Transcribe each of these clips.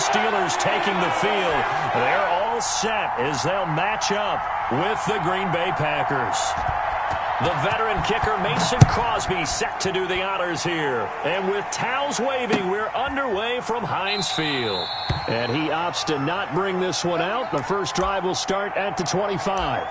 Steelers taking the field. They're all set as they'll match up with the Green Bay Packers. The veteran kicker Mason Crosby set to do the honors here. And with towels waving, we're underway from Heinz Field. And he opts to not bring this one out. The first drive will start at the 25.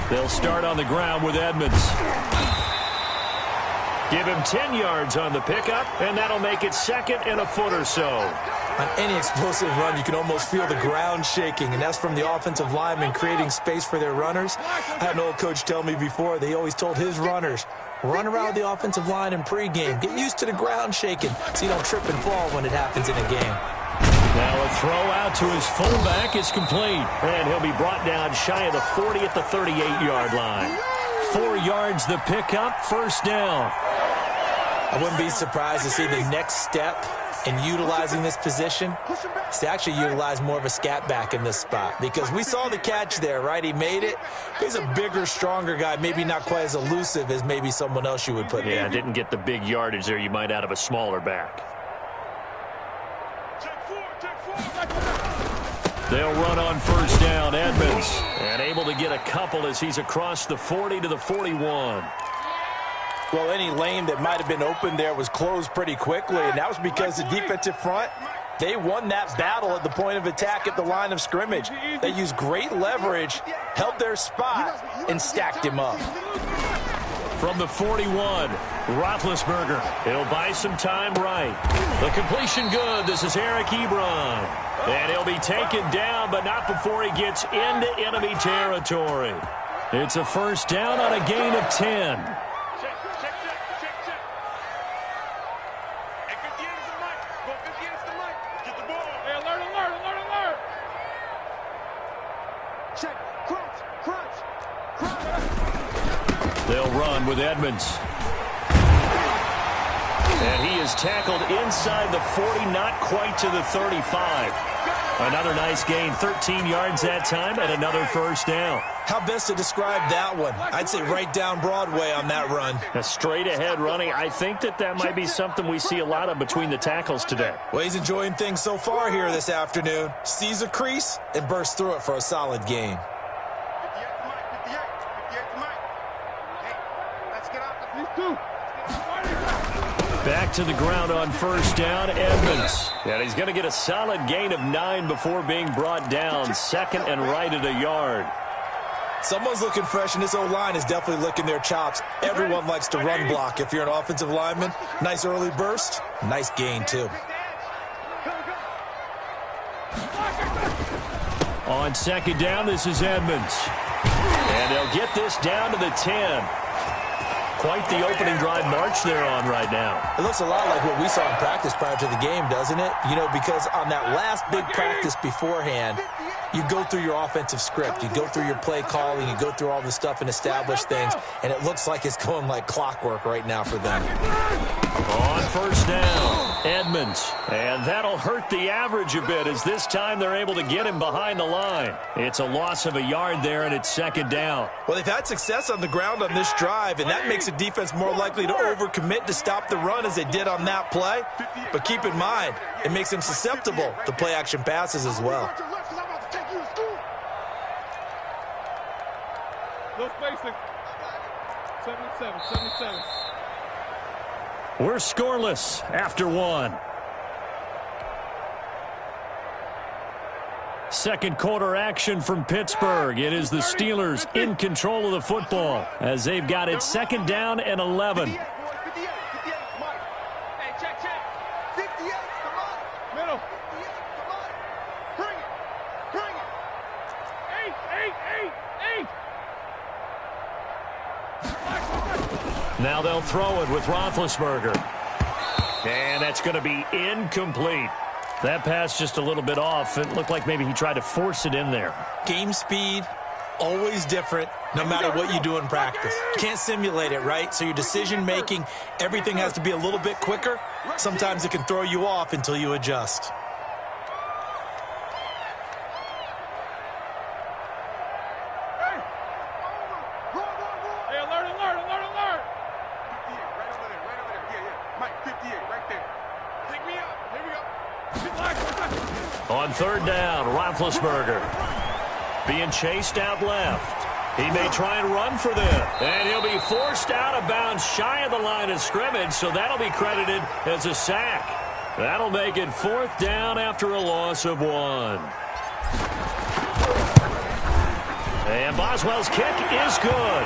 They'll start on the ground with Edmonds. Give him 10 yards on the pickup, and that'll make it second and a foot or so. On any explosive run, you can almost feel the ground shaking, and that's from the offensive linemen creating space for their runners. I had an old coach tell me before, they always told his runners, run around the offensive line in pregame. Get used to the ground shaking so you don't trip and fall when it happens in a game. Now a throw out to his fullback is complete. And he'll be brought down shy of the 40 at the 38-yard line. 4 yards the pickup, first down. I wouldn't be surprised to see the next step in utilizing this position is to actually utilize more of a scat back in this spot. Because we saw the catch there, right? He made it. He's a bigger, stronger guy, maybe not quite as elusive as maybe someone else you would put in. Yeah, didn't get the big yardage there you might out of a smaller back. They'll run on first down, Edmonds. And able to get a couple as he's across the 40 to the 41. Well, any lane that might have been open there was closed pretty quickly, and that was because the defensive front, they won that battle at the point of attack at the line of scrimmage. They used great leverage, held their spot, and stacked him up. From the 41, Roethlisberger. It'll buy some time right. The completion good. This is Eric Ebron. And he'll be taken down, but not before he gets into enemy territory. It's a first down on a gain of 10. They'll run with Edmonds. And he is tackled inside the 40, not quite to the 35. Another nice gain, 13 yards that time, and another first down. How best to describe that one? I'd say right down Broadway on that run. A straight-ahead running. I think that might be something we see a lot of between the tackles today. Well, he's enjoying things so far here this afternoon. Sees a crease and bursts through it for a solid gain. Back to the ground on first down, Edmonds. And he's going to get a solid gain of 9 before being brought down. Second and right at a yard. Someone's looking fresh, and this O-line is definitely licking their chops. Everyone likes to run block. If you're an offensive lineman, nice early burst, nice gain too. On second down, this is Edmonds. And they'll get this down to the 10. Quite the opening drive march they're on right now. It looks a lot like what we saw in practice prior to the game, doesn't it? You know, because on that last big practice beforehand, you go through your offensive script. You go through your play calling. You go through all the stuff and establish things. And it looks like it's going like clockwork right now for them. On first down, Edmonds. And that'll hurt the average a bit as this time they're able to get him behind the line. It's a loss of a yard there, and it's second down. Well, they've had success on the ground on this drive, and that makes the defense more likely to overcommit to stop the run as they did on that play. But keep in mind, it makes them susceptible to play-action passes as well. No spacing. 77. We're scoreless after one. Second quarter action from Pittsburgh. It is the Steelers in control of the football as they've got it second down and 11. Now they'll throw it with Roethlisberger. And that's going to be incomplete. That pass just a little bit off. It looked like maybe he tried to force it in there. Game speed, always different, no matter what you do in practice. You can't simulate it, right? So your decision-making, everything has to be a little bit quicker. Sometimes it can throw you off until you adjust. On third down, Roethlisberger being chased out left. He may try and run for this, and he'll be forced out of bounds shy of the line of scrimmage, so that'll be credited as a sack. That'll make it fourth down after a loss of 1. And Boswell's kick is good.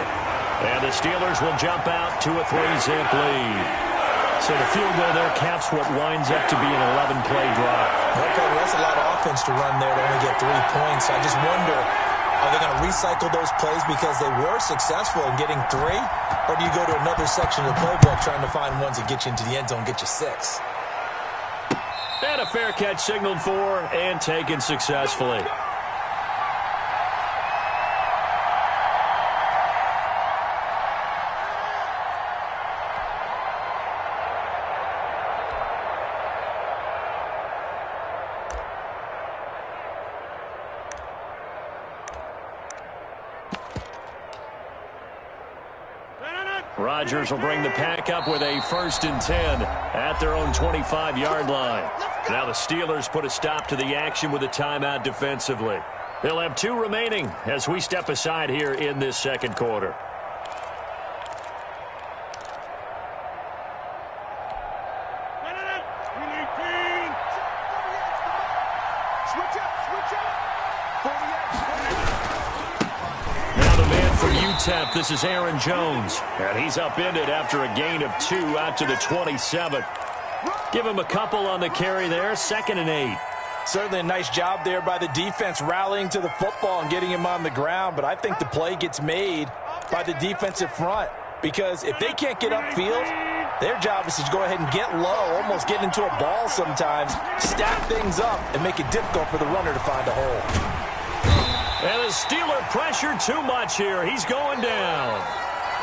And the Steelers will jump out to a 3-zip lead. So the field goal there caps what winds up to be an 11-play drive. Okay, that's a lot of offense to run there to only get 3 points. I just wonder, are they going to recycle those plays because they were successful in getting 3? Or do you go to another section of the playbook trying to find ones that get you into the end zone and get you 6? And a fair catch signaled for and taken successfully. Rodgers will bring the pack up with a 1st and 10 at their own 25-yard line. Now the Steelers put a stop to the action with a timeout defensively. They'll have 2 remaining as we step aside here in this second quarter. This is Aaron Jones, and he's upended after a gain of 2 out to the 27. Give him a couple on the carry there, 2nd and 8. Certainly a nice job there by the defense rallying to the football and getting him on the ground, but I think the play gets made by the defensive front because if they can't get upfield, their job is to go ahead and get low, almost get into a ball sometimes, stack things up, and make it difficult for the runner to find a hole. And the Steeler pressure too much here. He's going down.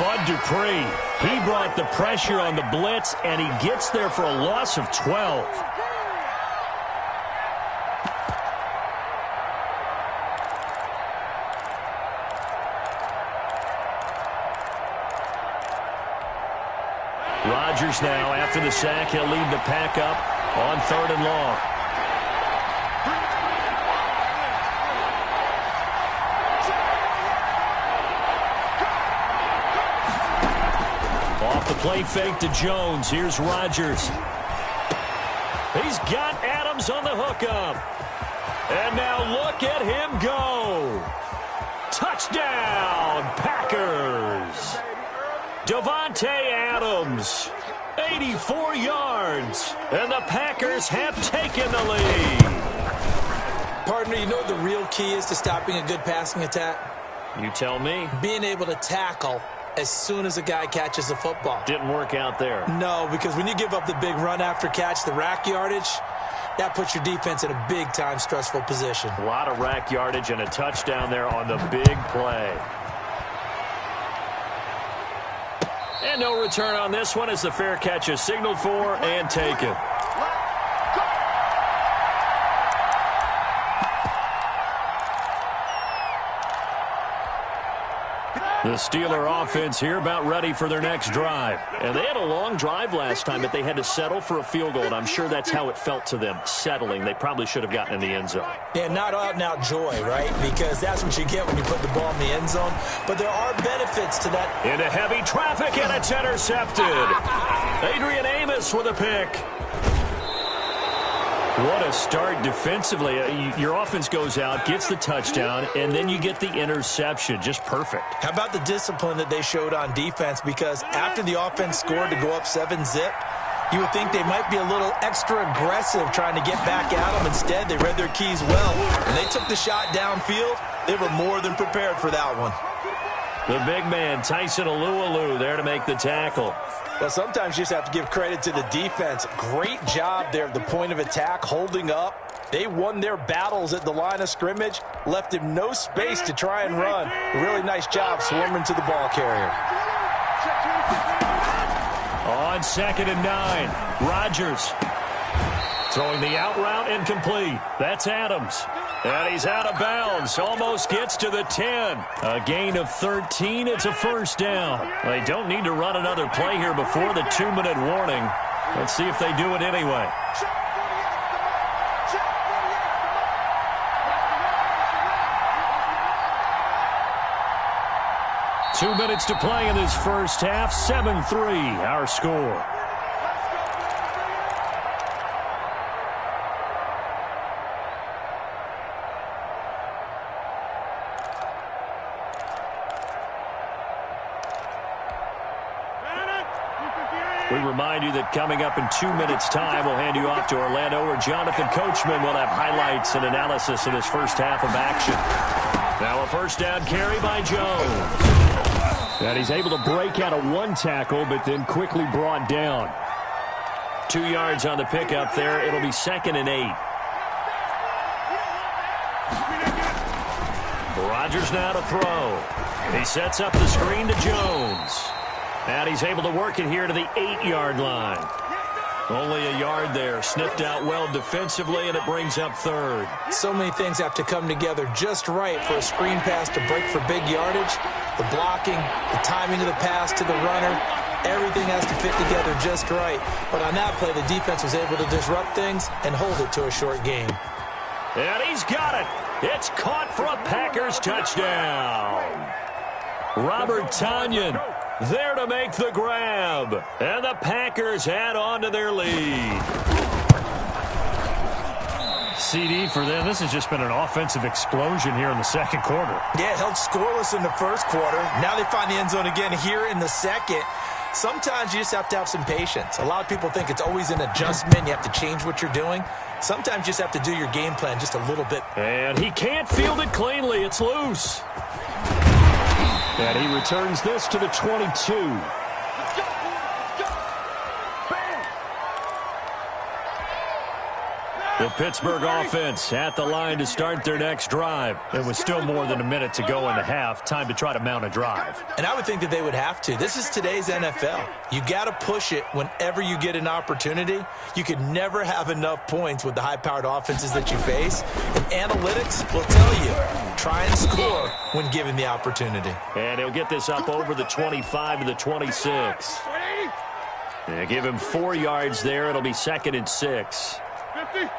Bud Dupree, he brought the pressure on the blitz, and he gets there for a loss of 12. Rodgers now, after the sack, he'll lead the pack up on 3rd and long. Off the play fake to Jones. Here's Rodgers. He's got Adams on the hookup. And now look at him go. Touchdown, Packers. Davante Adams, 84 yards. And the Packers have taken the lead. Partner, you know what the real key is to stopping a good passing attack? You tell me. Being able to tackle as soon as a guy catches the football. Didn't work out there. No, because when you give up the big run after catch, the rack yardage, that puts your defense in a big-time stressful position. A lot of rack yardage and a touchdown there on the big play. And no return on this one as the fair catch is signaled for and taken. The Steeler offense here about ready for their next drive. And they had a long drive last time, but they had to settle for a field goal, and I'm sure that's how it felt to them, settling. They probably should have gotten in the end zone. Yeah, not out-and-out joy, right? Because that's what you get when you put the ball in the end zone. But there are benefits to that. Into heavy traffic, and it's intercepted. Adrian Amos with a pick. What a start defensively. Your offense goes out, gets the touchdown, and then you get the interception. Just perfect. How about the discipline that they showed on defense? Because after the offense scored to go up 7-zip, you would think they might be a little extra aggressive trying to get back at them. Instead, they read their keys well. And they took the shot downfield. They were more than prepared for that one. The big man, Tyson Alualu, there to make the tackle. Well, sometimes you just have to give credit to the defense. Great job there at the point of attack, holding up. They won their battles at the line of scrimmage, left him no space to try and run. A really nice job swarming to the ball carrier. On 2nd and 9, Rodgers throwing the out route incomplete. That's Adams. And he's out of bounds. Almost gets to the 10. A gain of 13. It's a first down. They don't need to run another play here before the 2-minute warning. Let's see if they do it anyway. Two minutes to play in this first half. 7-3, our score. We remind you that coming up in 2 minutes' time, we'll hand you off to Orlando, where Jonathan Coachman will have highlights and analysis of this first half of action. Now a first down carry by Jones. And he's able to break out of one tackle, but then quickly brought down. 2 yards on the pickup there. It'll be 2nd and 8. Rodgers now to throw. He sets up the screen to Jones. And he's able to work it here to the 8-yard line. Only a yard there. Sniffed out well defensively, and it brings up 3rd. So many things have to come together just right for a screen pass to break for big yardage. The blocking, the timing of the pass to the runner, everything has to fit together just right. But on that play, the defense was able to disrupt things and hold it to a short game. And he's got it. It's caught for a Packers touchdown. Robert Tonyan there to make the grab. And the Packers add on to their lead. CD for them. This has just been an offensive explosion here in the second quarter. Yeah, held scoreless in the first quarter. Now they find the end zone again here in the second. Sometimes you just have to have some patience. A lot of people think it's always an adjustment. You have to change what you're doing. Sometimes you just have to do your game plan just a little bit. And he can't field it cleanly. It's loose. And he returns this to the 22. The Pittsburgh offense at the line to start their next drive. It was still more than a minute to go in the half. Time to try to mount a drive. And I would think that they would have to. This is today's NFL. You got to push it whenever you get an opportunity. You could never have enough points with the high-powered offenses that you face. And analytics will tell you, try and score when given the opportunity. And he'll get this up over the 25 to the 26. They give him 4 yards there. It'll be 2nd and 6. 50.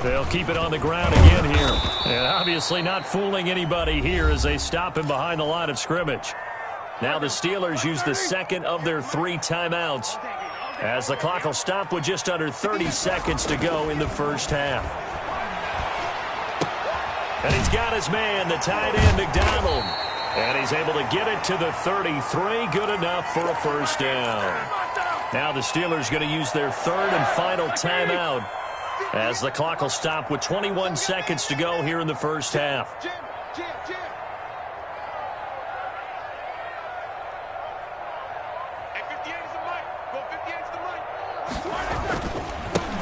They'll keep it on the ground again here. And obviously not fooling anybody here as they stop him behind the line of scrimmage. Now the Steelers use the second of their 3 timeouts as the clock will stop with just under 30 seconds to go in the first half. And he's got his man, the tight end, McDonald. And he's able to get it to the 33. Good enough for a first down. Now the Steelers going to use their 3rd and final timeout as the clock will stop with 21 seconds to go here in the first half.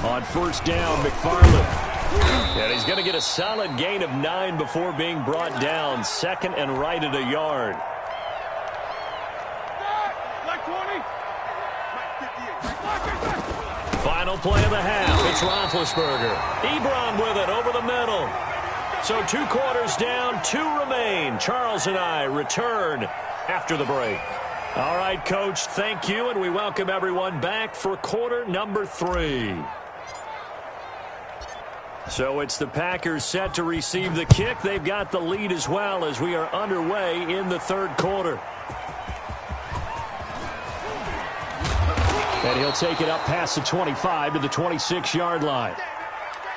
On first down, McFarland. And he's going to get a solid gain of 9 before being brought down. 2nd and right at a yard. Final play of the half. It's Roethlisberger. Ebron with it over the middle. So 2 quarters down, 2 remain. Charles and I return after the break. All right, Coach, thank you, and we welcome everyone back for quarter number 3. So it's the Packers set to receive the kick. They've got the lead as well as we are underway in the 3rd quarter. And he'll take it up past the 25 to the 26-yard line.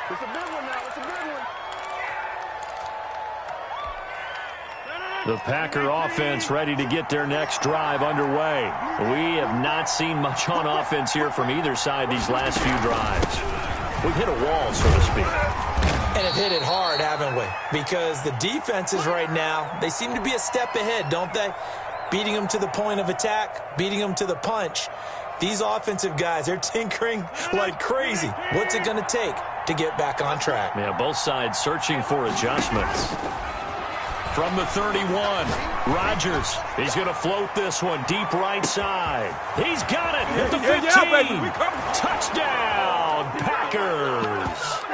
It's a big one now. It's a big one. No. The Packer offense ready to get their next drive underway. We have not seen much on offense here from either side these last few drives. We've hit a wall, so to speak. And have hit it hard, haven't we? Because the defenses right now, they seem to be a step ahead, don't they? Beating them to the point of attack, beating them to the punch. These offensive guys, they're tinkering like crazy. What's it going to take to get back on track? Yeah, both sides searching for adjustments. From the 31, Rodgers. He's going to float this one deep right side. He's got it at the 15. Touchdown, Packers.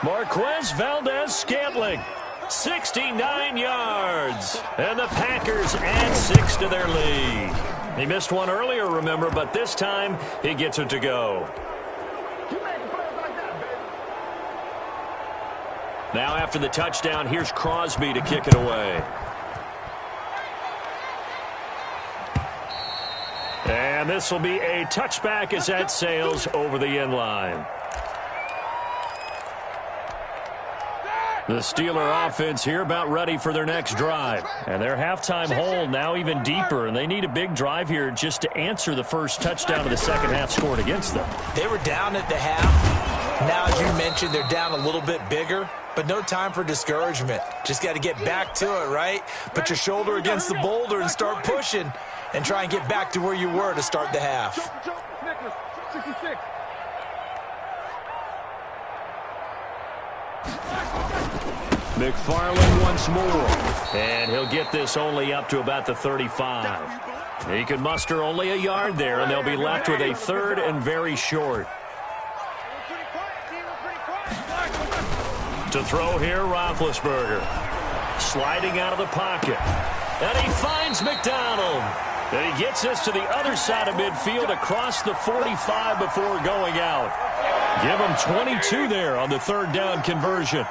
Marquez Valdez-Scantling, 69 yards. And the Packers add 6 to their lead. He missed one earlier, remember, but this time he gets it to go. Now after the touchdown, here's Crosby to kick it away. And this will be a touchback as that sails over the end line. The Steeler offense here about ready for their next drive. And their halftime hole now even deeper, and they need a big drive here just to answer the first touchdown of the second half scored against them. They were down at the half. Now, as you mentioned, they're down a little bit bigger, but no time for discouragement. Just got to get back to it, right? Put your shoulder against the boulder and start pushing and try and get back to where you were to start the half. McFarland once more, and he'll get this only up to about the 35. He can muster only a yard there, and they'll be left with a third and very short. To throw here, Roethlisberger. Sliding out of the pocket. And he finds McDonald. And he gets this to the other side of midfield across the 45 before going out. Give him 22 there on the third down conversion.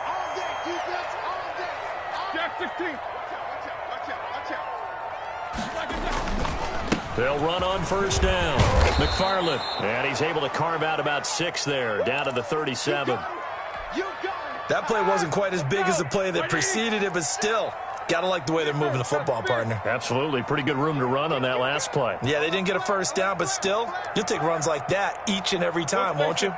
They'll run on first down. McFarland. And he's able to carve out about 6 there, down to the 37. That play wasn't quite as big as the play that preceded it, but still, got to like the way they're moving the football, partner. Absolutely. Pretty good room to run on that last play. Yeah, they didn't get a first down, but still, you'll take runs like that each and every time, won't you?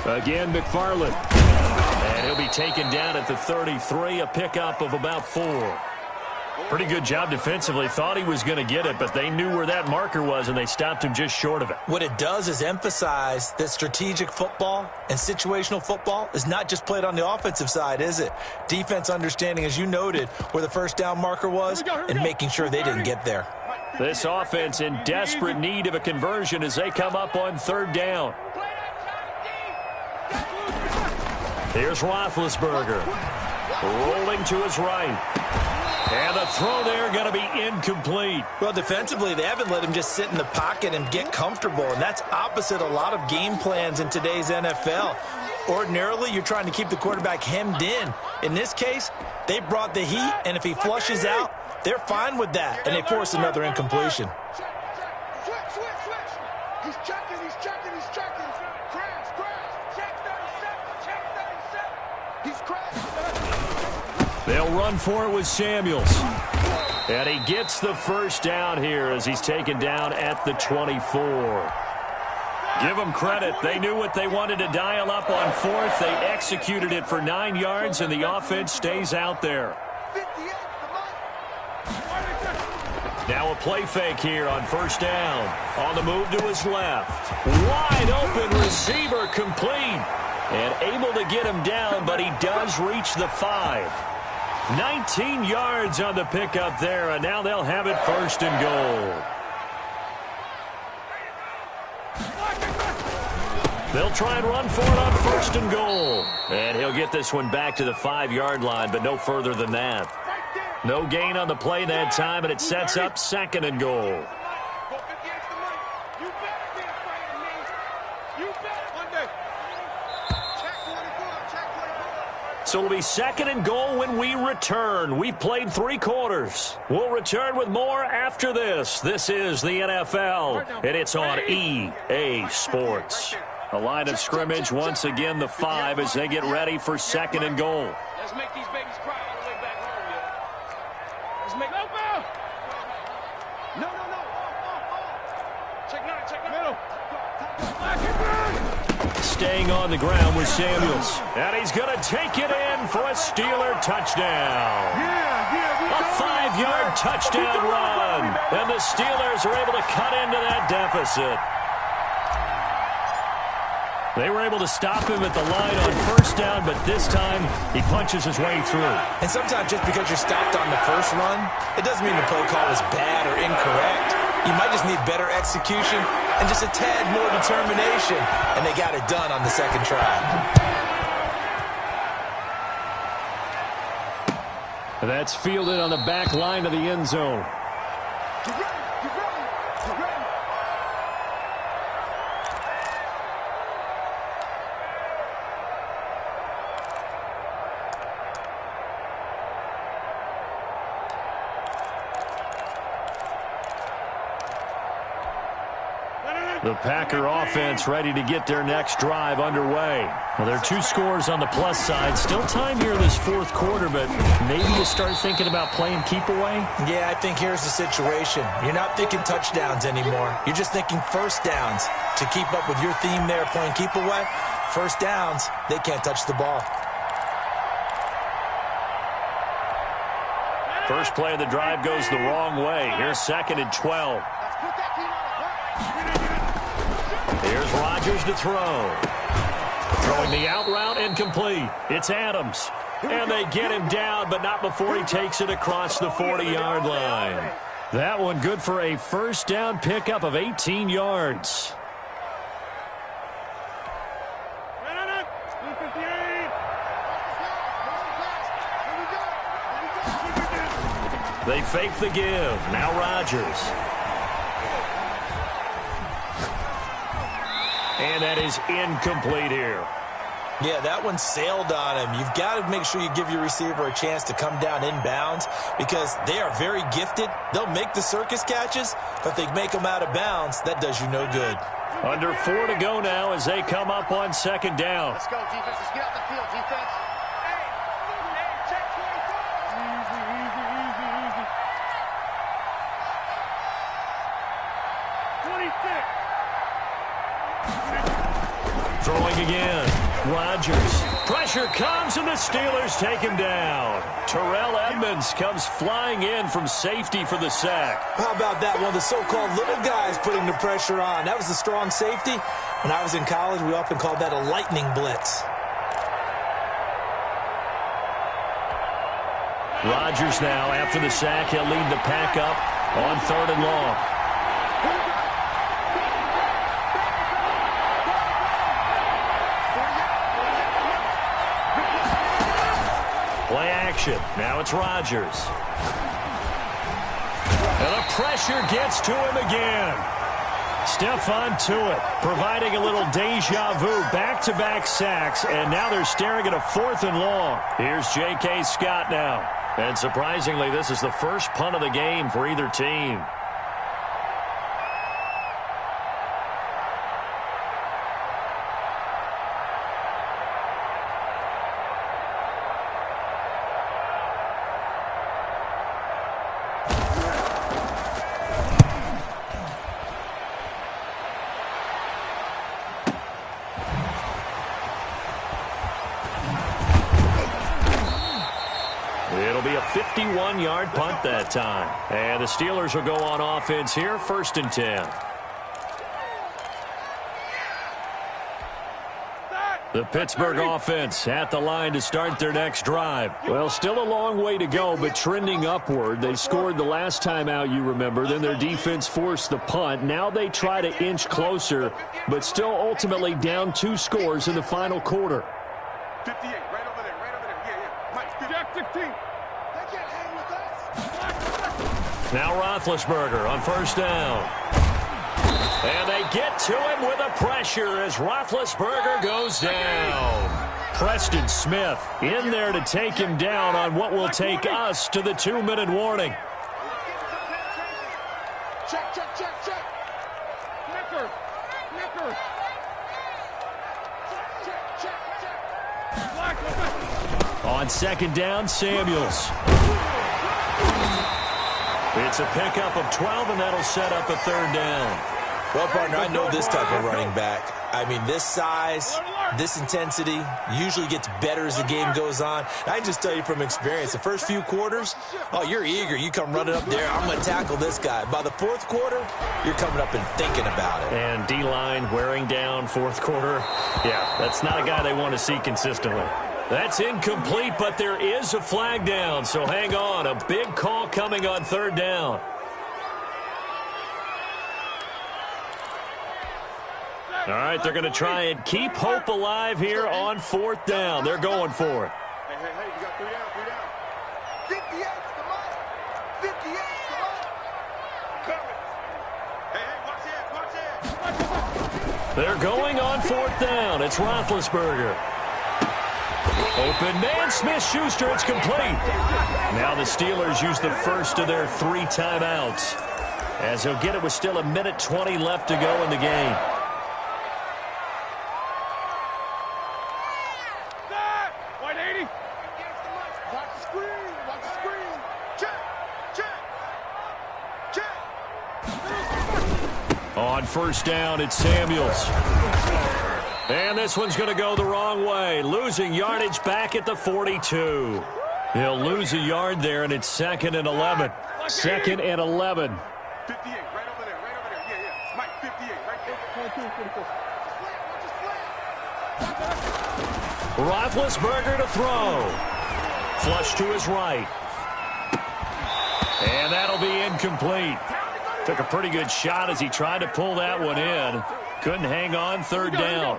Again, McFarland. And he'll be taken down at the 33, a pickup of about 4. Pretty good job defensively. Thought he was going to get it, but they knew where that marker was, and they stopped him just short of it. What it does is emphasize that strategic football and situational football is not just played on the offensive side, is it? Defense understanding, as you noted, where the first down marker was and making sure they didn't get there. This offense in desperate need of a conversion as they come up on third down. Here's Roethlisberger. Rolling to his right. And the throw there going to be incomplete. Well, defensively, they haven't let him just sit in the pocket and get comfortable, and that's opposite a lot of game plans in today's NFL. Ordinarily, you're trying to keep the quarterback hemmed in. In this case, they brought the heat, and if he flushes out, they're fine with that, and they force another incompletion. He's checking. Crash. Check 37. He's crashed. They'll run for it with Samuels. And he gets the first down here as he's taken down at the 24. Give them credit. They knew what they wanted to dial up on fourth. They executed it for 9 yards, and the offense stays out there. Now a play fake here on first down. On the move to his left. Wide open receiver complete. And able to get him down, but he does reach the 5. 19 yards on the pickup there, and now they'll have it first and goal. They'll try and run for it on first and goal. And he'll get this one back to the 5-yard line, but no further than that. No gain on the play that time, and it sets up second and goal. So it'll be second and goal when we return. We've played 3 quarters. We'll return with more after this. This is the NFL, and it's on EA Sports. A line of scrimmage, once again, the 5 as they get ready for second and goal. Let's make these babies cry all the way staying on the ground with Samuels. And he's going to take it in for a Steeler touchdown. A 5-yard touchdown run. And the Steelers are able to cut into that deficit. They were able to stop him at the line on first down, but this time he punches his way through. And sometimes just because you're stopped on the first run, it doesn't mean the play call was bad or incorrect. You might just need better execution and just a tad more determination, and they got it done on the second try. That's fielded on the back line of the end zone. The Packer offense ready to get their next drive underway. Well, there are 2 scores on the plus side. Still time here in this fourth quarter, but maybe you start thinking about playing keep away? Yeah, I think here's the situation. You're not thinking touchdowns anymore. You're just thinking first downs. To keep up with your theme there, playing keep away, first downs, they can't touch the ball. First play of the drive goes the wrong way. Here's 2nd and 12. Here's Rodgers to throw. Throwing the out route incomplete. It's Adams. And they get him down, but not before he takes it across the 40-yard line. That one good for a first down pickup of 18 yards. They fake the give. Now Rodgers. And that is incomplete here. Yeah, that one sailed on him. You've got to make sure you give your receiver a chance to come down inbounds because they are very gifted. They'll make the circus catches, but if they make them out of bounds, that does you no good. Under 4 to go now as they come up on 2nd down. Let's go, defense. Let's get out the field, defense. Check 26. Throwing again. Rodgers. Pressure comes and the Steelers take him down. Terrell Edmunds comes flying in from safety for the sack. How about that one? The so-called little guys putting the pressure on. That was the strong safety. When I was in college, we often called that a lightning blitz. Rodgers now, after the sack, he'll lead the pack up on 3rd and long. Play action. Now it's Rodgers. And the pressure gets to him again. Stephon Tuitt providing a little deja vu. Back-to-back sacks, and now they're staring at a 4th and long. Here's J.K. Scott now. And surprisingly, this is the first punt of the game for either team. It'll be a 51-yard punt that time. And the Steelers will go on offense here, 1st and 10. The Pittsburgh offense at the line to start their next drive. Well, still a long way to go, but trending upward. They scored the last time out, you remember. Then their defense forced the punt. Now they try to inch closer, but still ultimately down 2 scores in the final quarter. 58, right over there, right over there. Yeah. Mike, Jack 16. They can't hang with us. Now Roethlisberger on 1st down. And they get to him with a pressure as Roethlisberger goes down. Preston Smith in there to take him down on what will take us to the 2-minute warning. Check. Nicker. Check. On 2nd down, Samuels. It's a pickup of 12, and that'll set up a 3rd down. Well, partner, I know this type of running back. I mean, this size, this intensity usually gets better as the game goes on. I can just tell you from experience, the first few quarters, oh, you're eager. You come running up there, I'm going to tackle this guy. By the fourth quarter, you're coming up and thinking about it. And D-line wearing down fourth quarter. Yeah, that's not a guy they want to see consistently. That's incomplete, but there is a flag down, so hang on. A big call coming on third down. All right, they're going to try and keep hope alive here on fourth down. They're going for it. Hey, you got 3 down, 3 down. 58, come on. 58, come on. Coming. Hey, watch it. They're going on fourth down. It's Roethlisberger. Open man, Smith-Schuster, it's complete. Now the Steelers use the first of their 3 timeouts, as he'll get it with still 1:20 left to go in the game. On first down, it's Samuels. And this one's going to go the wrong way. Losing yardage back at the 42. He'll lose a yard there, and it's 2nd and 11. 2nd and 11. 58, right over there, Yeah. Mike, 58, right there. Roethlisberger to throw. Flush to his right. And that'll be incomplete. Took a pretty good shot as he tried to pull that one in. Couldn't hang on third down.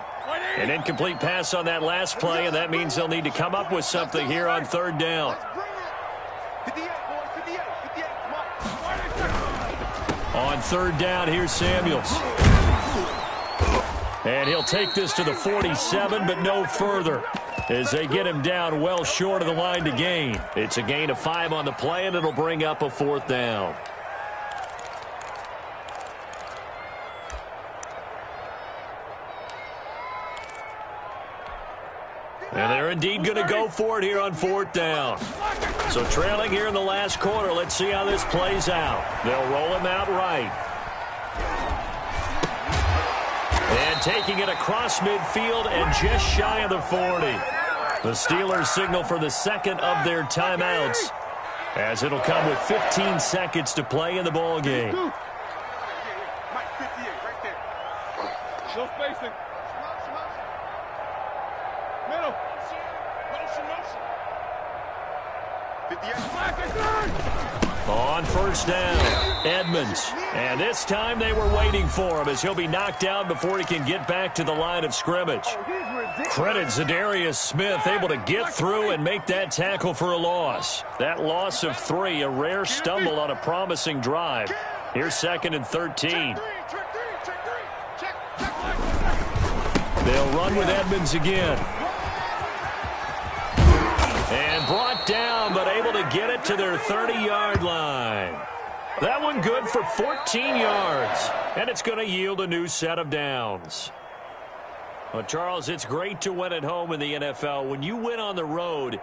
An incomplete pass on that last play, and that means they'll need to come up with something here on third down. 58, boys, 58, come on. On third down, here's Samuels. And he'll take this to the 47, but no further, as they get him down well short of the line to gain. It's a gain of 5 on the play, and it'll bring up a fourth down. And they're indeed going to go for it here on fourth down. So trailing here in the last quarter, let's see how this plays out. They'll roll him out right. And taking it across midfield and just shy of the 40. The Steelers signal for the second of their timeouts, as it'll come with 15 seconds to play in the ball game. Mike, 58, right there. No spacing. Middle. Motion. 58. On first down, Edmonds. And this time they were waiting for him, as he'll be knocked down before he can get back to the line of scrimmage. Credit Zadarius Smith, able to get through and make that tackle for a loss. That loss of 3, a rare stumble on a promising drive. Here's 2nd and 13. They'll run with Edmonds again. And brought down, but able to get it to their 30-yard line. That one good for 14 yards. And it's going to yield a new set of downs. Well, Charles, it's great to win at home in the NFL. When you win on the road,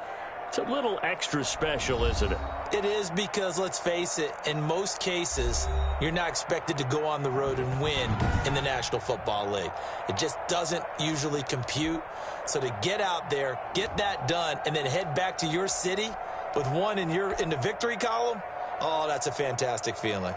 it's a little extra special, isn't it? It is, because, let's face it, in most cases, you're not expected to go on the road and win in the National Football League. It just doesn't usually compute. So to get out there, get that done, and then head back to your city with one in the victory column, oh, that's a fantastic feeling.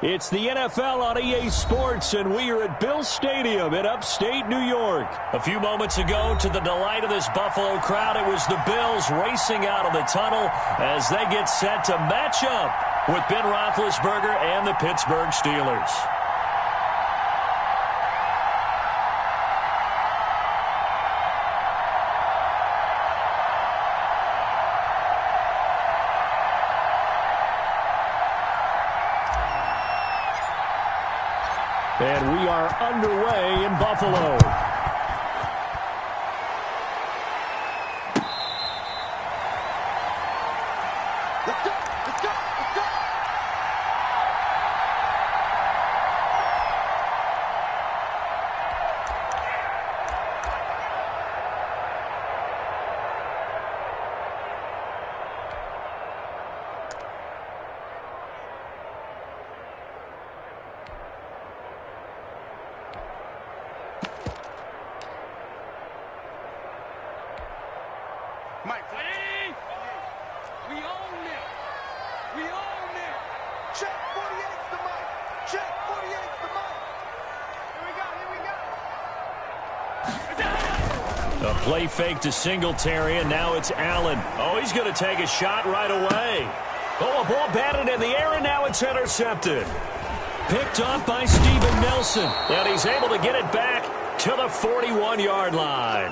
It's the NFL on EA Sports, and we are at Bill Stadium in upstate New York. A few moments ago, to the delight of this Buffalo crowd, it was the Bills racing out of the tunnel as they get set to match up with Ben Roethlisberger and the Pittsburgh Steelers. And we are underway in Buffalo. Let's go! Let's go! Let's go! Mike, we own it. We own it. Check 48's the mic. Check 48's the mic. Here we go. Here we go. A play fake to Singletary, and now it's Allen. Oh, he's going to take a shot right away. Oh, a ball batted in the air, and now it's intercepted. Picked off by Steven Nelson, and he's able to get it back to the 41-yard line.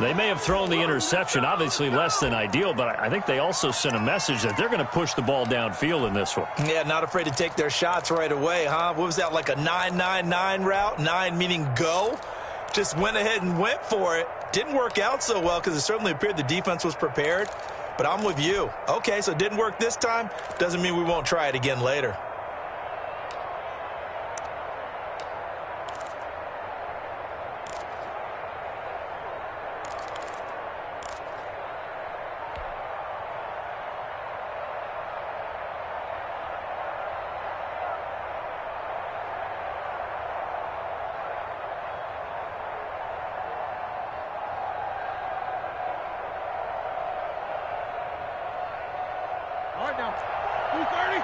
They may have thrown the interception, obviously less than ideal, but I think they also sent a message that they're going to push the ball downfield in this one. Yeah, not afraid to take their shots right away, huh? What was that, like a 9-9-9 route? 9 meaning go? Just went ahead and went for it. Didn't work out so well because it certainly appeared the defense was prepared. But I'm with you. Okay, so it didn't work this time. Doesn't mean we won't try it again later. All right, now. 230.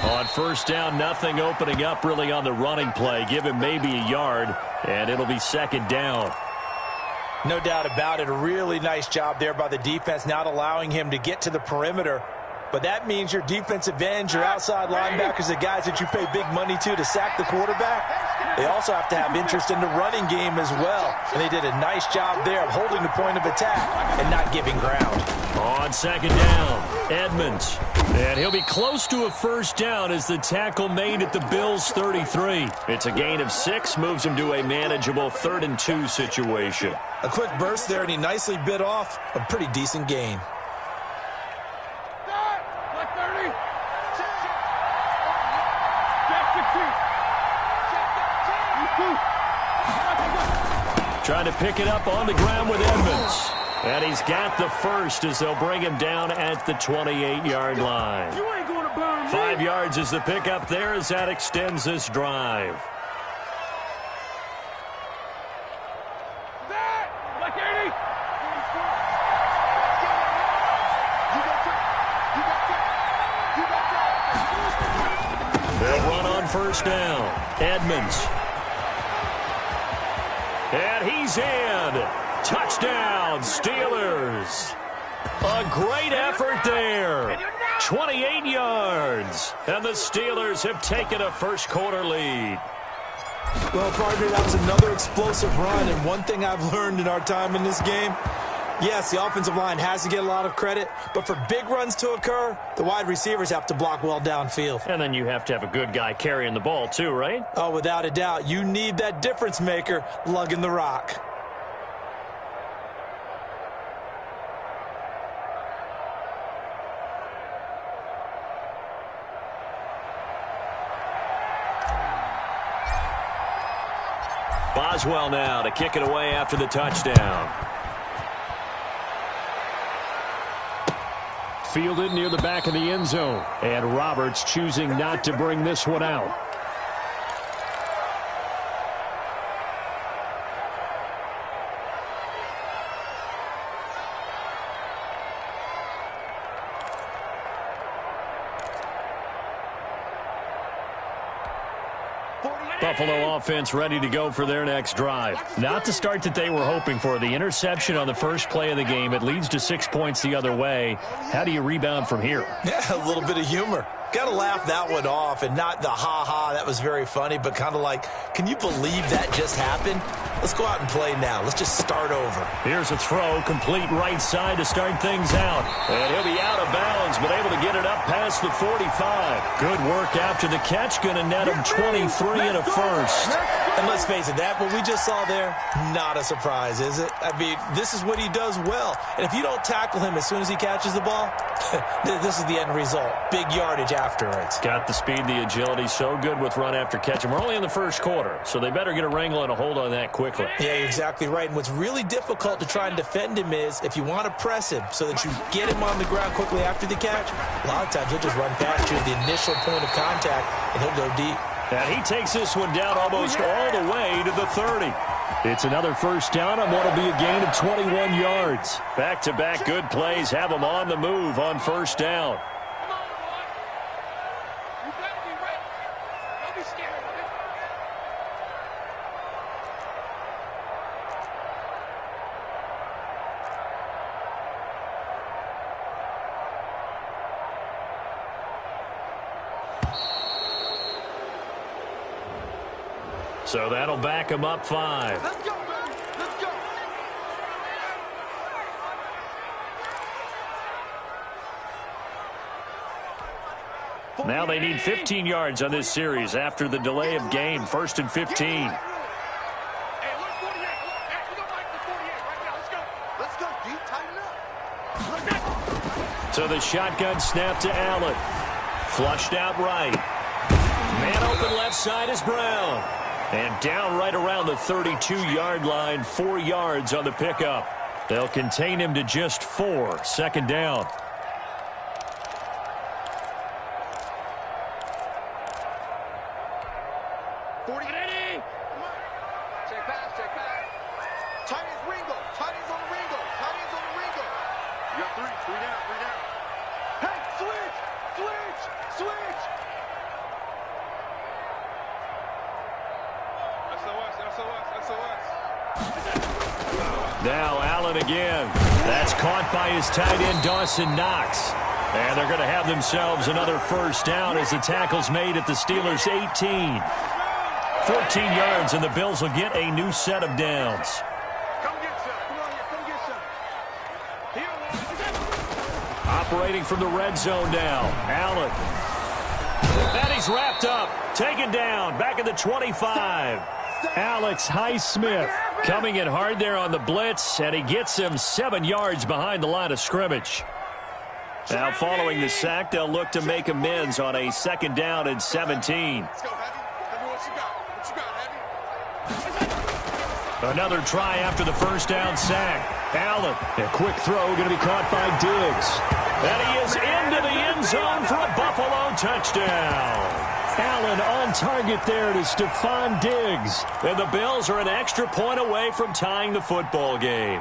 On first down, nothing opening up really on the running play. Give him maybe a yard, and it'll be second down. No doubt about it. A really nice job there by the defense, not allowing him to get to the perimeter. But that means your defensive ends, your outside linebackers, the guys that you pay big money to sack the quarterback, they also have to have interest in the running game as well. And they did a nice job there of holding the point of attack and not giving ground. On second down, Edmonds. And he'll be close to a first down as the tackle made at the Bills' 33. It's a gain of 6, moves him to a manageable 3rd and 2 situation. A quick burst there, and he nicely bit off a pretty decent gain. Trying to pick it up on the ground with Edmonds. And he's got the first as they'll bring him down at the 28-yard line. 5 yards is the pickup there as that extends this drive. They'll run on first down. Edmonds. And he's in. Touchdown, Steelers. A great effort there. 28 yards. And the Steelers have taken a first-quarter lead. Well, partner, that was another explosive run. And one thing I've learned in our time in this game, yes, the offensive line has to get a lot of credit, but for big runs to occur, the wide receivers have to block well downfield. And then you have to have a good guy carrying the ball too, right? Oh, without a doubt. You need that difference maker lugging the rock. Boswell now to kick it away after the touchdown. Fielded near the back of the end zone. And Roberts choosing not to bring this one out. Buffalo offense ready to go for their next drive. Not the start that they were hoping for. The interception on the first play of the game. It leads to 6 points the other way. How do you rebound from here? Yeah, a little bit of humor. Got to laugh that one off, and not the ha-ha, that was very funny, but kind of like, can you believe that just happened? Let's go out and play now. Let's just start over. Here's a throw, complete right side to start things out. And he'll be out of bounds, but able to get it up past the 45. Good work after the catch, going to net him 23 and a first. And let's face it, that what we just saw there, not a surprise, is it? I mean, this is what he does well. And if you don't tackle him as soon as he catches the ball, this is the end result. Big yardage afterwards. Got the speed, the agility, so good with run after catch. And we're only in the first quarter, so they better get a wrangle and a hold on that quickly. Yeah, you're exactly right. And what's really difficult to try and defend him is if you want to press him so that you get him on the ground quickly after the catch, a lot of times he'll just run past you at the initial point of contact, and he'll go deep. And he takes this one down almost all the way to the 30. It's another first down on what will be a gain of 21 yards. Back-to-back good plays have them on the move on first down. So that'll back him up 5. Let's go, baby. Let's go. Now they need 15 yards on this series after the delay of game. 1st and 15. Hey, look, 48. Hey, we don't like the 48 right now. Let's go. Let's go, D. Tighten up. So the shotgun snap to Allen. Flushed out right. Man open left side is Brown. And down right around the 32-yard line, 4 yards on the pickup. They'll contain him to just 4. Second down. Check pass, check pass. Tight ends Ringo. Tight ends on the Ringo. Tight ends on the Ringo. You got 3. 3 down, 3 down. Hey, switch, switch, switch. SOS, SOS, SOS. Now Allen again. That's caught by his tight end, Dawson Knox. And they're going to have themselves another first down as the tackle's made at the Steelers' 18. 14 yards, and the Bills will get a new set of downs. Come get some. Come on here, come get some. Here. Operating from the red zone now. Allen. And he's wrapped up. Taken down. Back at the 25. Alex Highsmith coming in hard there on the blitz, and he gets him 7 yards behind the line of scrimmage. Now following the sack, they'll look to make amends on a 2nd down and 17. Let's go, Heavy. Tell me what you got. What you got, Heavy? Another try after the first down sack. Allen, a quick throw going to be caught by Diggs. And he is into the end zone for a Buffalo touchdown. Allen on target there to Stephon Diggs. And the Bills are an extra point away from tying the football game.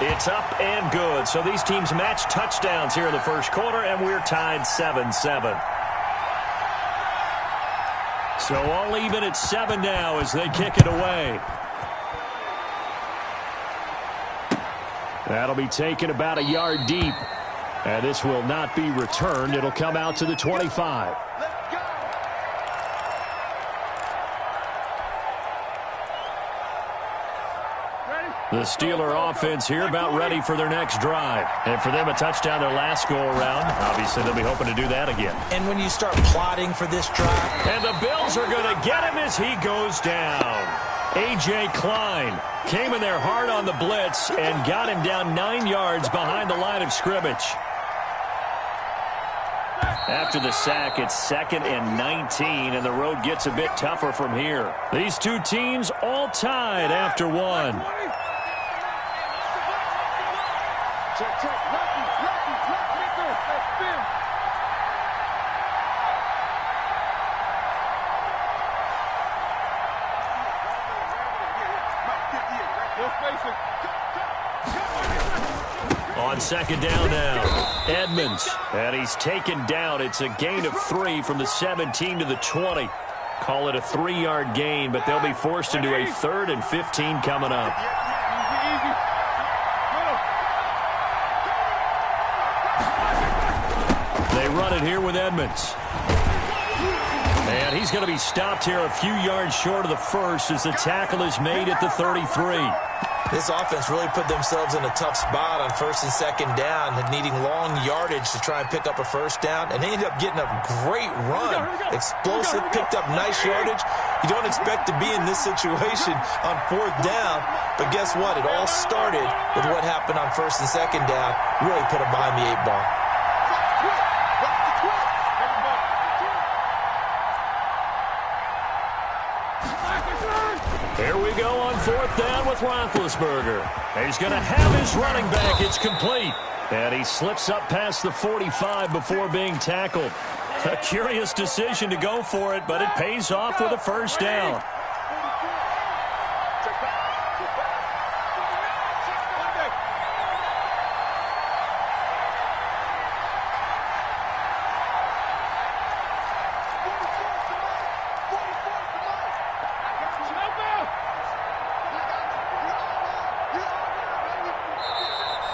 It's up and good. So these teams match touchdowns here in the first quarter, and we're tied 7-7. So all even at 7 now as they kick it away. That'll be taken about a yard deep. And this will not be returned. It'll come out to the 25. The Steeler offense here about ready for their next drive. And for them, a touchdown their last go-around. Obviously, they'll be hoping to do that again. And when you start plotting for this drive. And the Bills are going to get him as he goes down. A.J. Klein came in there hard on the blitz and got him down 9 yards behind the line of scrimmage. After the sack, it's 2nd and 19, and the road gets a bit tougher from here. These two teams all tied after one. Check, check. Lucky, lucky, lucky. Hey, spin. On second down now, Edmonds. And he's taken down. It's a gain of 3 from the 17 to the 20. Call it a 3-yard gain, but they'll be forced into a 3rd and 15 coming up. They run it here with Edmonds. And he's going to be stopped here a few yards short of the first as the tackle is made at the 33. This offense really put themselves in a tough spot on 1st and 2nd down, needing long yardage to try and pick up a first down, and they ended up getting a great run. Explosive, picked up nice yardage. You don't expect to be in this situation on 4th down, but guess what? It all started with what happened on 1st and 2nd down. Really put them behind the 8 ball. Here we go on 4th down with Roethlisberger. He's going to have his running back. It's complete. And he slips up past the 45 before being tackled. A curious decision to go for it, but it pays off with a first down.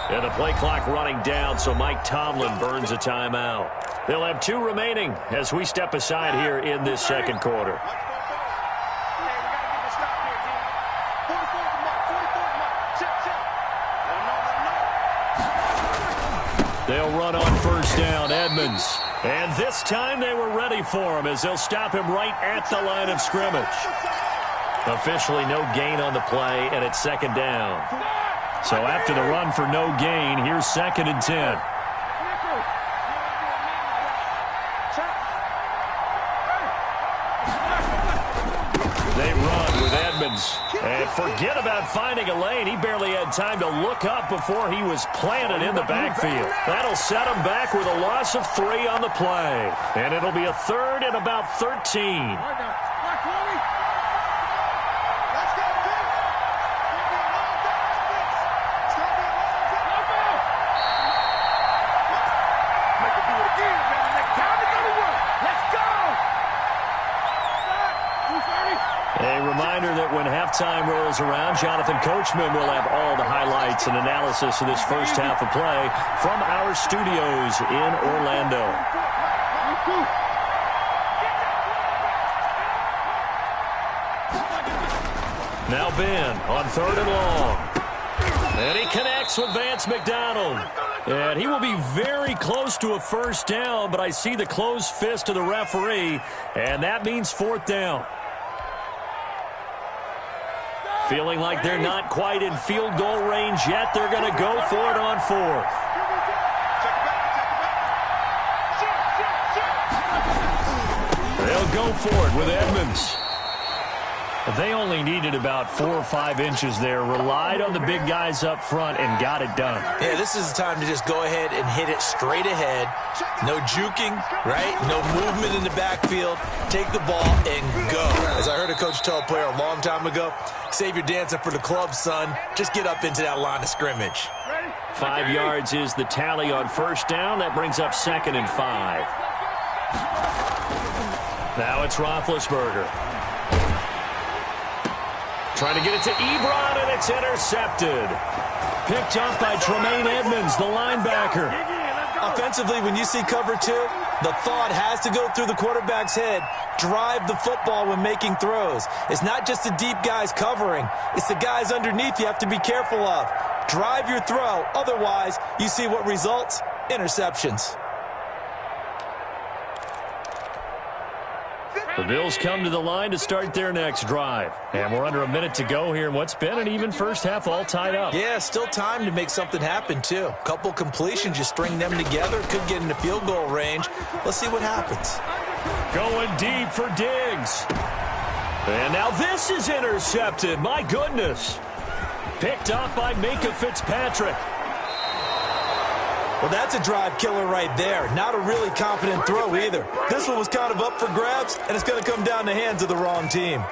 And the play clock running down, so Mike Tomlin burns a timeout. They'll have 2 remaining as we step aside here in this second quarter. They'll run on first down, Edmonds. And this time they were ready for him as they'll stop him right at the line of scrimmage. Officially no gain on the play, and it's second down. So after the run for no gain, here's 2nd and 10. They run with Edmonds. And forget about finding a lane. He barely had time to look up before he was planted in the backfield. That'll set him back with a loss of 3 on the play. And it'll be a 3rd and about 13. A reminder that when halftime rolls around, Jonathan Coachman will have all the highlights and analysis of this first half of play from our studios in Orlando. Now Ben on 3rd and long. And he connects with Vance McDonald. And he will be very close to a first down, but I see the closed fist of the referee, and that means 4th down. Feeling like they're not quite in field goal range yet. They're going to go for it on 4th. They'll go for it with Edmonds. They only needed about 4 or 5 inches there. Relied on the big guys up front and got it done. Yeah, this is the time to just go ahead and hit it straight ahead. No juking, right? No movement in the backfield. Take the ball and go. As I heard a coach tell a player a long time ago, save your dancing for the club, son. Just get up into that line of scrimmage. 5 yards is the tally on first down. That brings up 2nd and 5. Now it's Roethlisberger. Trying to get it to Ebron, and it's intercepted. Picked up by Tremaine Edmonds, the linebacker. Offensively, when you see cover 2, the thought has to go through the quarterback's head. Drive the football when making throws. It's not just the deep guys covering. It's the guys underneath you have to be careful of. Drive your throw. Otherwise, you see what results? Interceptions. The Bills come to the line to start their next drive. And we're under a minute to go here in what's been an even first half, all tied up. Yeah, still time to make something happen, too. Couple completions, you string them together. Could get into field goal range. Let's see what happens. Going deep for Diggs. And now this is intercepted. My goodness. Picked up by Minkah Fitzpatrick. Well, that's a drive killer right there. Not a really confident throw either. This one was kind of up for grabs, and it's going to come down the hands of the wrong team.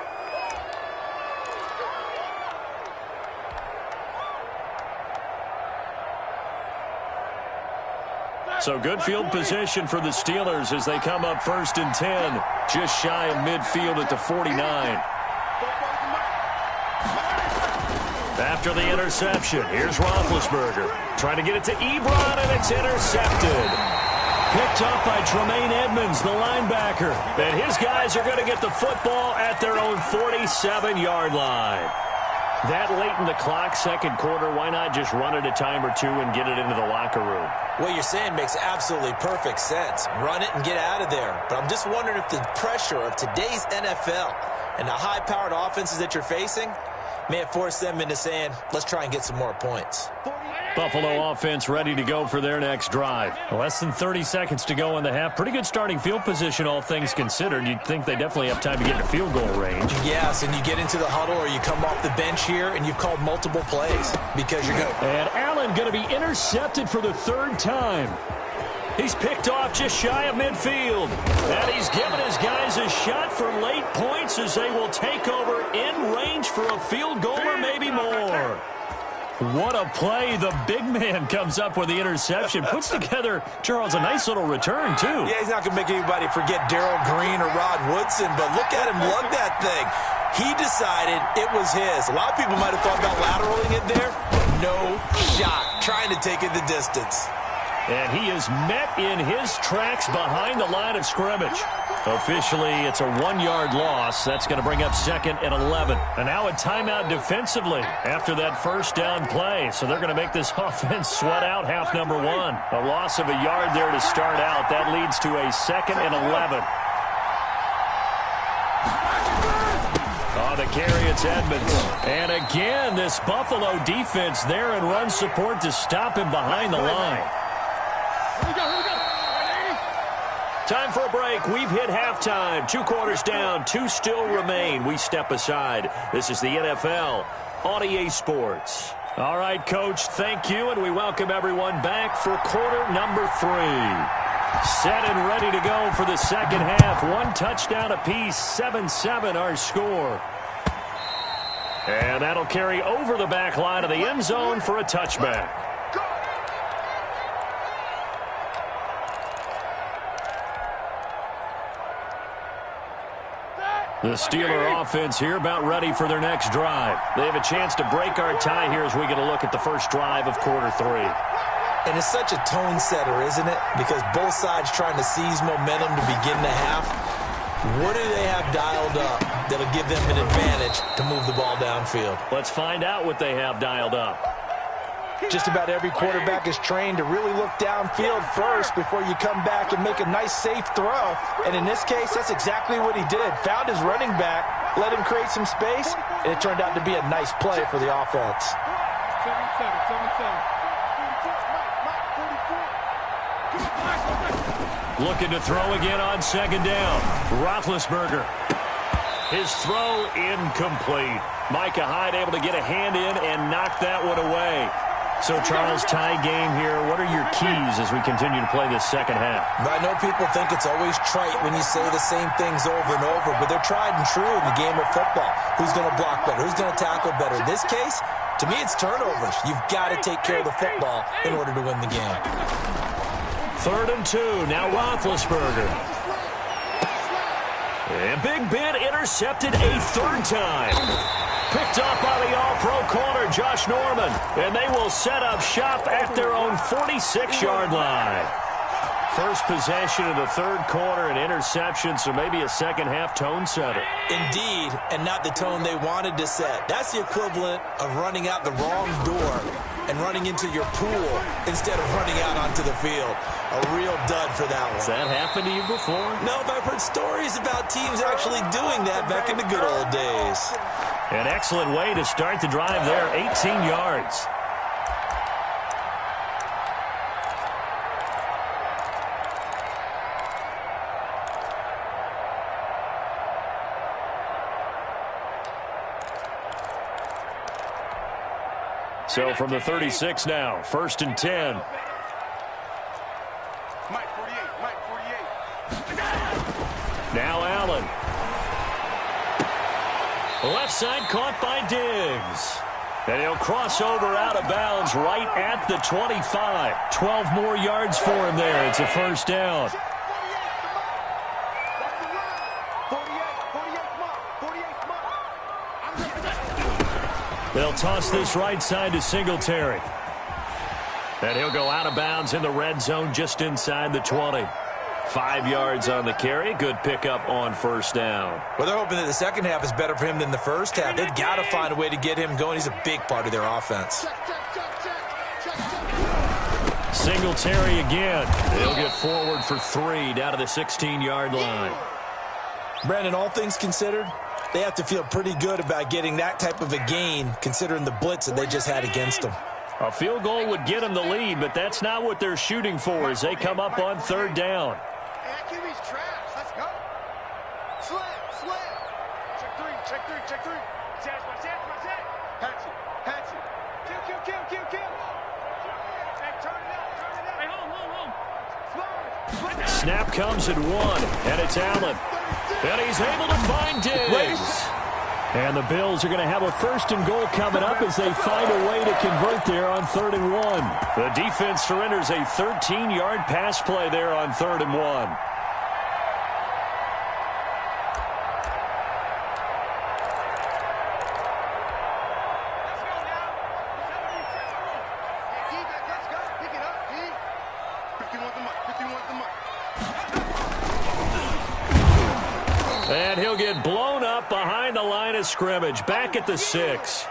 So good field position for the Steelers as they come up 1st and 10, just shy of midfield at the 49. After the interception, here's Roethlisberger. Trying to get it to Ebron, and it's intercepted. Picked up by Tremaine Edmonds, the linebacker. And his guys are going to get the football at their own 47-yard line. That late in the clock, second quarter, why not just run it a time or two and get it into the locker room? What you're saying makes absolutely perfect sense. Run it and get out of there. But I'm just wondering if the pressure of today's NFL and the high-powered offenses that you're facing may have forced them into saying, let's try and get some more points. Buffalo offense ready to go for their next drive. Less than 30 seconds to go in the half. Pretty good starting field position, all things considered. You'd think they definitely have time to get into field goal range. Yes, and you get into the huddle or you come off the bench here and you've called multiple plays because you're going to... And Allen going to be intercepted for the 3rd time. He's picked off just shy of midfield. And he's given his guys a shot for late points as they will take over in range for a field goal or maybe more. What a play. The big man comes up with the interception. Puts together, Charles, a nice little return, too. Yeah, he's not going to make anybody forget Darrell Green or Rod Woodson, but look at him lug that thing. He decided it was his. A lot of people might have thought about lateraling it there. No shot. Trying to take it the distance. And he is met in his tracks behind the line of scrimmage. Officially, it's a 1-yard loss. That's going to bring up 2nd and 11. And now a timeout defensively after that first down play. So they're going to make this offense sweat out half number 1. A loss of a yard there to start out. That leads to a 2nd and 11. On the carry, it's Edmonds. And again, this Buffalo defense there in run support to stop him behind the line. Time for a break. We've hit halftime. 2 quarters down. 2 still remain. We step aside. This is the NFL on EA Sports. All right, Coach, thank you, and we welcome everyone back for quarter number 3. Set and ready to go for the second half. 1 touchdown apiece. 7-7 our score. And that'll carry over the back line of the end zone for a touchback. The Steeler offense here about ready for their next drive. They have a chance to break our tie here as we get a look at the first drive of quarter 3. And it's such a tone setter, isn't it? Because both sides trying to seize momentum to begin the half. What do they have dialed up that'll give them an advantage to move the ball downfield? Let's find out what they have dialed up. Just about every quarterback is trained to really look downfield first before you come back and make a nice, safe throw. And in this case, that's exactly what he did. Found his running back, let him create some space, and it turned out to be a nice play for the offense. 7-7. Looking to throw again on second down. Roethlisberger. His throw incomplete. Micah Hyde able to get a hand in and knock that one away. So, Charles, tie game here. What are your keys as we continue to play this second half? I know people think it's always trite when you say the same things over and over, but they're tried and true in the game of football. Who's going to block better? Who's going to tackle better? In this case, to me, it's turnovers. You've got to take care of the football in order to win the game. 3rd and 2. Now Roethlisberger. A big bit intercepted a 3rd time. Picked up by the all-pro corner, Josh Norman. And they will set up shop at their own 46-yard line. First possession of the 3rd quarter, an interception, so maybe a second-half tone setter. Indeed, and not the tone they wanted to set. That's the equivalent of running out the wrong door and running into your pool instead of running out onto the field. A real dud for that one. Has that happened to you before? No, but I've heard stories about teams actually doing that back in the good old days. An excellent way to start the drive there, 18 yards. So from the 36 now, 1st and 10. Mike 48, Mike 48. Now Allen. Left side caught by Diggs. And he'll cross over out of bounds right at the 25. 12 more yards for him there. It's a first down. They'll toss this right side to Singletary. And he'll go out of bounds in the red zone just inside the 20. 5 yards on the carry. Good pickup on first down. Well, they're hoping that the second half is better for him than the first half. They've got to find a way to get him going. He's a big part of their offense. Singletary again. He'll get forward for 3 down to the 16-yard line. Brandon, all things considered, they have to feel pretty good about getting that type of a gain considering the blitz that they just had against them. A field goal would get them the lead, but that's not what they're shooting for as they come up on third down. QB's trash. Let's go. Slam. Check three. Catch. Kill. Hey, turn it out. Hey, hold. Snap comes at 1, and it's Allen. And he's able to find Diggs. And the Bills are going to have a first and goal coming up as they find a way to convert there on 3rd and 1. The defense surrenders a 13-yard pass play there on 3rd and 1. And he'll get blown up behind the line of scrimmage, back at the 6.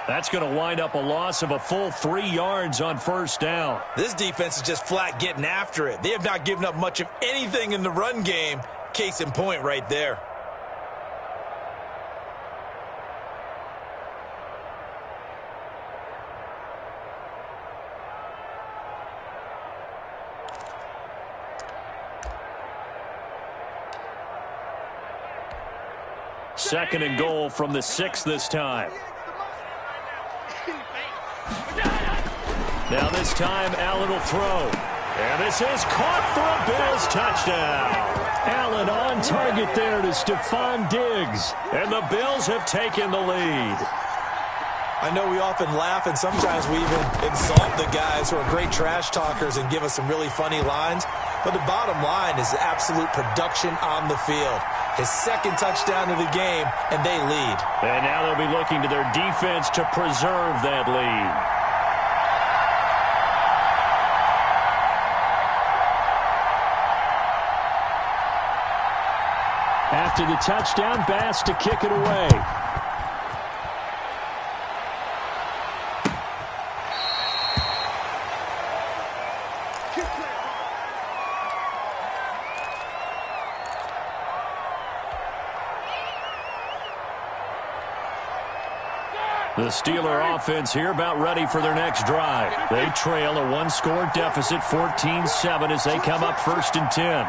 That's going to wind up a loss of a full 3 yards on first down. This defense is just flat getting after it. They have not given up much of anything in the run game. Case in point right there. Second and goal from the 6 this time. Now this time, Allen will throw. And this is caught for a Bills touchdown. Allen on target there to Stephon Diggs. And the Bills have taken the lead. I know we often laugh and sometimes we even insult the guys who are great trash talkers and give us some really funny lines. But the bottom line is absolute production on the field. His second touchdown of the game, and they lead. And now they'll be looking to their defense to preserve that lead. After the touchdown, Bass to kick it away. The Steeler offense here about ready for their next drive. They trail a one-score deficit, 14-7, as they come up 1st and 10.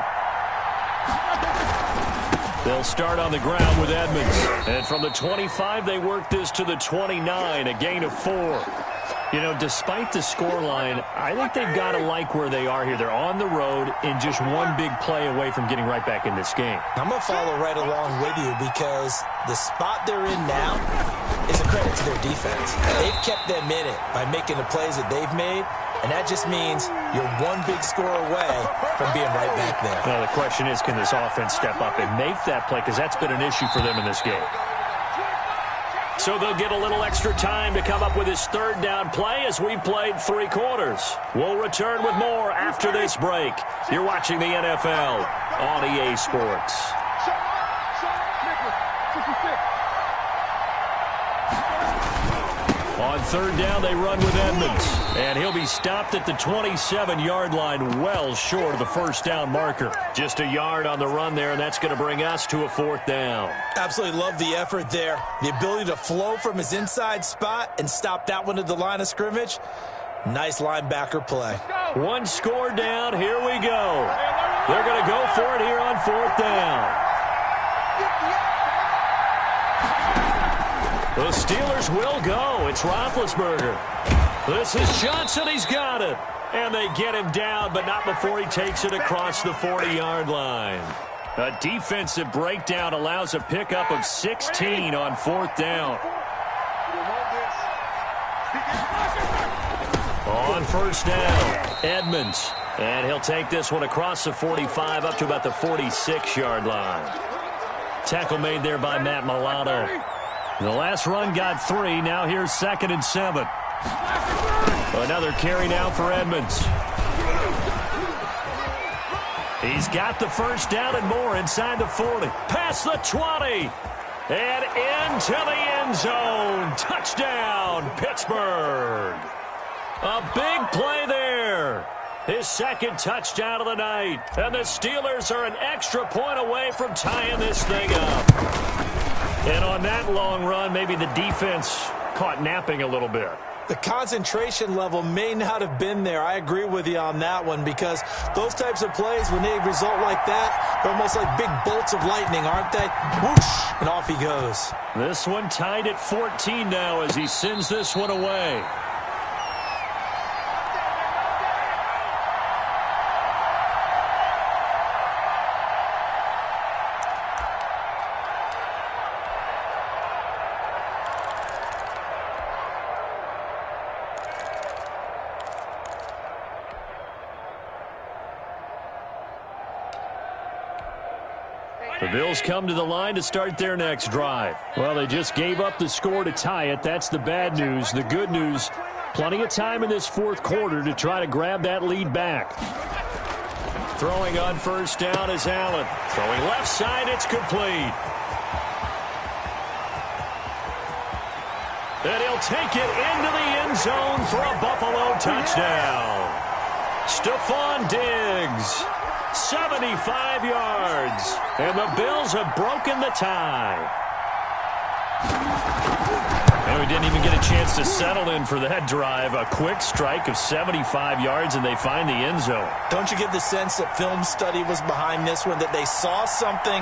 They'll start on the ground with Edmonds. And from the 25, they work this to the 29, a gain of 4. You know, despite the scoreline, I think they've got to like where they are here. They're on the road and just one big play away from getting right back in this game. I'm going to follow right along with you because the spot they're in now is a credit to their defense. They've kept them in it by making the plays that they've made, and that just means you're one big score away from being right back there. Now, the question is, can this offense step up and make that play? Because that's been an issue for them in this game. So they'll get a little extra time to come up with his 3rd down play as we've played 3 quarters. We'll return with more after this break. You're watching the NFL on EA Sports. On 3rd down, they run with Edmonds. And he'll be stopped at the 27-yard line, well short of the first down marker. Just a yard on the run there, and that's going to bring us to a 4th down. Absolutely love the effort there. The ability to flow from his inside spot and stop that one at the line of scrimmage. Nice linebacker play. 1 score down. Here we go. They're going to go for it here on 4th down. The Steelers will go. It's Roethlisberger. This is Johnson. He's got it. And they get him down, but not before he takes it across the 40-yard line. A defensive breakdown allows a pickup of 16 on 4th down. On first down, Edmonds. And he'll take this one across the 45 up to about the 46-yard line. Tackle made there by Matt Milano. The last run got 3. Now here's 2nd and 7. Another carry now for Edmonds. He's got the first down and more inside the 40. Past the 20. And into the end zone. Touchdown, Pittsburgh. A big play there. His 2nd touchdown of the night. And the Steelers are an extra point away from tying this thing up. And on that long run, maybe the defense caught napping a little bit. The concentration level may not have been there. I agree with you on that one, because those types of plays, when they result like that, they're almost like big bolts of lightning, aren't they? Whoosh, and off he goes. This one tied at 14 now as he sends this one away. The Bills come to the line to start their next drive. Well, they just gave up the score to tie it. That's the bad news. The good news, plenty of time in this 4th quarter to try to grab that lead back. Throwing on first down is Allen. Throwing left side, it's complete. And he'll take it into the end zone for a Buffalo touchdown. Stephon Diggs. 75 yards. And the Bills have broken the tie. And we didn't even get a chance to settle in for that drive. A quick strike of 75 yards, and they find the end zone. Don't you get the sense that film study was behind this one, that they saw something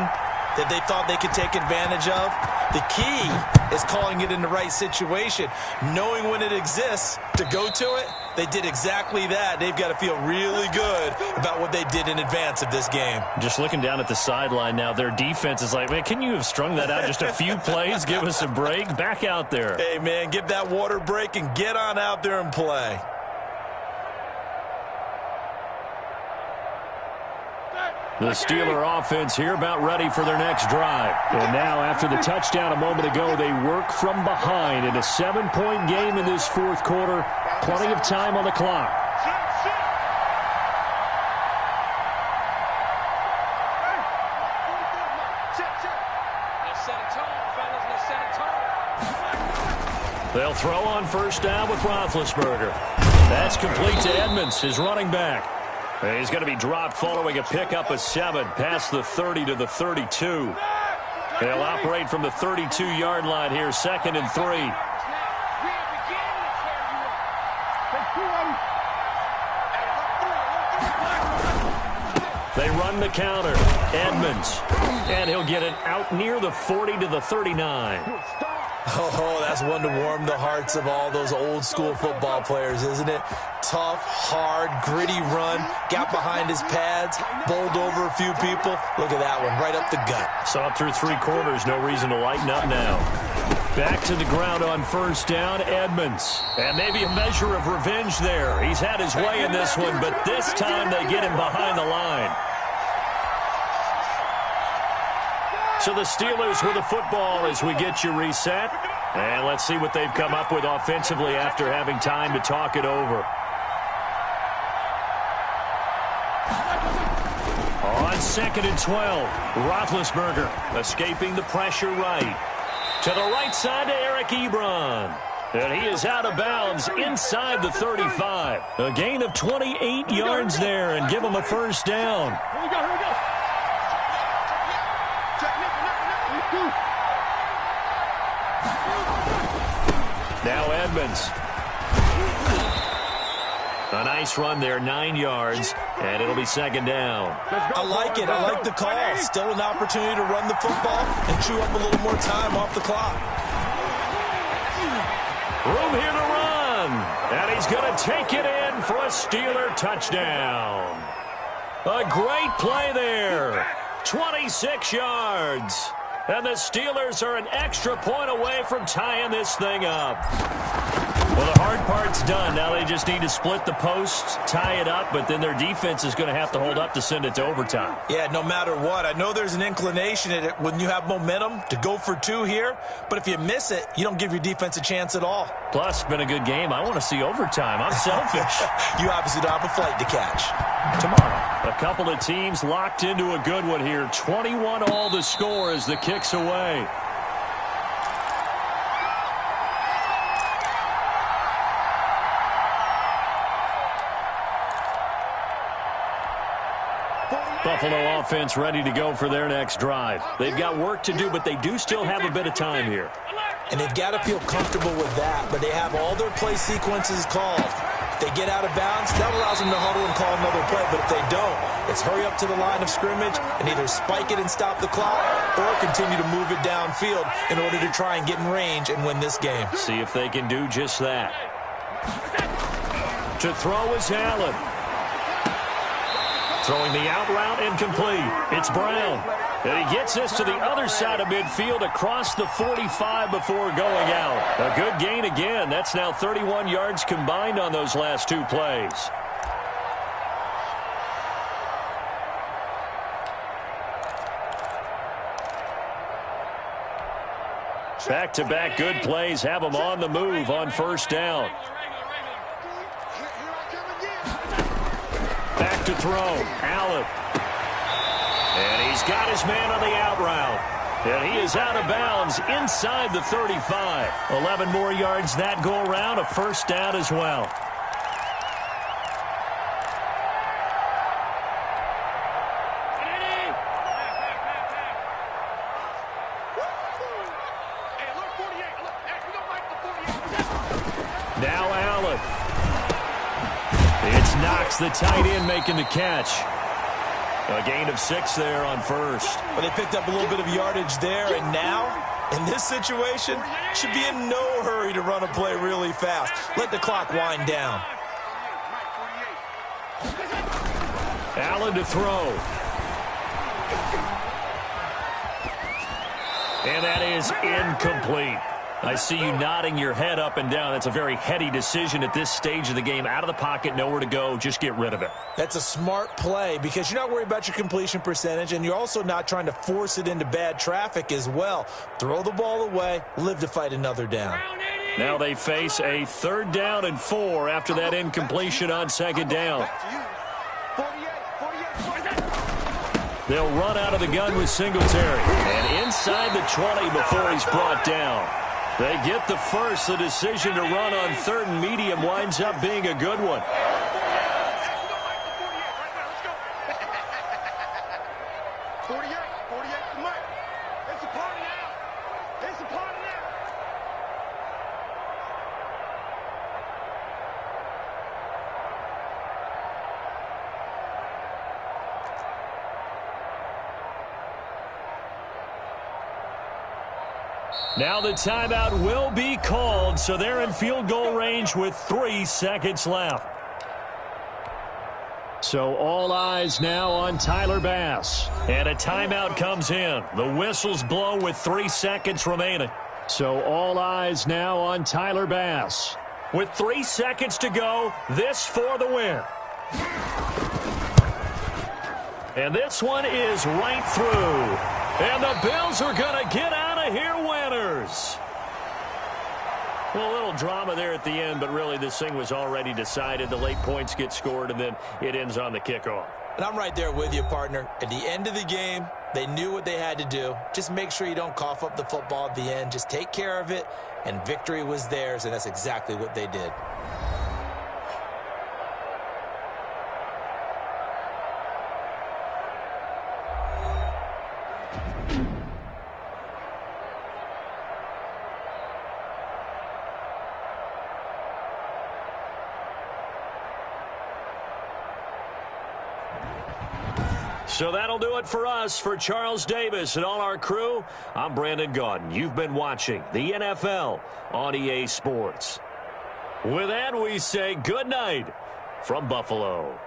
that they thought they could take advantage of? The key is calling it in the right situation, knowing when it exists to go to it. They did exactly that. They've got to feel really good about what they did in advance of this game. Just looking down at the sideline now, their defense is like, man, can you have strung that out just a few plays? Give us a break. Back out there. Hey, man, give that water break and get on out there and play. The Steeler offense here about ready for their next drive. And now after the touchdown a moment ago, they work from behind in a 7-point game in this 4th quarter. Plenty of time on the clock. They'll throw on first down with Roethlisberger. That's complete to Edmonds, his running back. He's going to be dropped following a pickup of 7 past the 30 to the 32. They'll operate from the 32-yard line here, 2nd and 3. They run the counter. Edmonds. And he'll get it out near the 40 to the 39. Oh, that's one to warm the hearts of all those old-school football players, isn't it? Tough, hard, gritty run, got behind his pads, bowled over a few people. Look at that one, right up the gut. Saw it through 3 quarters, no reason to lighten up now. Back to the ground on first down, Edmonds. And maybe a measure of revenge there. He's had his way in this one, but this time they get him behind the line. So the Steelers with the football as we get you reset. And let's see what they've come up with offensively after having time to talk it over. On 2nd and 12, Roethlisberger escaping the pressure right. To the right side to Eric Ebron. And he is out of bounds inside the 35. A gain of 28 yards there and give him a first down. Here we go, here we go. Now Edmonds. A nice run there, 9 yards, and it'll be 2nd down. I like it. I like the call. Still an opportunity to run the football and chew up a little more time off the clock. Room here to run, and he's going to take it in for a Steeler touchdown. A great play there, 26 yards. And the Steelers are an extra point away from tying this thing up. Well, the hard part's done. Now they just need to split the posts, tie it up, but then their defense is going to have to hold up to send it to overtime. Yeah, no matter what. I know there's an inclination in it when you have momentum to go for two here, but if you miss it, you don't give your defense a chance at all. Plus, it's been a good game. I want to see overtime. I'm selfish. You obviously don't have a flight to catch. Tomorrow, a couple of teams locked into a good one here. 21-all the score as the kick's away. Buffalo offense ready to go for their next drive. They've got work to do, but they do still have a bit of time here. And they've got to feel comfortable with that, but they have all their play sequences called. If they get out of bounds, that allows them to huddle and call another play, but if they don't, it's hurry up to the line of scrimmage and either spike it and stop the clock or continue to move it downfield in order to try and get in range and win this game. See if they can do just that. To throw is Allen. Throwing the out route incomplete. It's Brown. And he gets this to the other side of midfield across the 45 before going out. A good gain again. That's now 31 yards combined on those last two plays. Back-to-back good plays have them on the move on first down. Back to throw. Allen. And he's got his man on the out route. And he is out of bounds inside the 35. 11 more yards that go around. A first down as well. Now Allen. It's Knox, the tight end, making the catch. A gain of 6 there on first. But they picked up a little bit of yardage there, and now, in this situation, should be in no hurry to run a play really fast. Let the clock wind down. Allen to throw. And that is incomplete. I see you nodding your head up and down. That's a very heady decision at this stage of the game. Out of the pocket, nowhere to go. Just get rid of it. That's a smart play because you're not worried about your completion percentage, and you're also not trying to force it into bad traffic as well. Throw the ball away, live to fight another down. Now they face a 3rd down and 4 after that incompletion on 2nd down. They'll run out of the gun with Singletary. And inside the 20 before he's brought down. They get the first. The decision to run on 3rd and medium winds up being a good one. 48 to Mike. It's a party now. It's a party now. Now the timeout will be called, so they're in field goal range with 3 seconds left. So all eyes now on Tyler Bass. And a timeout comes in. The whistles blow with 3 seconds remaining. So all eyes now on Tyler Bass. With 3 seconds to go, this for the win. And this one is right through. And the Bills are going to get out of here winners. Well, a little drama there at the end, but really this thing was already decided. The late points get scored, and then it ends on the kickoff. And I'm right there with you, partner. At the end of the game, they knew what they had to do. Just make sure you don't cough up the football at the end. Just take care of it, and victory was theirs, and that's exactly what they did. So that'll do it for us. For Charles Davis and all our crew, I'm Brandon Gaudin. You've been watching the NFL on EA Sports. With that, we say good night from Buffalo.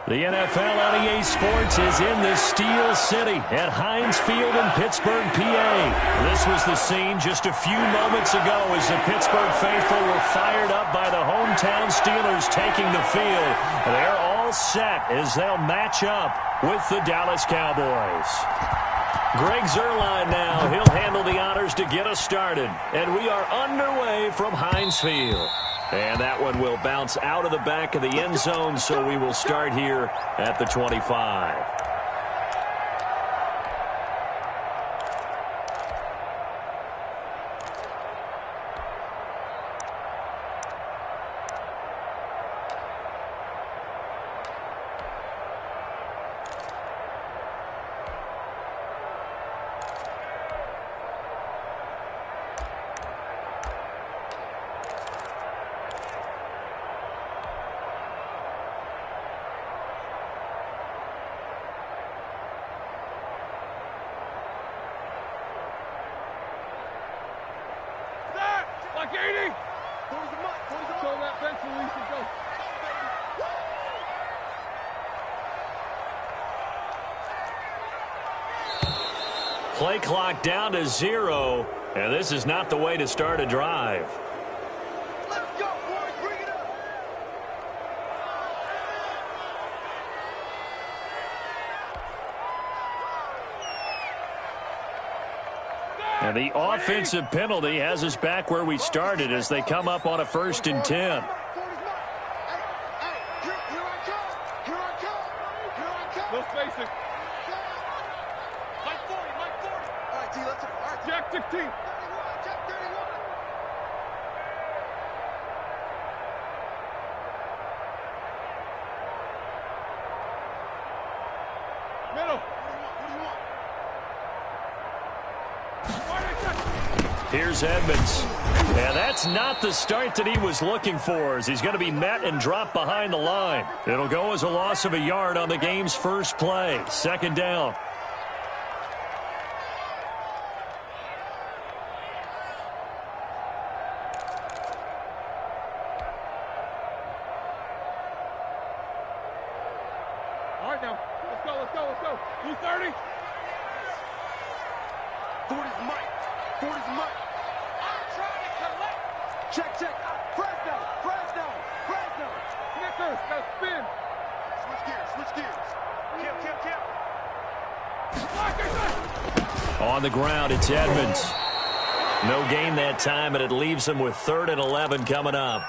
The NFL on EA Sports is in the Steel City at Heinz Field in Pittsburgh, PA. This was the scene just a few moments ago as the Pittsburgh faithful were fired up by the hometown Steelers taking the field. They're all set as they'll match up with the Dallas Cowboys. Greg Zuerlein now. He'll handle the honors to get us started. And we are underway from Heinz Field. And that one will bounce out of the back of the end zone, so we will start here at the 25. Like 80. Show that bench release and go. Play clock down to 0, and this is not the way to start a drive. Let's go, boys. Bring it up. And the offensive penalty has us back where we started as they come up on a 1st and 10. No spacing. Mike 40, Mike 40. All right, T, let's go. Jack 16. Jack 31. Middle. What do you want? Here's Edmonds. And that's not the start that he was looking for, as he's going to be met and dropped behind the line. It'll go as a loss of a yard on the game's first play. 2nd down. All right, now. Let's go, let's go, let's go. You 30. 40's Mike. 40's Mike. I'm trying to collect. Check, check. Fresno, Fresno, Fresno. Snickers, now spin. Switch gears. Kill. On the ground, it's Edmonds. No gain that time, and it leaves him with 3rd and 11 coming up.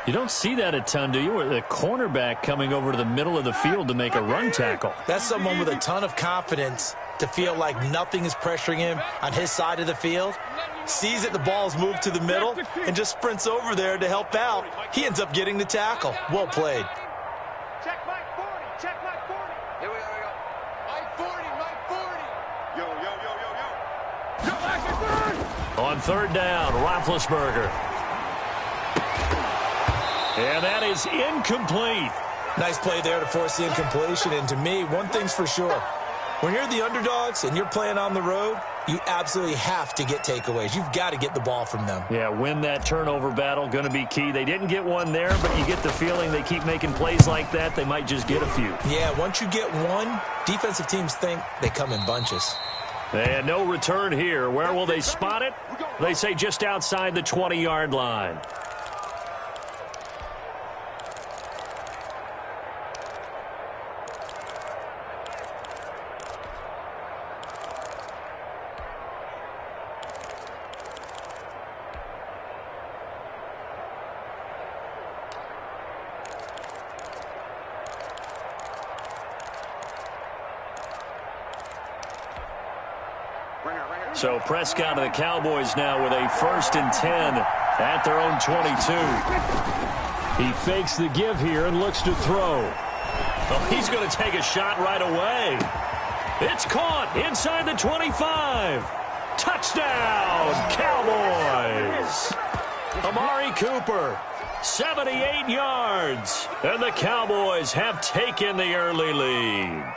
You don't see that a ton, do you? Or the cornerback coming over to the middle of the field to make a run tackle. That's someone with a ton of confidence to feel like nothing is pressuring him on his side of the field. Sees that the ball's moved to the middle and just sprints over there to help out. He ends up getting the tackle. Well played. Check Mike 40. Check Mike 40. Here we go. Mike 40. Mike 40. Yo. Yo, back at 3rd. On 3rd down, Roethlisberger. And that is incomplete. Nice play there to force the incompletion. And to me, one thing's for sure. When you're the underdogs and you're playing on the road, you absolutely have to get takeaways. You've got to get the ball from them. Yeah, win that turnover battle, going to be key. They didn't get one there, but you get the feeling they keep making plays like that, they might just get a few. Yeah, once you get one, defensive teams think they come in bunches. And no return here. Where will they spot it? They say just outside the 20-yard line. So Prescott of the Cowboys now with a 1st and 10 at their own 22. He fakes the give here and looks to throw. Oh, he's going to take a shot right away. It's caught inside the 25. Touchdown, Cowboys. Amari Cooper, 78 yards. And the Cowboys have taken the early lead.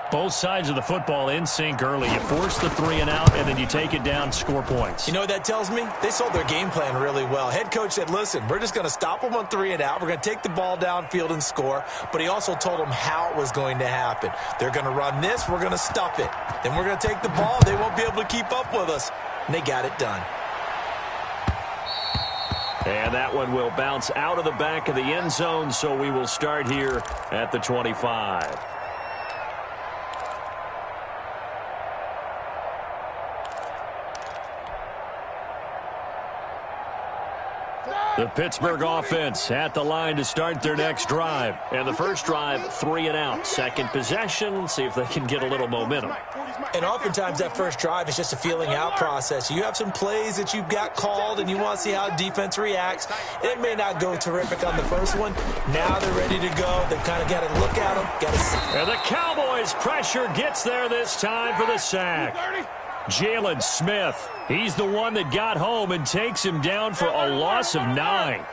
Both sides of the football in sync early. You force the 3 and out, and then you take it down, score points. You know what that tells me? They sold their game plan really well. Head coach said, listen, we're just going to stop them on 3 and out. We're going to take the ball downfield and score. But he also told them how it was going to happen. They're going to run this. We're going to stuff it. Then we're going to take the ball. They won't be able to keep up with us. And they got it done. And that one will bounce out of the back of the end zone, so we will start here at the 25. The Pittsburgh offense at the line to start their next drive. And the first drive, 3 and out. Second possession, see if they can get a little momentum. And oftentimes that first drive is just a feeling out process. You have some plays that you've got called and you want to see how defense reacts. It may not go terrific on the first one. Now they're ready to go. They've kind of got to look at them. Got to see. And the Cowboys pressure gets there this time for the sack. Jalen Smith, he's the one that got home and takes him down for a loss of 9.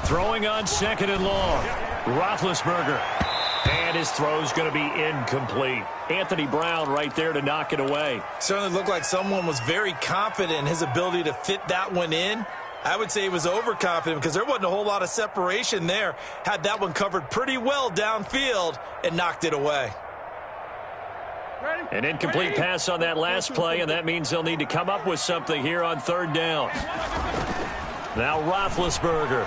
Throwing on second and long. Roethlisberger. And his throw's going to be incomplete. Anthony Brown right there to knock it away. Certainly looked like someone was very confident in his ability to fit that one in. I would say he was overconfident because there wasn't a whole lot of separation there. Had that one covered pretty well downfield and knocked it away. An incomplete pass on that last play, and that means they'll need to come up with something here on third down. Now Roethlisberger.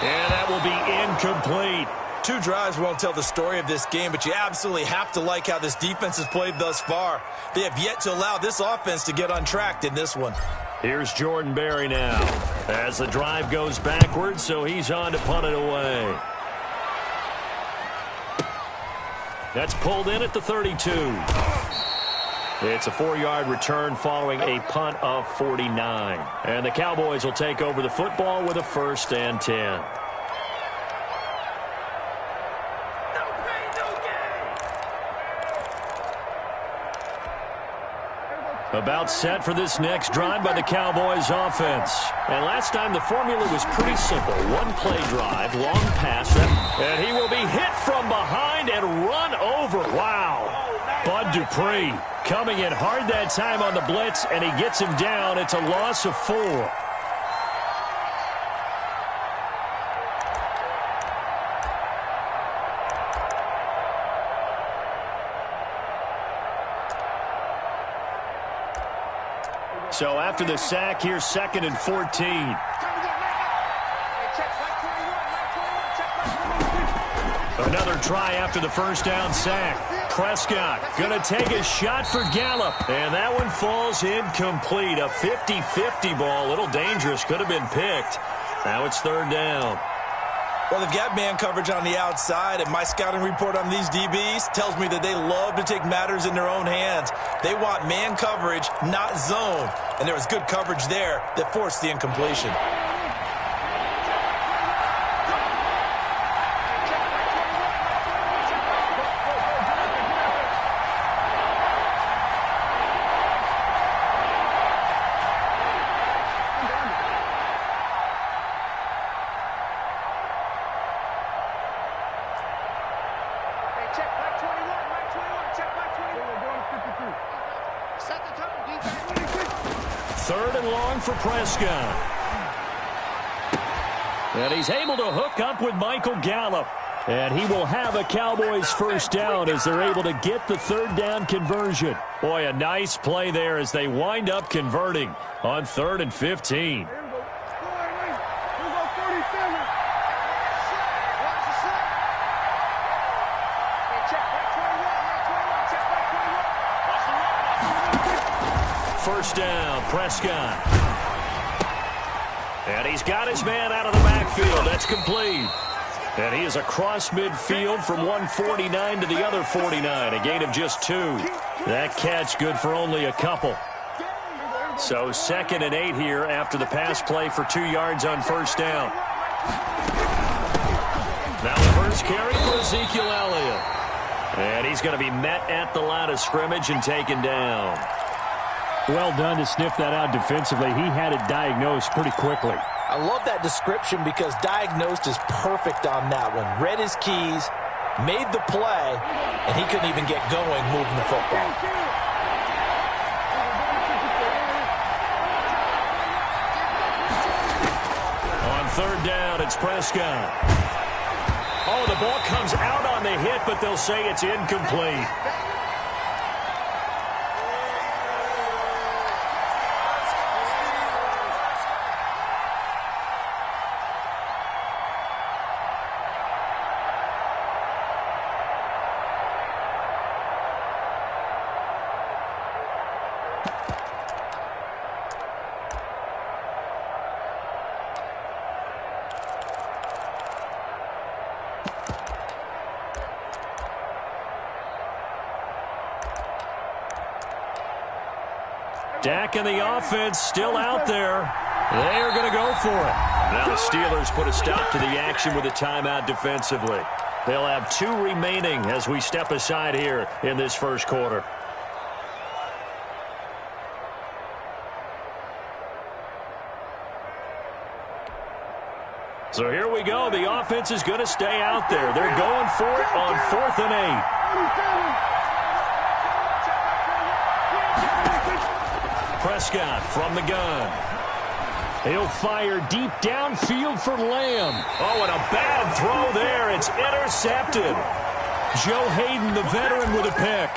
And that will be incomplete. 2 drives won't tell the story of this game, but you absolutely have to like how this defense has played thus far. They have yet to allow this offense to get untracked in this one. Here's Jordan Berry now as the drive goes backwards, so he's on to punt it away. That's pulled in at the 32. It's a 4-yard return following a punt of 49. And the Cowboys will take over the football with a 1st and 10. About set for this next drive by the Cowboys offense. And last time the formula was pretty simple. 1-play drive, long pass, and he will be hit from behind and run over. Wow. Bud Dupree coming in hard that time on the blitz, and he gets him down. It's a loss of 4. So after the sack, here's 2nd and 14. Another try after the first down sack. Prescott going to take a shot for Gallup. And that one falls incomplete. A 50-50 ball. A little dangerous. Could have been picked. Now it's 3rd down. Well, they've got man coverage on the outside, and my scouting report on these DBs tells me that they love to take matters in their own hands. They want man coverage, not zone. And there was good coverage there that forced the incompletion. For Prescott. And he's able to hook up with Michael Gallup. And he will have a Cowboys 1st down as they're able to get the 3rd down conversion. Boy, a nice play there as they wind up converting on 3rd and 15. First down, Prescott. And he's got his man out of the backfield. That's complete. And he is across midfield from 149 to the other 49. A gain of just 2. That catch good for only a couple. So 2nd and 8 here after the pass play for 2 yards on first down. Now the first carry for Ezekiel Elliott. And he's going to be met at the line of scrimmage and taken down. Well done to sniff that out defensively. He had it diagnosed pretty quickly. I love that description because diagnosed is perfect on that one. Read his keys, made the play, and he couldn't even get going moving the football. On third down, it's Prescott. Oh, the ball comes out on the hit, but they'll say it's incomplete. Dak and the offense still out there. They are going to go for it. Now the Steelers put a stop to the action with a timeout defensively. They'll have 2 remaining as we step aside here in this first quarter. So here we go. The offense is going to stay out there. They're going for it on 4th and 8. Prescott from the gun. He'll fire deep downfield for Lamb. Oh, and a bad throw there. It's intercepted. Joe Hayden, the veteran, with a pick.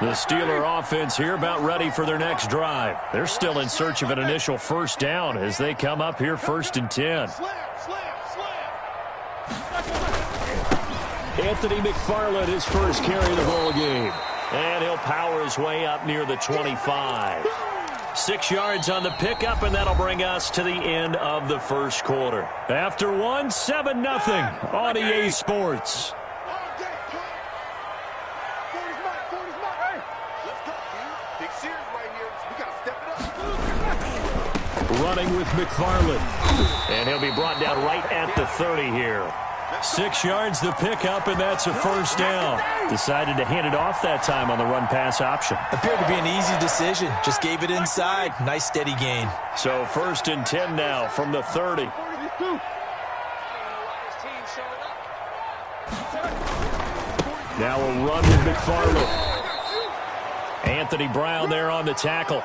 The Steeler offense here about ready for their next drive. They're still in search of an initial first down as they come up here 1st and 10. Anthony McFarland, his first carry of the ball game. And he'll power his way up near the 25. 6 yards on the pickup, and that'll bring us to the end of the first quarter. After one, 7-0 on EA Sports. Running with McFarland. And he'll be brought down right at the 30 here. 6 yards the pickup, and that's a first down. Decided to hand it off that time on the run-pass option. Appeared to be an easy decision. Just gave it inside. Nice steady gain. So 1st and 10 now from the 30. Now a run with McFarland. Anthony Brown there on the tackle.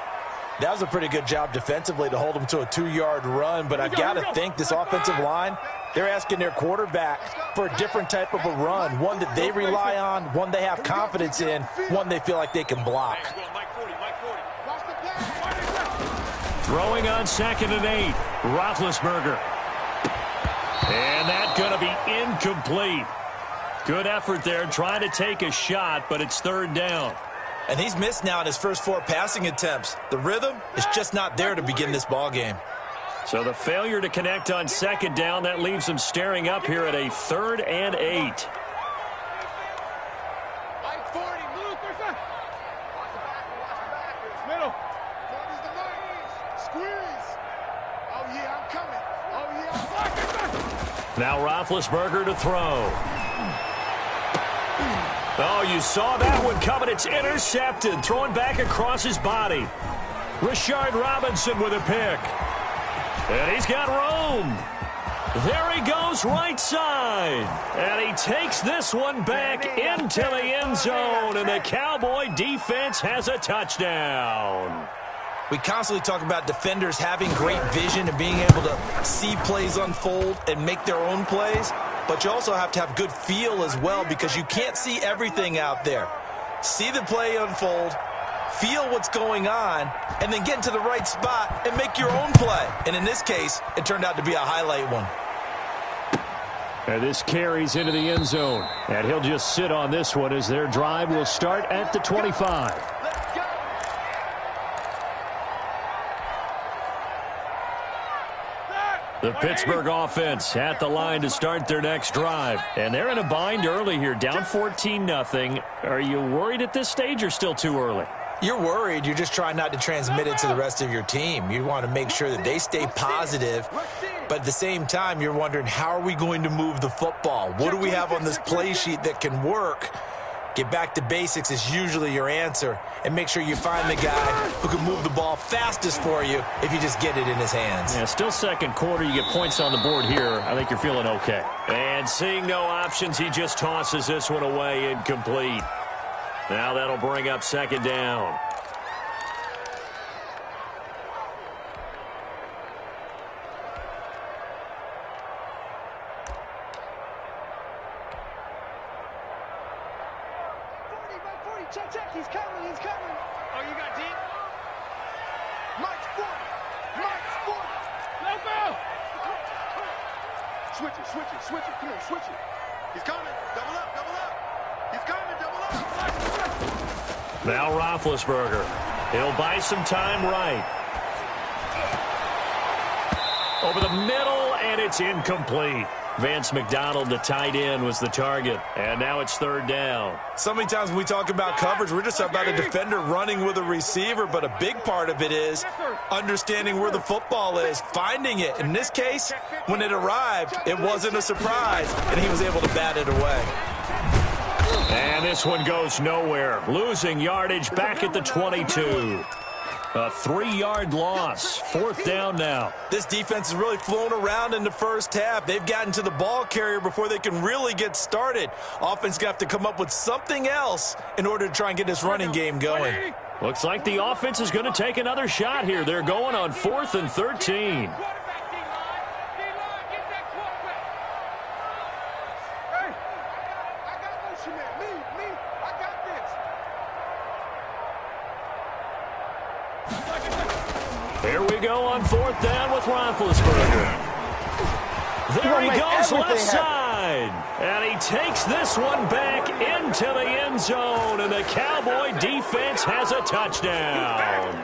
That was a pretty good job defensively to hold him to a 2-yard run, but I've got to think this offensive line, they're asking their quarterback for a different type of a run, one that they rely on, one they have confidence in, one they feel like they can block. Throwing on 2nd and 8, Roethlisberger. And that's going to be incomplete. Good effort there trying to take a shot, but it's 3rd down. And he's missed now in his first 4 passing attempts. The rhythm is just not there to begin this ball game. So the failure to connect on 2nd down, that leaves him staring up here at a 3rd and 8. Now Roethlisberger to throw. Oh, you saw that one coming. It's intercepted. Throwing back across his body. Rashard Robinson with a pick. And he's got room. There he goes right side. And he takes this one back into the end zone. And the Cowboy defense has a touchdown. We constantly talk about defenders having great vision and being able to see plays unfold and make their own plays. But you also have to have good feel as well because you can't see everything out there. See the play unfold, feel what's going on, and then get into the right spot and make your own play. And in this case, it turned out to be a highlight one. And this carries into the end zone. And he'll just sit on this one as their drive will start at the 25. The Pittsburgh offense at the line to start their next drive. And they're in a bind early here, down 14-0. Are you worried at this stage or still too early? You're worried. You're just trying not to transmit it to the rest of your team. You want to make sure that they stay positive. But at the same time, you're wondering, how are we going to move the football? What do we have on this play sheet that can work? Get back to basics is usually your answer, and make sure you find the guy who can move the ball fastest for you if you just get it in his hands. Yeah, still second quarter. You get points on the board here. I think you're feeling okay. And seeing no options, he just tosses this one away, incomplete. Now that'll bring up second down. Check, he's coming. Oh, you got deep? Mike's 40. Go! Switch it. Come on, switch it. He's coming. Double up. He's coming, double up. Now Roethlisberger. He'll buy some time right. Over the middle, and it's incomplete. Vance McDonald, the tight end, was the target. And now it's third down. So many times when we talk about coverage, we're just about a defender running with a receiver, but a big part of it is understanding where the football is, finding it. In this case, when it arrived, it wasn't a surprise, and he was able to bat it away. And this one goes nowhere. Losing yardage back at the 22. A 3-yard loss. Fourth down now. This defense has really flown around in the first half. They've gotten to the ball carrier before they can really get started. Offense got to come up with something else in order to try and get this running game going. Looks like the offense is going to take another shot here. They're going on 4th and 13. Here we go on 4th down with Roethlisberger. There he goes left side. And he takes this one back into the end zone. And the Cowboy defense has a touchdown.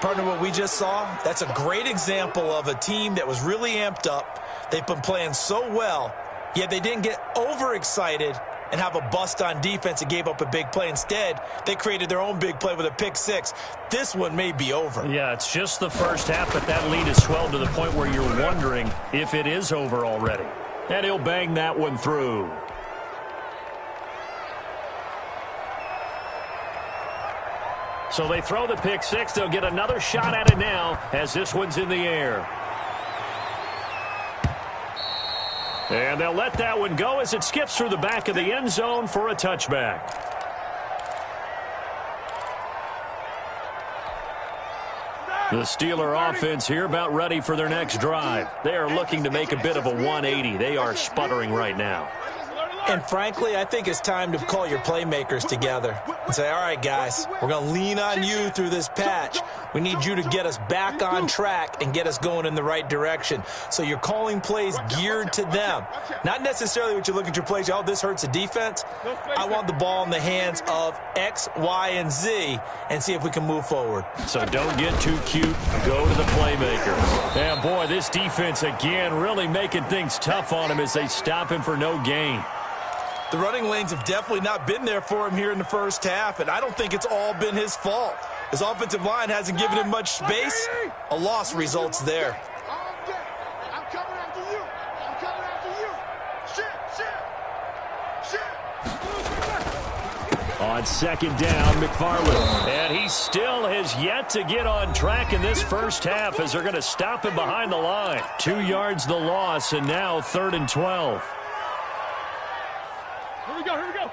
Partner, what we just saw, that's a great example of a team that was really amped up. They've been playing so well, yet they didn't get overexcited and have a bust on defense and gave up a big play. Instead, they created their own big play with a pick six. This one may be over. Yeah, it's just the first half, but that lead has swelled to the point where you're wondering if it is over already. And he'll bang that one through. So they throw the pick six. They'll get another shot at it now as this one's in the air. And they'll let that one go as it skips through the back of the end zone for a touchback. The Steeler offense here about ready for their next drive. They are looking to make a bit of a 180. They are sputtering right now. And frankly, I think it's time to call your playmakers together and say, all right, guys, we're going to lean on you through this patch. We need you to get us back on track and get us going in the right direction. So you're calling plays geared to them. Not necessarily what you look at your plays, oh, this hurts the defense. I want the ball in the hands of X, Y, and Z and see if we can move forward. So don't get too cute. Go to the playmakers. And, boy, this defense, again, really making things tough on him as they stop him for no gain. The running lanes have definitely not been there for him here in the first half, and I don't think it's all been his fault. His offensive line hasn't given him much space. A loss results there. I'm coming after you. Shit. On second down, McFarland. And he still has yet to get on track in this first half as they're going to stop him behind the line. 2 yards the loss, and now 3rd and 12. Here we go.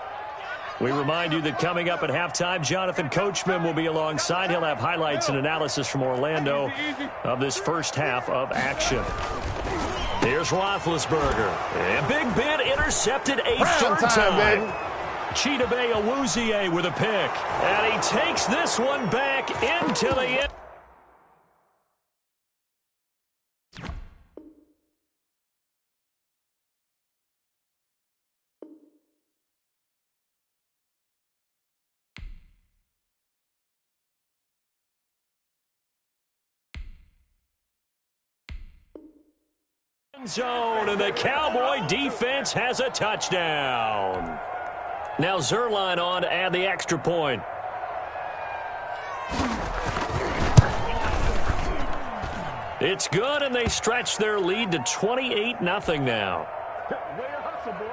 We remind you that coming up at halftime, Jonathan Coachman will be alongside. He'll have highlights and analysis from Orlando of this first half of action. Here's Roethlisberger. And big bid intercepted a third time. Chidobe Awuzie with a pick. And he takes this one back into the end. Zone, and the Cowboy defense has a touchdown. Now Zuerlein on to add the extra point. It's good, and they stretch their lead to 28-0 now. Way to hustle, boy.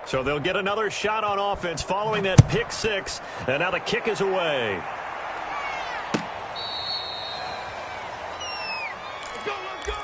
So they'll get another shot on offense following that pick six, and now the kick is away. Let's go, let's go.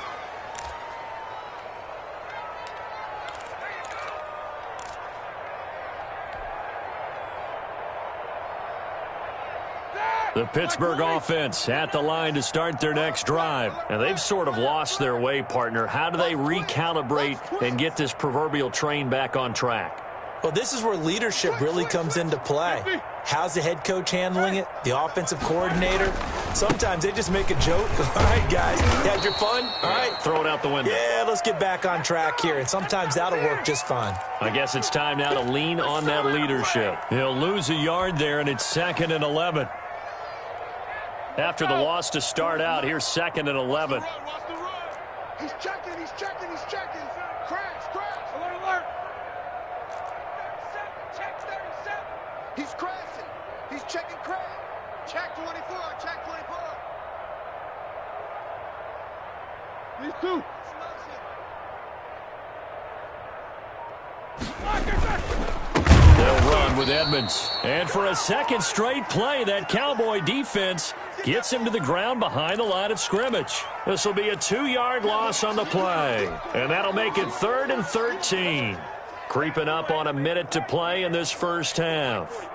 The Pittsburgh offense at the line to start their next drive. And they've sort of lost their way, partner. How do they recalibrate and get this proverbial train back on track? Well, this is where leadership really comes into play. How's the head coach handling it? The offensive coordinator? Sometimes they just make a joke. All right, guys, you had your fun? All right. Throw it out the window. Yeah, let's get back on track here. And sometimes that'll work just fine. I guess it's time now to lean on that leadership. He'll lose a yard there, and it's 2nd and 11. After the loss to start out, here's 2nd and 11. Watch the run. He's checking, he's checking, he's checking. Crash, crash. Alert, alert. 37, check 37. He's crashing. He's checking crash. Check 24, check 24. These two. They'll run with Edmonds. And for a second straight play, that Cowboy defense gets him to the ground behind the line of scrimmage. This will be a 2-yard loss on the play. And that'll make it 3rd and 13. Creeping up on a minute to play in this first half. Here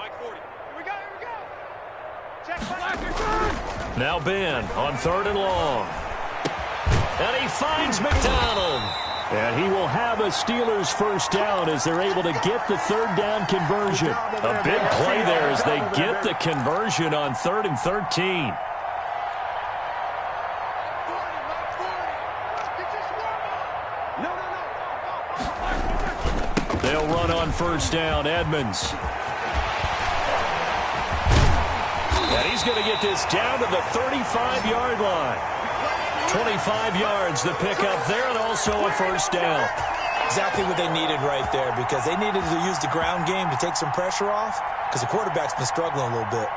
we go, here we go. Check Now Ben on 3rd and long. And he finds McDonald. And he will have a Steelers first down as they're able to get the 3rd down conversion. A big play there as they get the conversion on 3rd and 13. They'll run on first down. Edmonds. And he's going to get this down to the 35-yard line. 25 yards the pickup there, and also a first down. Exactly what they needed right there, because they needed to use the ground game to take some pressure off, because the quarterback's been struggling a little bit.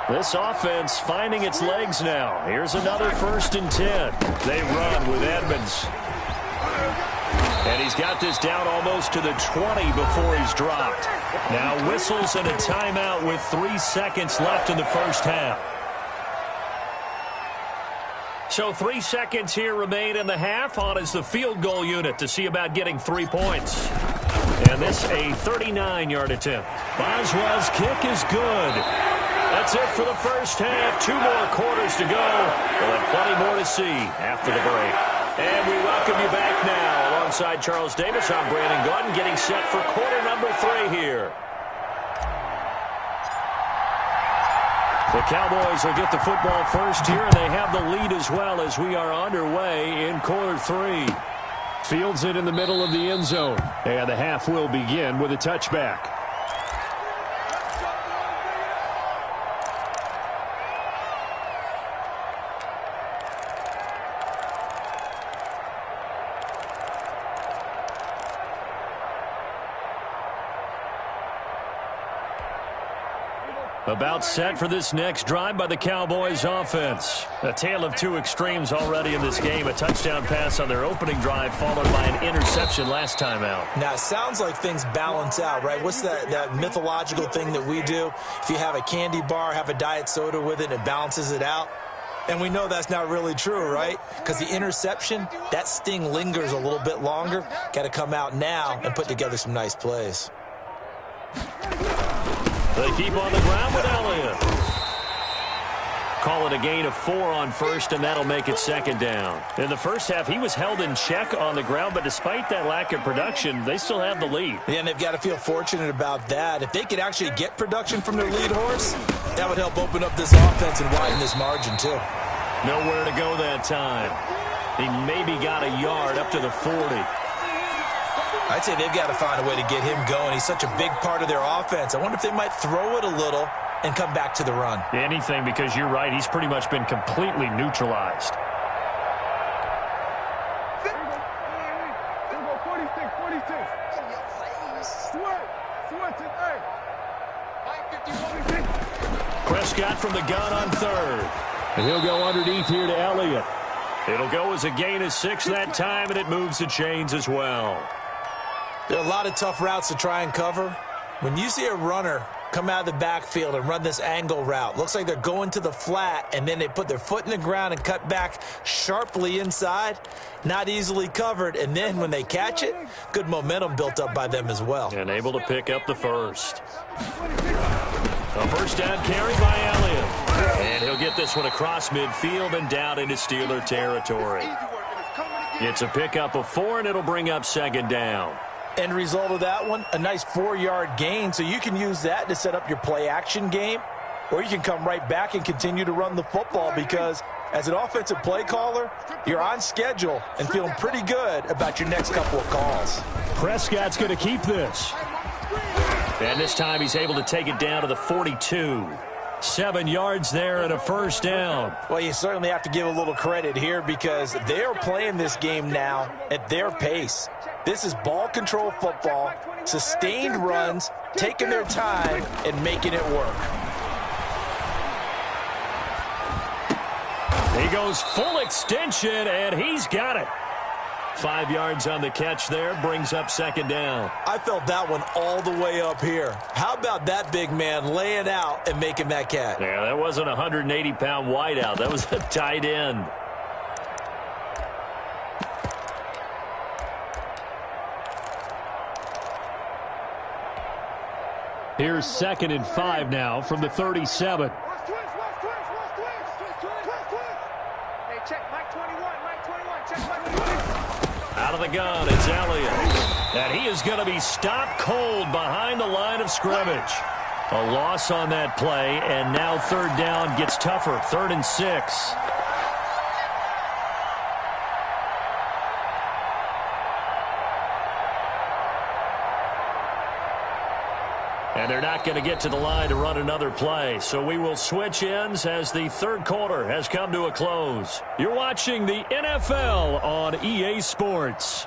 This offense finding its legs now. Here's another 1st and 10. They run with Edmonds. And he's got this down almost to the 20 before he's dropped. Now whistles and a timeout with 3 seconds left in the first half. So 3 seconds here remain in the half. On is the field goal unit to see about getting 3 points. And this a 39-yard attempt. Boswell's kick is good. That's it for the first half. 2 more quarters to go. We'll have plenty more to see after the break. And we welcome you back now. Alongside Charles Davis, I'm Brandon Gaudin, getting set for quarter number 3 here. The Cowboys will get the football first here, and they have the lead as well as we are underway in quarter 3. Fields it in the middle of the end zone. And the half will begin with a touchback. About set for this next drive by the Cowboys offense. A tale of 2 extremes already in this game. A touchdown pass on their opening drive followed by an interception last time out. Now, it sounds like things balance out, right? What's that mythological thing that we do? If you have a candy bar, have a diet soda with it, it balances it out. And we know that's not really true, right? Because the interception, that sting lingers a little bit longer. Got to come out now and put together some nice plays. They keep on the ground with Elliott. Call it a gain of 4 on first, and that'll make it 2nd down. In the first half, he was held in check on the ground, but despite that lack of production, they still have the lead. Yeah, and they've got to feel fortunate about that. If they could actually get production from their lead horse, that would help open up this offense and widen this margin, too. Nowhere to go that time. He maybe got a yard up to the 40. I'd say they've got to find a way to get him going. He's such a big part of their offense. I wonder if they might throw it a little and come back to the run. Anything, because you're right. He's pretty much been completely neutralized. Prescott from the gun on 3rd. And he'll go underneath here to Elliott. It'll go as a gain of 6 that time, and it moves the chains as well. There are a lot of tough routes to try and cover. When you see a runner come out of the backfield and run this angle route, looks like they're going to the flat, and then they put their foot in the ground and cut back sharply inside, not easily covered, and then when they catch it, good momentum built up by them as well. And able to pick up the first. A first down carry by Elliott. And he'll get this one across midfield and down into Steeler territory. It's a pickup of 4, and it'll bring up second down. End result of that one, a nice 4-yard gain, so you can use that to set up your play-action game, or you can come right back and continue to run the football because as an offensive play caller, you're on schedule and feeling pretty good about your next couple of calls. Prescott's going to keep this. And this time he's able to take it down to the 42. 7 yards there and a first down. Well, you certainly have to give a little credit here because they're playing this game now at their pace. This is ball control football, sustained runs, taking their time and making it work. He goes full extension, and he's got it. 5 yards on the catch there, brings up second down. I felt that one all the way up here. How about that big man laying out and making that catch? Yeah, that wasn't a 180-pound wideout. That was a tight end. Here's 2nd and 5 now from the 37. Out of the gun, it's Elliott. And he is going to be stopped cold behind the line of scrimmage. A loss on that play, and now third down gets tougher. 3rd and 6. And they're not going to get to the line to run another play. So we will switch ends as the third quarter has come to a close. You're watching the NFL on EA Sports.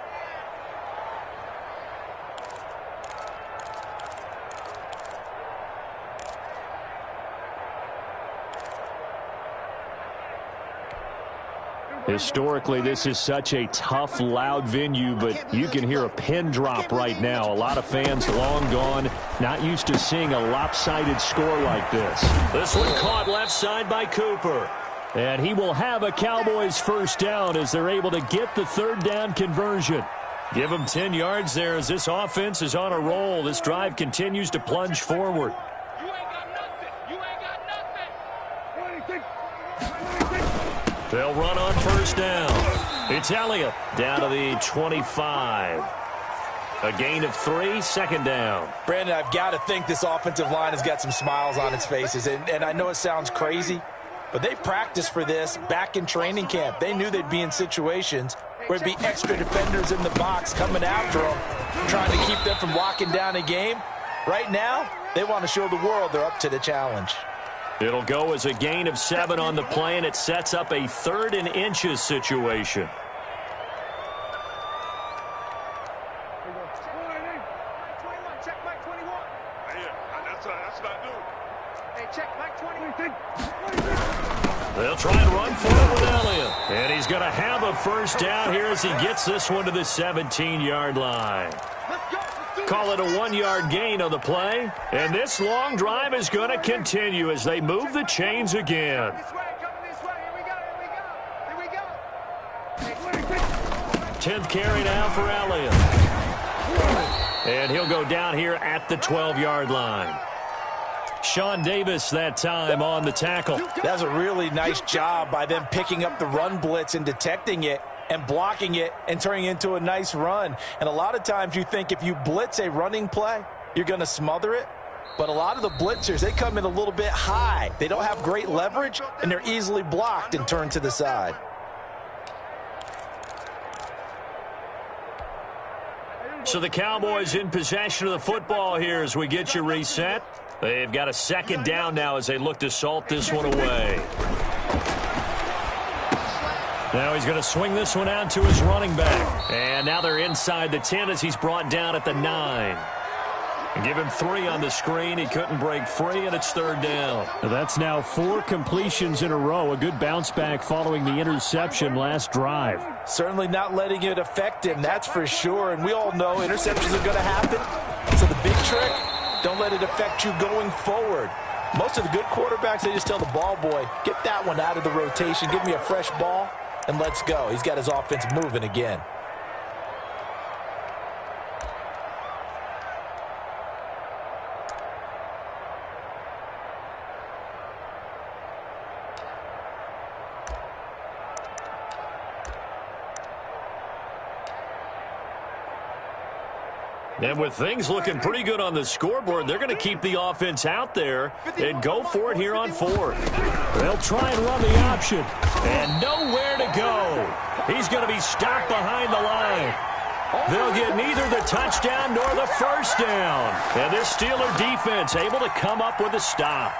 Historically, this is such a tough, loud venue, but you can hear a pin drop right now. A lot of fans long gone, not used to seeing a lopsided score like this. This one caught left side by Cooper. And he will have a Cowboys first down as they're able to get the third down conversion. Give them 10 yards there as this offense is on a roll. This drive continues to plunge forward. They'll run on first down. It's Elliott down to the 25. A gain of 3, second down. Brandon, I've got to think this offensive line has got some smiles on its faces. And I know it sounds crazy, but they practiced for this back in training camp. They knew they'd be in situations where there'd be extra defenders in the box coming after them, trying to keep them from locking down a game. Right now, they want to show the world they're up to the challenge. It'll go as a gain of 7 on the play, and it sets up a 3rd and inches situation. They'll try and run for it with Elliott. And he's going to have a first down here as he gets this one to the 17-yard line. Call it a 1-yard gain on the play. And this long drive is going to continue as they move the chains again. 10th carry now for Elliott. And he'll go down here at the 12-yard line. Sean Davis that time on the tackle. That's a really nice job by them picking up the run blitz and detecting it and blocking it and turning it into a nice run. And a lot of times you think if you blitz a running play, you're going to smother it. But a lot of the blitzers, they come in a little bit high. They don't have great leverage, and they're easily blocked and turned to the side. So the Cowboys in possession of the football here as we get you reset. They've got a second down now as they look to salt this one away. Now he's going to swing this one out to his running back. And now they're inside the 10 as he's brought down at the 9. Give him 3 on the screen. He couldn't break free, and it's 3rd down. That's now 4 completions in a row. A good bounce back following the interception last drive. Certainly not letting it affect him, that's for sure. And we all know interceptions are going to happen. So the big trick, don't let it affect you going forward. Most of the good quarterbacks, they just tell the ball boy, get that one out of the rotation, give me a fresh ball, and let's go. He's got his offense moving again. And with things looking pretty good on the scoreboard, they're going to keep the offense out there and go for it here on 4th. They'll try and run the option. And nowhere to go. He's going to be stopped behind the line. They'll get neither the touchdown nor the first down. And this Steeler defense able to come up with a stop.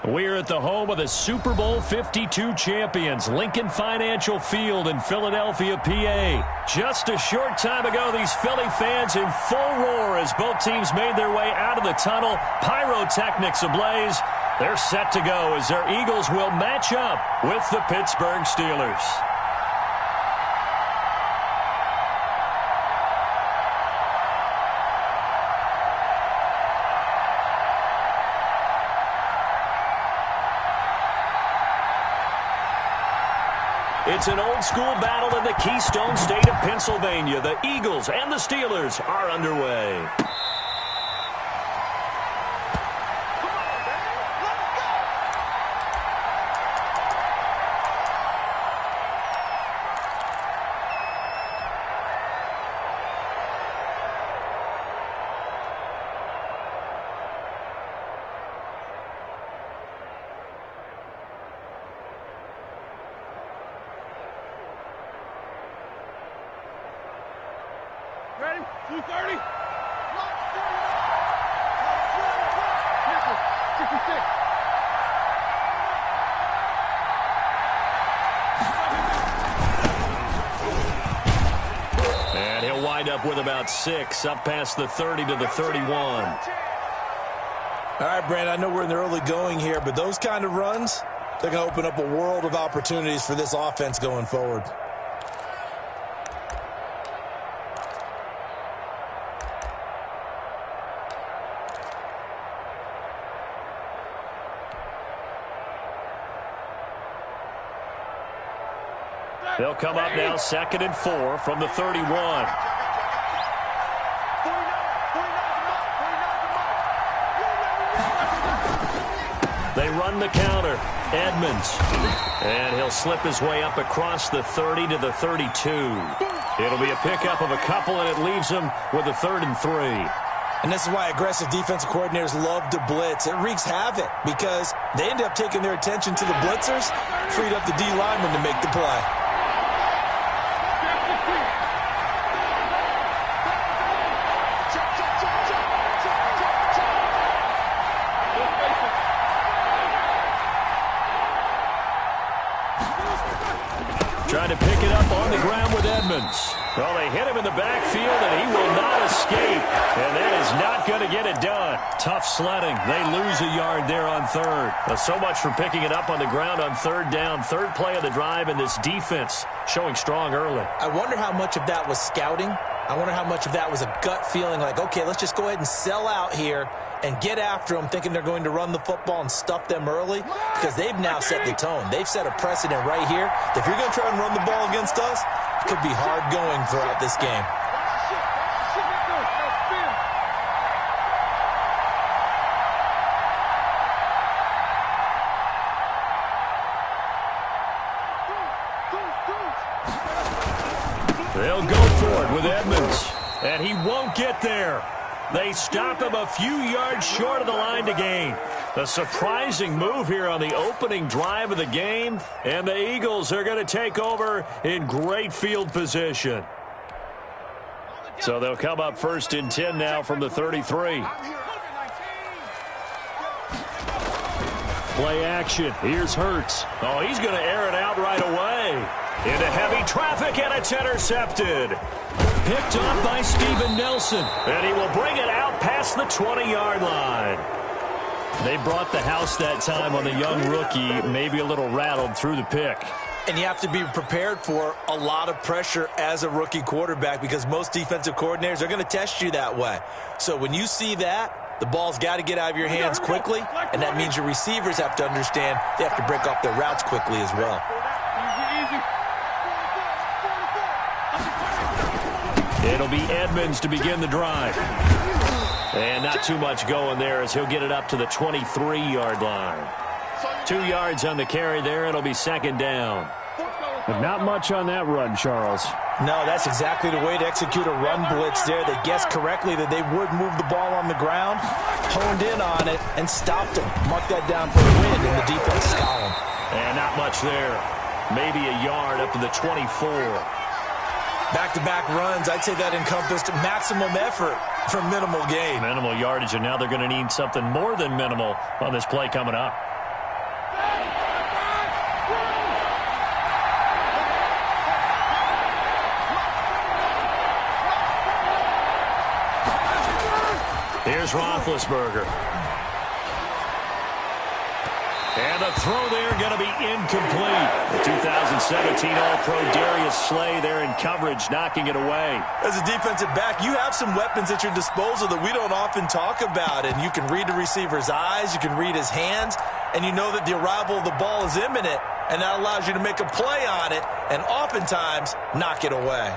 We're at the home of the Super Bowl 52 champions, Lincoln Financial Field in Philadelphia, PA. Just a short time ago, these Philly fans in full roar as both teams made their way out of the tunnel. Pyrotechnics ablaze. They're set to go as their Eagles will match up with the Pittsburgh Steelers. It's an old-school battle in the Keystone State of Pennsylvania. The Eagles and the Steelers are underway. Ready? 230. 66. And he'll wind up with about 6, up past the 30 to the 31. All right, Brandon, I know we're in the early going here, but those kind of runs, they're going to open up a world of opportunities for this offense going forward. They'll come up now 2nd and 4 from the 31. They run the counter. Edmonds. And he'll slip his way up across the 30 to the 32. It'll be a pickup of a couple, and it leaves him with a 3rd and 3. And this is why aggressive defensive coordinators love to blitz. It wreaks havoc because they end up taking their attention to the blitzers, freed up the D lineman to make the play. Trying to pick it up on the ground with Edmonds. Well, they hit him in the backfield, and he will not escape. And that is not going to get it done. Tough sledding. They lose a yard there on third. Well, so much for picking it up on the ground on third down. Third play of the drive, and this defense showing strong early. I wonder how much of that was scouting. I wonder how much of that was a gut feeling like, okay, let's just go ahead and sell out here and get after them, thinking they're going to run the football and stuff them early, because they've now set the tone. They've set a precedent right here. If you're going to try and run the ball against us, it could be hard going throughout this game. They'll go for it with Edmonds, and he won't get there. They stop him a few yards short of the line to gain. A surprising move here on the opening drive of the game, and the Eagles are going to take over in great field position. So they'll come up 1st and 10 now from the 33. Play action. Here's Hurts. Oh, he's going to air it out right away. Into heavy traffic, and it's intercepted. Picked up by Steven Nelson, and he will bring it out past the 20-yard line. They brought the house that time on the young rookie, maybe a little rattled through the pick. And you have to be prepared for a lot of pressure as a rookie quarterback, because most defensive coordinators are going to test you that way. So when you see that, the ball's got to get out of your hands quickly, and that means your receivers have to understand they have to break off their routes quickly as well. It'll be Edmonds to begin the drive. And not too much going there as he'll get it up to the 23-yard line. 2 yards on the carry there. It'll be 2nd down. But not much on that run, Charles. No, that's exactly the way to execute a run blitz there. They guessed correctly that they would move the ball on the ground, honed in on it, and stopped them. Mark that down for the win in the defense column. And not much there. Maybe a yard up to the 24. Back-to-back runs, I'd say that encompassed maximum effort for minimal gain. Minimal yardage, and now they're going to need something more than minimal on this play coming up. Here's Roethlisberger. And the throw there going to be incomplete. The 2017 All-Pro Darius Slay there in coverage, knocking it away. As a defensive back, you have some weapons at your disposal that we don't often talk about. And you can read the receiver's eyes, you can read his hands, and you know that the arrival of the ball is imminent. And that allows you to make a play on it and oftentimes knock it away.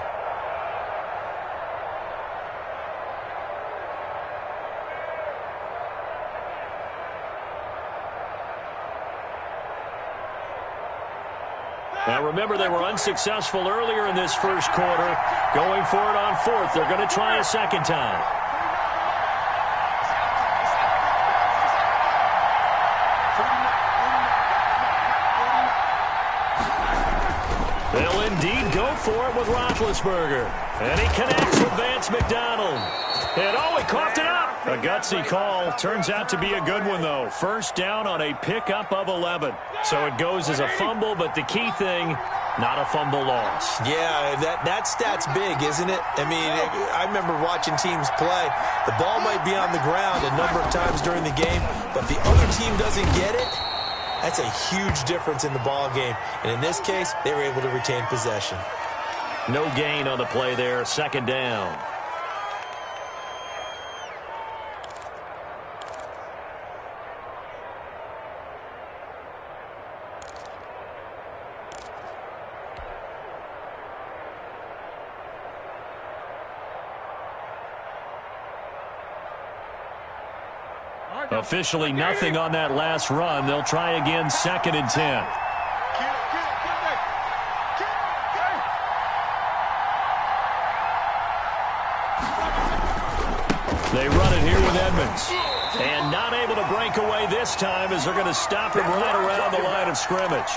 Now, remember, they were unsuccessful earlier in this first quarter. Going for it on 4th. They're going to try a second time. They'll indeed go for it with Roethlisberger. And he connects with Vance McDonald. And, oh, he coughed it up. A gutsy call. Turns out to be a good one, though. First down on a pickup of 11. So it goes as a fumble, but the key thing, not a fumble loss. Yeah, that stat's big, isn't it? I mean, I remember watching teams play. The ball might be on the ground a number of times during the game, but the other team doesn't get it. That's a huge difference in the ball game. And in this case, they were able to retain possession. No gain on the play there. 2nd down. Officially nothing on that last run. They'll try again, 2nd and 10. They run it here with Edmonds. And not able to break away this time as they're going to stop him right around the line of scrimmage.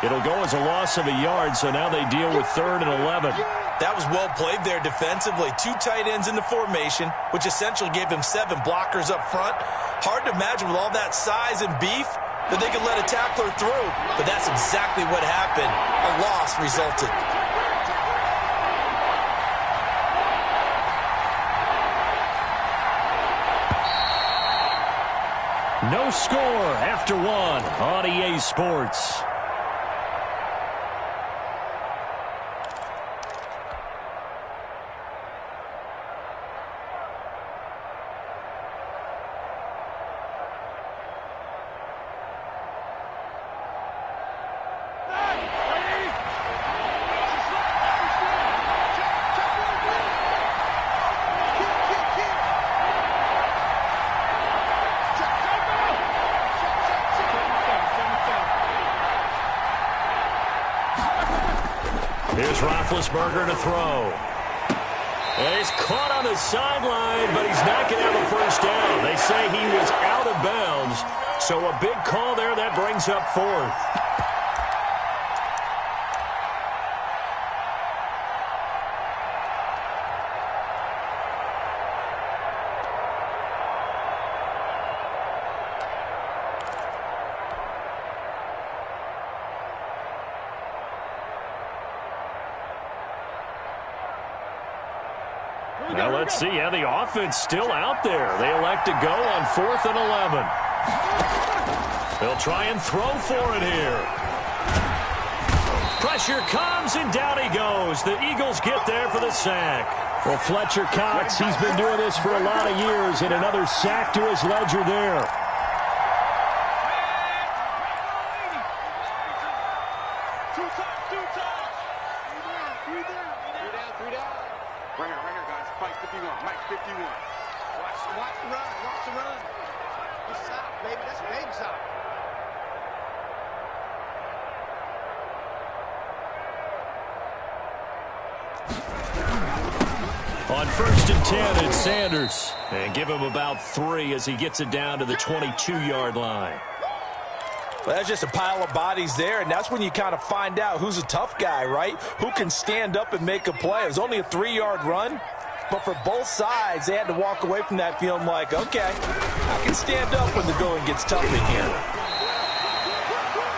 It'll go as a loss of a yard, so now they deal with 3rd and 11. That was well played there defensively. 2 tight ends in the formation, which essentially gave them 7 blockers up front. Hard to imagine with all that size and beef, that they could let a tackler through, but that's exactly what happened. A loss resulted. No score after one on EA Sports. Here's Roethlisberger to throw. And he's caught on the sideline, but he's not going to have a first down. They say he was out of bounds, so a big call there that brings up fourth. Now let's see. Yeah, the offense still out there. They elect to go on 4th and 11. They'll try and throw for it here. Pressure comes, and down he goes. The Eagles get there for the sack. Well, Fletcher Cox, he's been doing this for a lot of years, and another sack to his ledger there. Right here, guys. Fight 51. Mike 51. Watch the run. Watch the run. That's south, baby. That's big south. On 1st and 10, it's Sanders. And give him about 3 as he gets it down to the 22-yard line. Well, that's just a pile of bodies there, and that's when you kind of find out who's a tough guy, right? Who can stand up and make a play. It was only a 3-yard run, but for both sides, they had to walk away from that feeling like, okay, I can stand up when the going gets tough in here.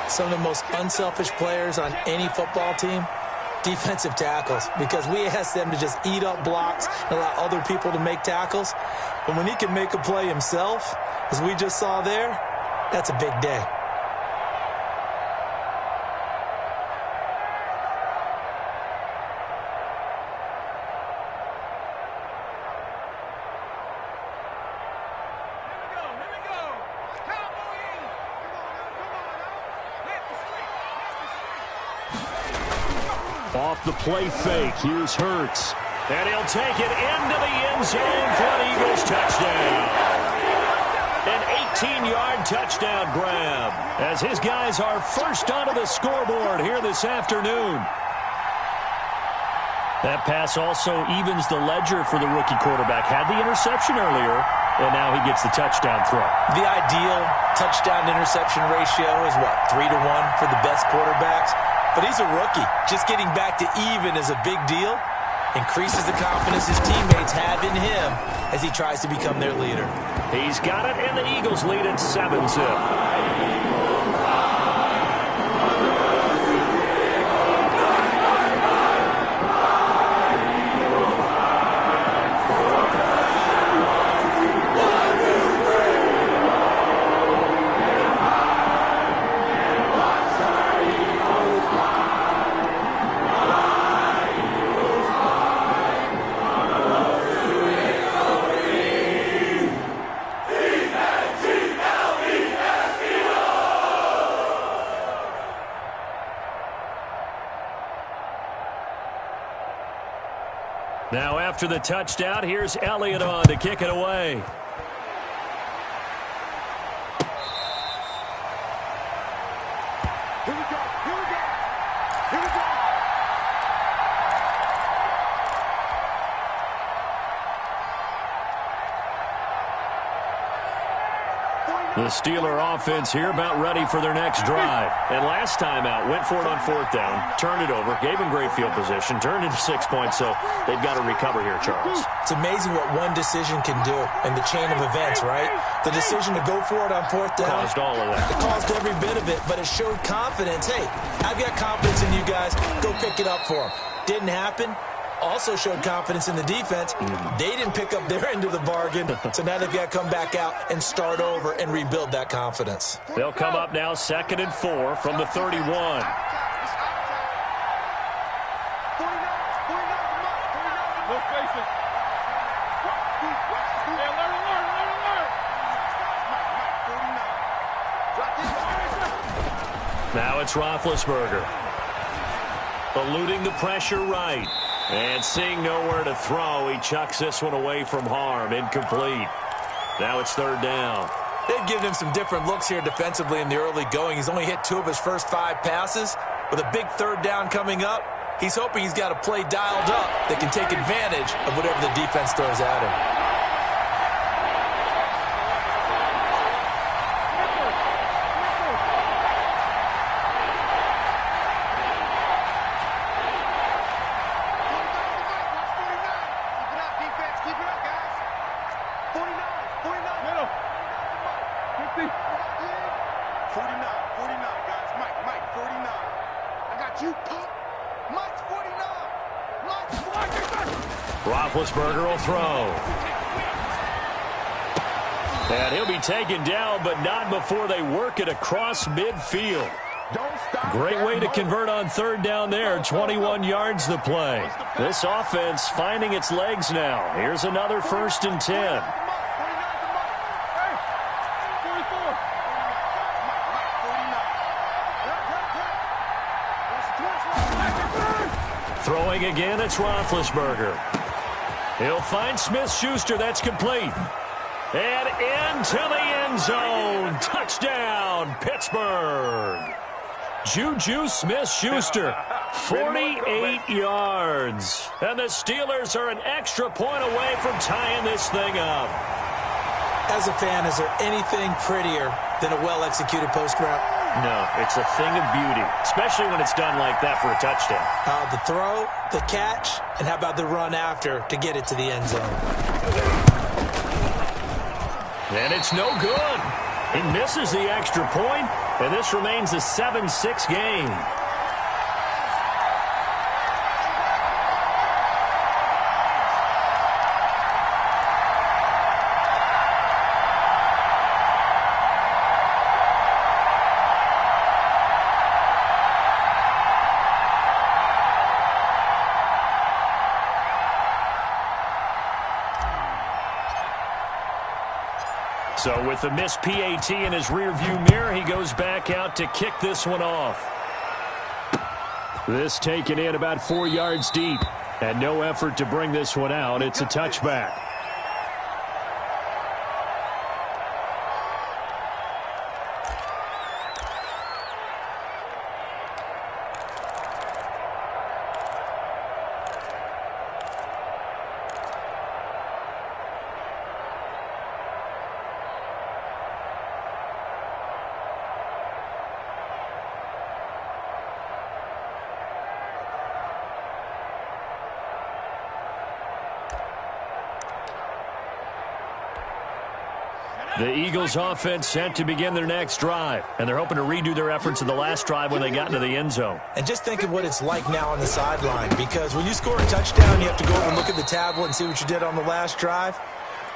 Some of the most unselfish players on any football team, defensive tackles, because we ask them to just eat up blocks and allow other people to make tackles. But when he can make a play himself, as we just saw there, that's a big day. Off the play fake, here's Hurts. And he'll take it into the end zone for an Eagles touchdown. An 18-yard touchdown grab as his guys are first onto the scoreboard here this afternoon. That pass also evens the ledger for the rookie quarterback. Had the interception earlier, and now he gets the touchdown throw. The ideal touchdown-interception ratio is what, 3-to-1 for the best quarterbacks? But he's a rookie. Just getting back to even is a big deal. Increases the confidence his teammates have in him as he tries to become their leader. He's got it, and the Eagles lead at 7-zip. Now after the touchdown, here's Elliott on to kick it away. Here we go. Here we go. Here we go. The Steeler offense here about ready for their next drive. And last time out, went for it on 4th down, turned it over, gave them great field position, turned into 6 points, so they've got to recover here, Charles. It's amazing what one decision can do in the chain of events, right? The decision to go for it on 4th down. Caused all of that. It caused every bit of it, but it showed confidence. Hey, I've got confidence in you guys. Go pick it up for them. Didn't happen. Also showed confidence in the defense. They didn't pick up their end of the bargain, so now they've got to come back out and start over and rebuild that confidence. They'll come up now 2nd and 4 from the 31. Now it's Roethlisberger. Eluding the pressure right. And seeing nowhere to throw, he chucks this one away from harm. Incomplete. Now it's 3rd down. They've given him some different looks here defensively in the early going. He's only hit 2 of his first 5 passes. With a big 3rd down coming up, he's hoping he's got a play dialed up that can take advantage of whatever the defense throws at him. Roethlisberger will throw. And he'll be taken down, but not before they work it across midfield. Great way to convert on 3rd down there. 21 yards the play. This offense finding its legs now. Here's another 1st and 10. Throwing again, it's Roethlisberger. He'll find Smith-Schuster. That's complete. And into the end zone. Touchdown, Pittsburgh. Juju Smith-Schuster, 48 yards. And the Steelers are an extra point away from tying this thing up. As a fan, is there anything prettier than a well-executed post route? No, it's a thing of beauty, especially when it's done like that for a touchdown. The throw, the catch, and how about the run after to get it to the end zone? And it's no good. He misses the extra point, and this remains a 7-6 game. So with the missed PAT in his rearview mirror, he goes back out to kick this one off. This taken in about 4 yards deep. And no effort to bring this one out. It's a touchback. The Eagles offense set to begin their next drive, and they're hoping to redo their efforts in the last drive when they got into the end zone. And just think of what it's like now on the sideline, because when you score a touchdown, you have to go over and look at the tablet and see what you did on the last drive.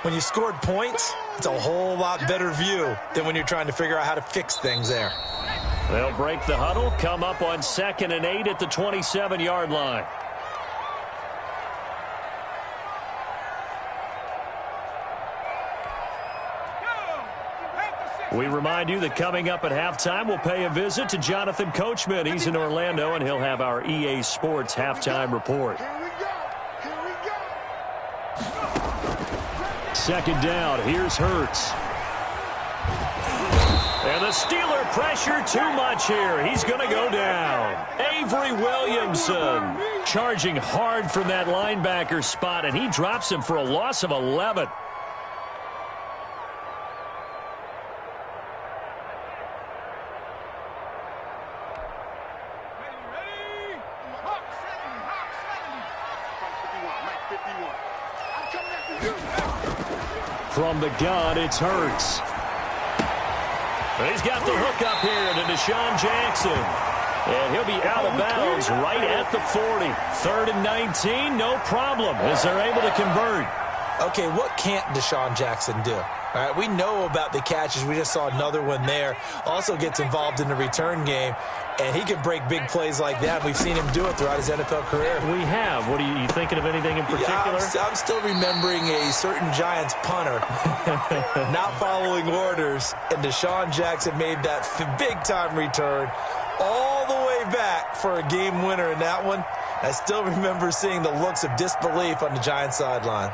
When you scored points, it's a whole lot better view than when you're trying to figure out how to fix things there. They'll break the huddle, come up on 2nd and 8 at the 27-yard line. We remind you that coming up at halftime, we'll pay a visit to Jonathan Coachman. He's in Orlando, and he'll have our EA Sports halftime report. Second down. Here's Hurts. And the Steeler pressure too much here. He's going to go down. Avery Williamson charging hard from that linebacker spot, and he drops him for a loss of 11. From the gun, it's Hurts. He's got the hook up here to Deshaun Jackson. And he'll be out of bounds right at the 40. 3rd and 19, no problem, as they're able to convert. Okay, what can't Deshaun Jackson do? All right, we know about the catches. We just saw another one there. Also gets involved in the return game, and he can break big plays like that. We've seen him do it throughout his NFL career. We have. What are you thinking of anything in particular? Yeah, I'm still remembering a certain Giants punter not following orders, and Deshaun Jackson made that big-time return all the way back for a game winner in that one. I still remember seeing the looks of disbelief on the Giants sideline.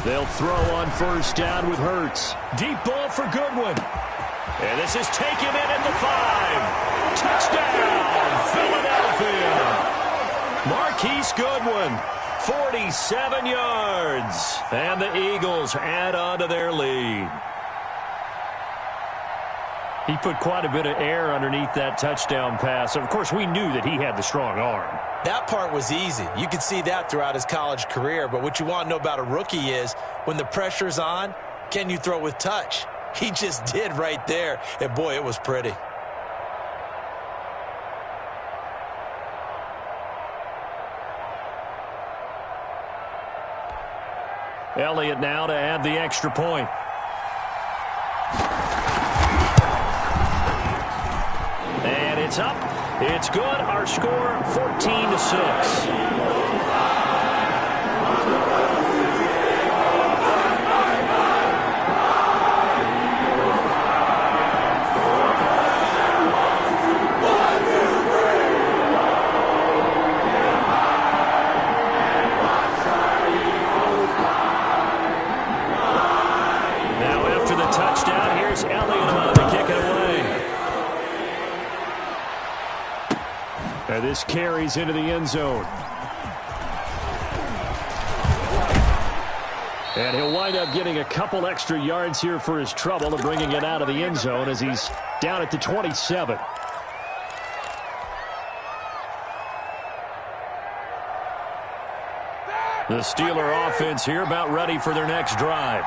They'll throw on 1st down with Hurts. Deep ball for Goodwin. And this is taken in at the 5. Touchdown, Philadelphia. Marquise Goodwin, 47 yards. And the Eagles add on to their lead. He put quite a bit of air underneath that touchdown pass. Of course, we knew that he had the strong arm. That part was easy. You could see that throughout his college career. But what you want to know about a rookie is when the pressure's on, can you throw with touch? He just did right there. And, boy, it was pretty. Elliott now to add the extra point. And it's up. It's good. Our score, 14-6. And this carries into the end zone. And he'll wind up getting a couple extra yards here for his trouble and bringing it out of the end zone as he's down at the 27. The Steeler offense here about ready for their next drive.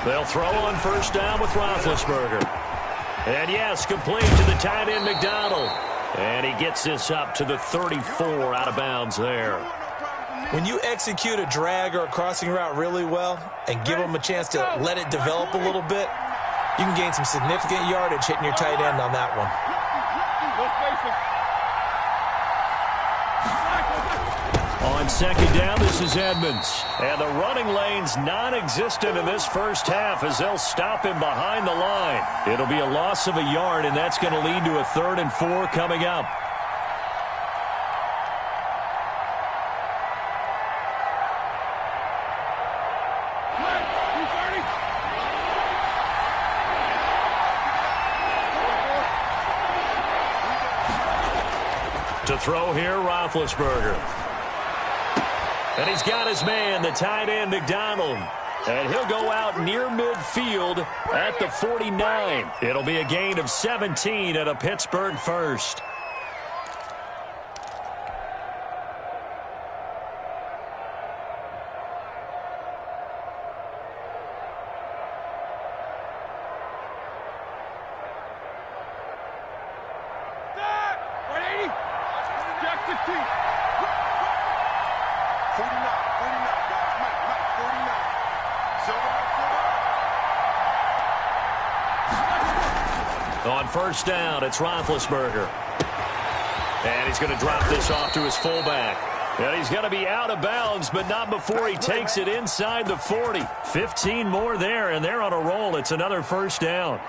They'll throw on 1st down with Roethlisberger. And yes, complete to the tight end McDonald. And he gets this up to the 34 out of bounds there. When you execute a drag or a crossing route really well and give them a chance to let it develop a little bit, you can gain some significant yardage hitting your tight end on that one. On 2nd down, this is Edmonds. And the running lane's non-existent in this first half as they'll stop him behind the line. It'll be a loss of a yard, and that's going to lead to a 3rd and 4 coming up. To throw here, Roethlisberger. And he's got his man, the tight end, McDonald. And he'll go out near midfield at the 49. It'll be a gain of 17 at a Pittsburgh first. On 1st down, it's Roethlisberger. And he's going to drop this off to his fullback. And he's going to be out of bounds, but not before he takes it inside the 40. 15 more there, and they're on a roll. It's another 1st down.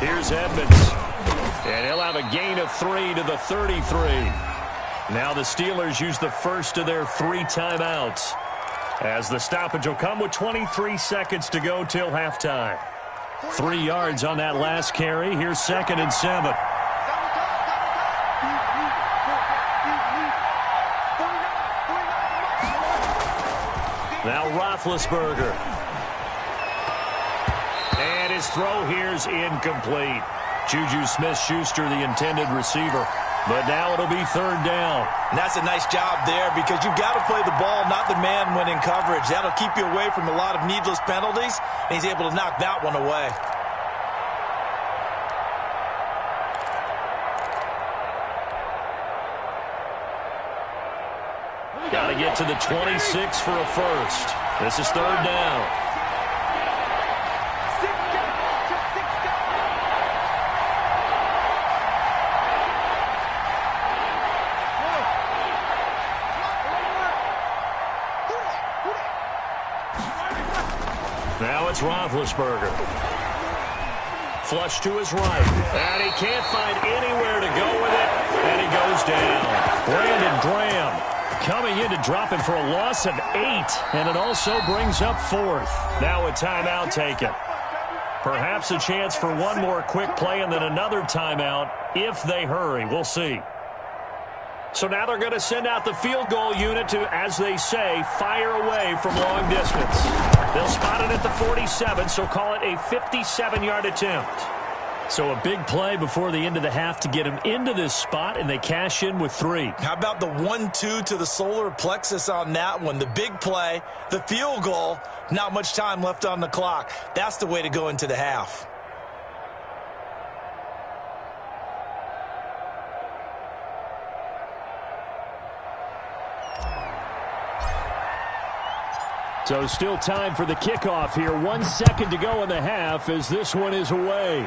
Here's Edmonds. And he'll have a gain of 3 to the 33. Now the Steelers use the first of their 3 timeouts, as the stoppage will come with 23 seconds to go till halftime. 3 yards on that last carry. Here's 2nd and 7. Now Roethlisberger. And his throw here's incomplete. Juju Smith-Schuster, the intended receiver. But now it'll be 3rd down. And that's a nice job there because you've got to play the ball, not the man when in coverage. That'll keep you away from a lot of needless penalties, and he's able to knock that one away. Got to get to the 26 for a first. This is 3rd down. Now it's Roethlisberger. Flush to his right. And he can't find anywhere to go with it. And he goes down. Brandon Graham coming in to drop him for a loss of 8. And it also brings up 4th. Now a timeout taken. Perhaps a chance for one more quick play and then another timeout if they hurry. We'll see. So now they're going to send out the field goal unit to, as they say, fire away from long distance. They'll spot it at the 47, so call it a 57-yard attempt. So a big play before the end of the half to get them into this spot, and they cash in with 3. How about the 1-2 to the solar plexus on that one? The big play, the field goal, not much time left on the clock. That's the way to go into the half. So still time for the kickoff here. 1 second to go in the half as this one is away.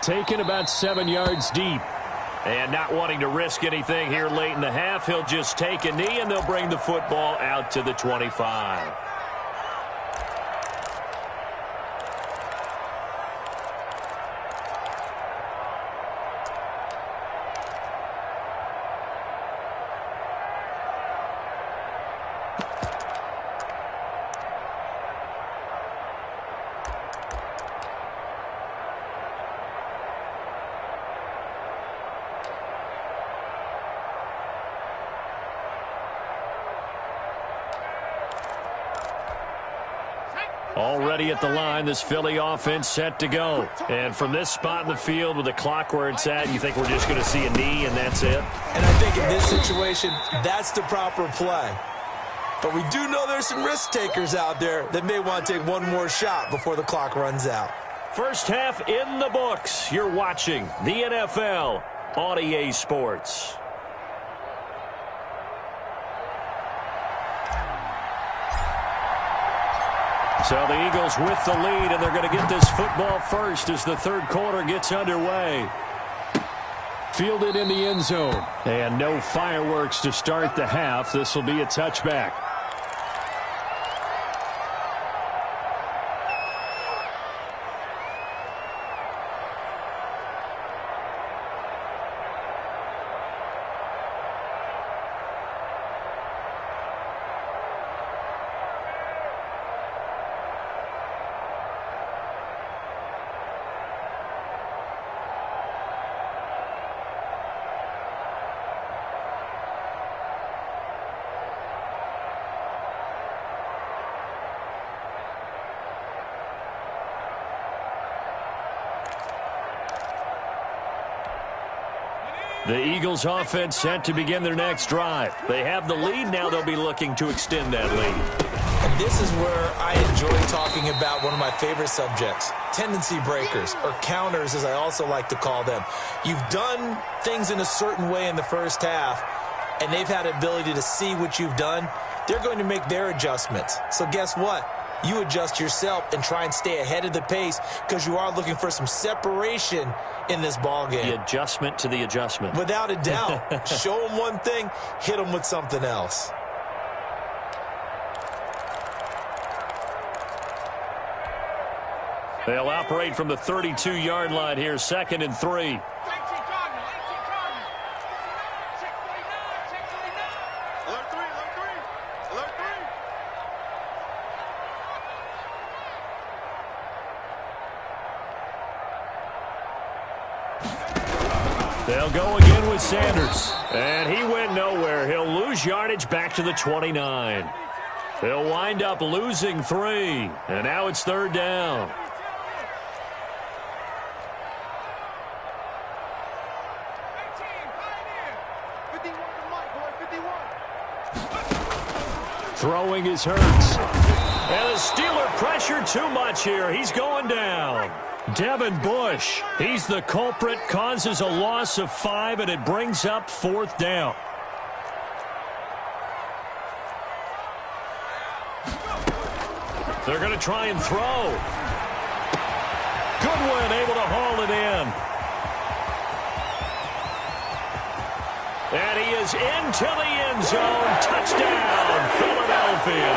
Taken about 7 yards deep. And not wanting to risk anything here late in the half, he'll just take a knee and they'll bring the football out to the 25. Already at the line, this Philly offense set to go. And from this spot in the field with the clock where it's at, you think we're just going to see a knee and that's it? And I think in this situation, that's the proper play. But we do know there's some risk takers out there that may want to take one more shot before the clock runs out. First half in the books. You're watching the NFL on EA Sports. So the Eagles with the lead, and they're going to get this football first as the 3rd quarter gets underway. Fielded in the end zone. And no fireworks to start the half. This will be a touchback. The Eagles offense set to begin their next drive. They have the lead. Now they'll be looking to extend that lead. And this is where I enjoy talking about one of my favorite subjects, tendency breakers, or counters as I also like to call them. You've done things in a certain way in the first half, and they've had the ability to see what you've done. They're going to make their adjustments. So guess what? You adjust yourself and try and stay ahead of the pace because you are looking for some separation in this ball game. The adjustment to the adjustment. Without a doubt. Show them one thing, hit them with something else. They'll operate from the 32-yard line here, 2nd and 3. They'll go again with Sanders. And he went nowhere. He'll lose yardage back to the 29. They'll wind up losing 3. And now it's 3rd down. Throwing is Hurts. And the Steeler pressure too much here. He's going down. Devin Bush, he's the culprit, causes a loss of 5, and it brings up 4th down. They're going to try and throw. Goodwin able to haul it in. And he is into the end zone. Touchdown, Philadelphia.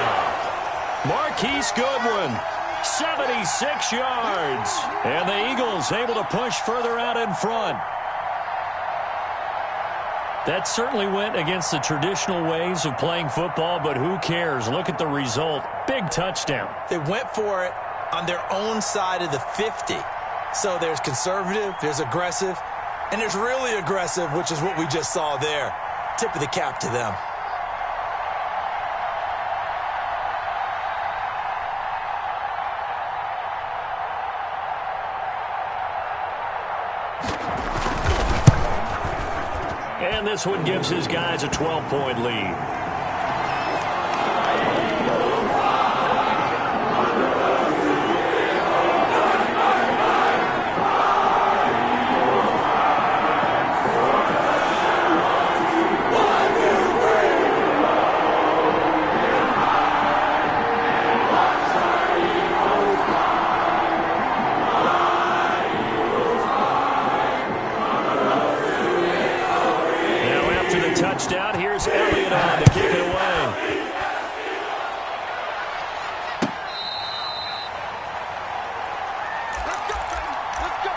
Marquise Goodwin, 76 yards. And the Eagles able to push further out in front. That certainly went against the traditional ways of playing football, but who cares? Look at the result. Big touchdown. They went for it on their own side of the 50. So there's conservative, there's aggressive, and there's really aggressive, which is what we just saw there. Tip of the cap to them. And this one gives his guys a 12-point lead. Touchdown. Here's Elliott on to kick it away. Let's go, baby. Let's go.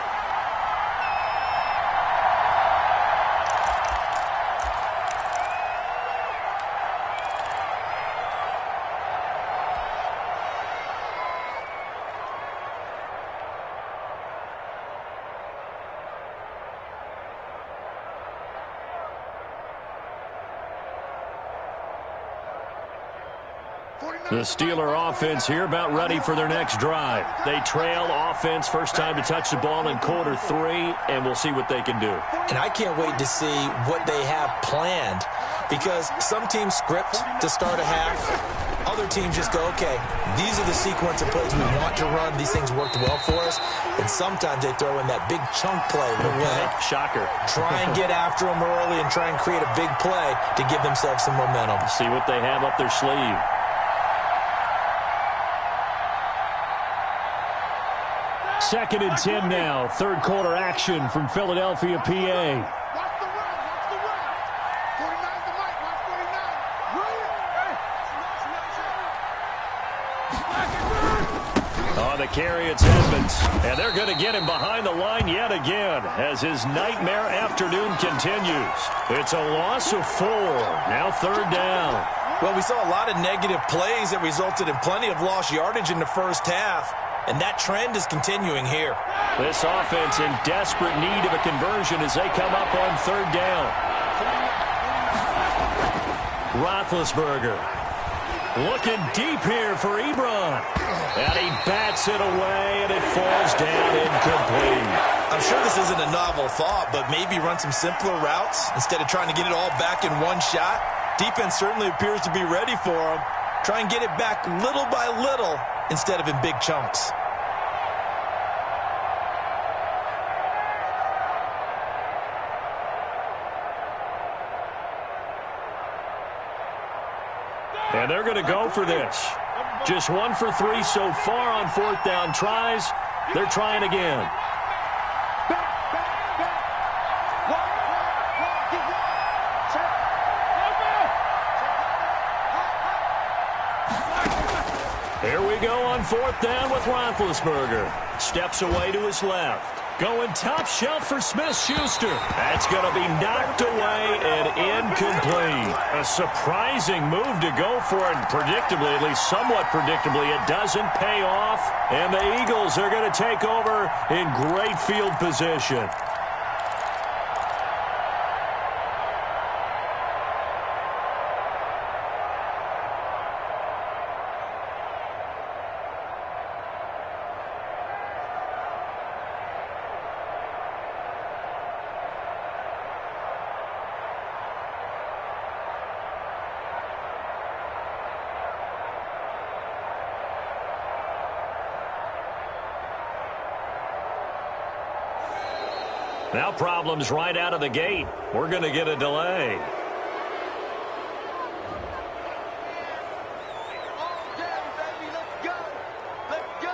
The Steeler offense here about ready for their next drive. They trail offense first time to touch the ball in quarter 3, and we'll see what they can do. And I can't wait to see what they have planned, because some teams script to start a half. Other teams just go, okay, these are the sequence of plays we want to run. These things worked well for us. And sometimes they throw in that big chunk play. Shocker. Try and get after them early and try and create a big play to give themselves some momentum. See what they have up their sleeve. Second and 10 now. Third quarter action from Philadelphia, PA. Watch the run. Watch the run. 49's the mic. Watch 49. On the carry, it's Edmonds. And they're going to get him behind the line yet again as his nightmare afternoon continues. It's a loss of 4. Now 3rd down. Well, we saw a lot of negative plays that resulted in plenty of lost yardage in the first half. And that trend is continuing here. This offense in desperate need of a conversion as they come up on 3rd down. Roethlisberger looking deep here for Ebron. And he bats it away, and it falls down incomplete. I'm sure this isn't a novel thought, but maybe run some simpler routes instead of trying to get it all back in one shot. Defense certainly appears to be ready for him. Try and get it back little by little instead of in big chunks. And they're going to go for this. Just 1 for 3 so far on 4th down tries. They're trying again. Here we go on 4th down with Roethlisberger. Steps away to his left. Going top shelf for Smith-Schuster. That's going to be knocked away and incomplete. A surprising move to go for it. Predictably, at least somewhat predictably, it doesn't pay off. And the Eagles are going to take over in great field position. Now problems right out of the gate. We're going to get a delay. All day, baby. Let's go. Let's go.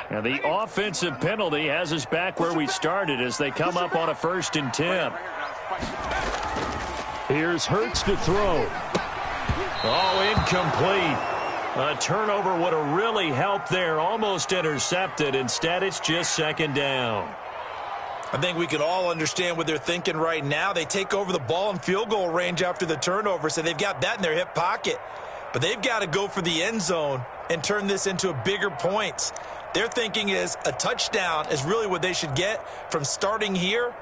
And the offensive penalty has us back where we started as they come up on a 1st and 10. Here's Hurts to throw. Oh, incomplete. A turnover would have really helped there. Almost intercepted. Instead, it's just 2nd down. I think we can all understand what they're thinking right now. They take over the ball in field goal range after the turnover, so they've got that in their hip pocket. But they've got to go for the end zone and turn this into a bigger points. Their thinking is a touchdown is really what they should get from starting here.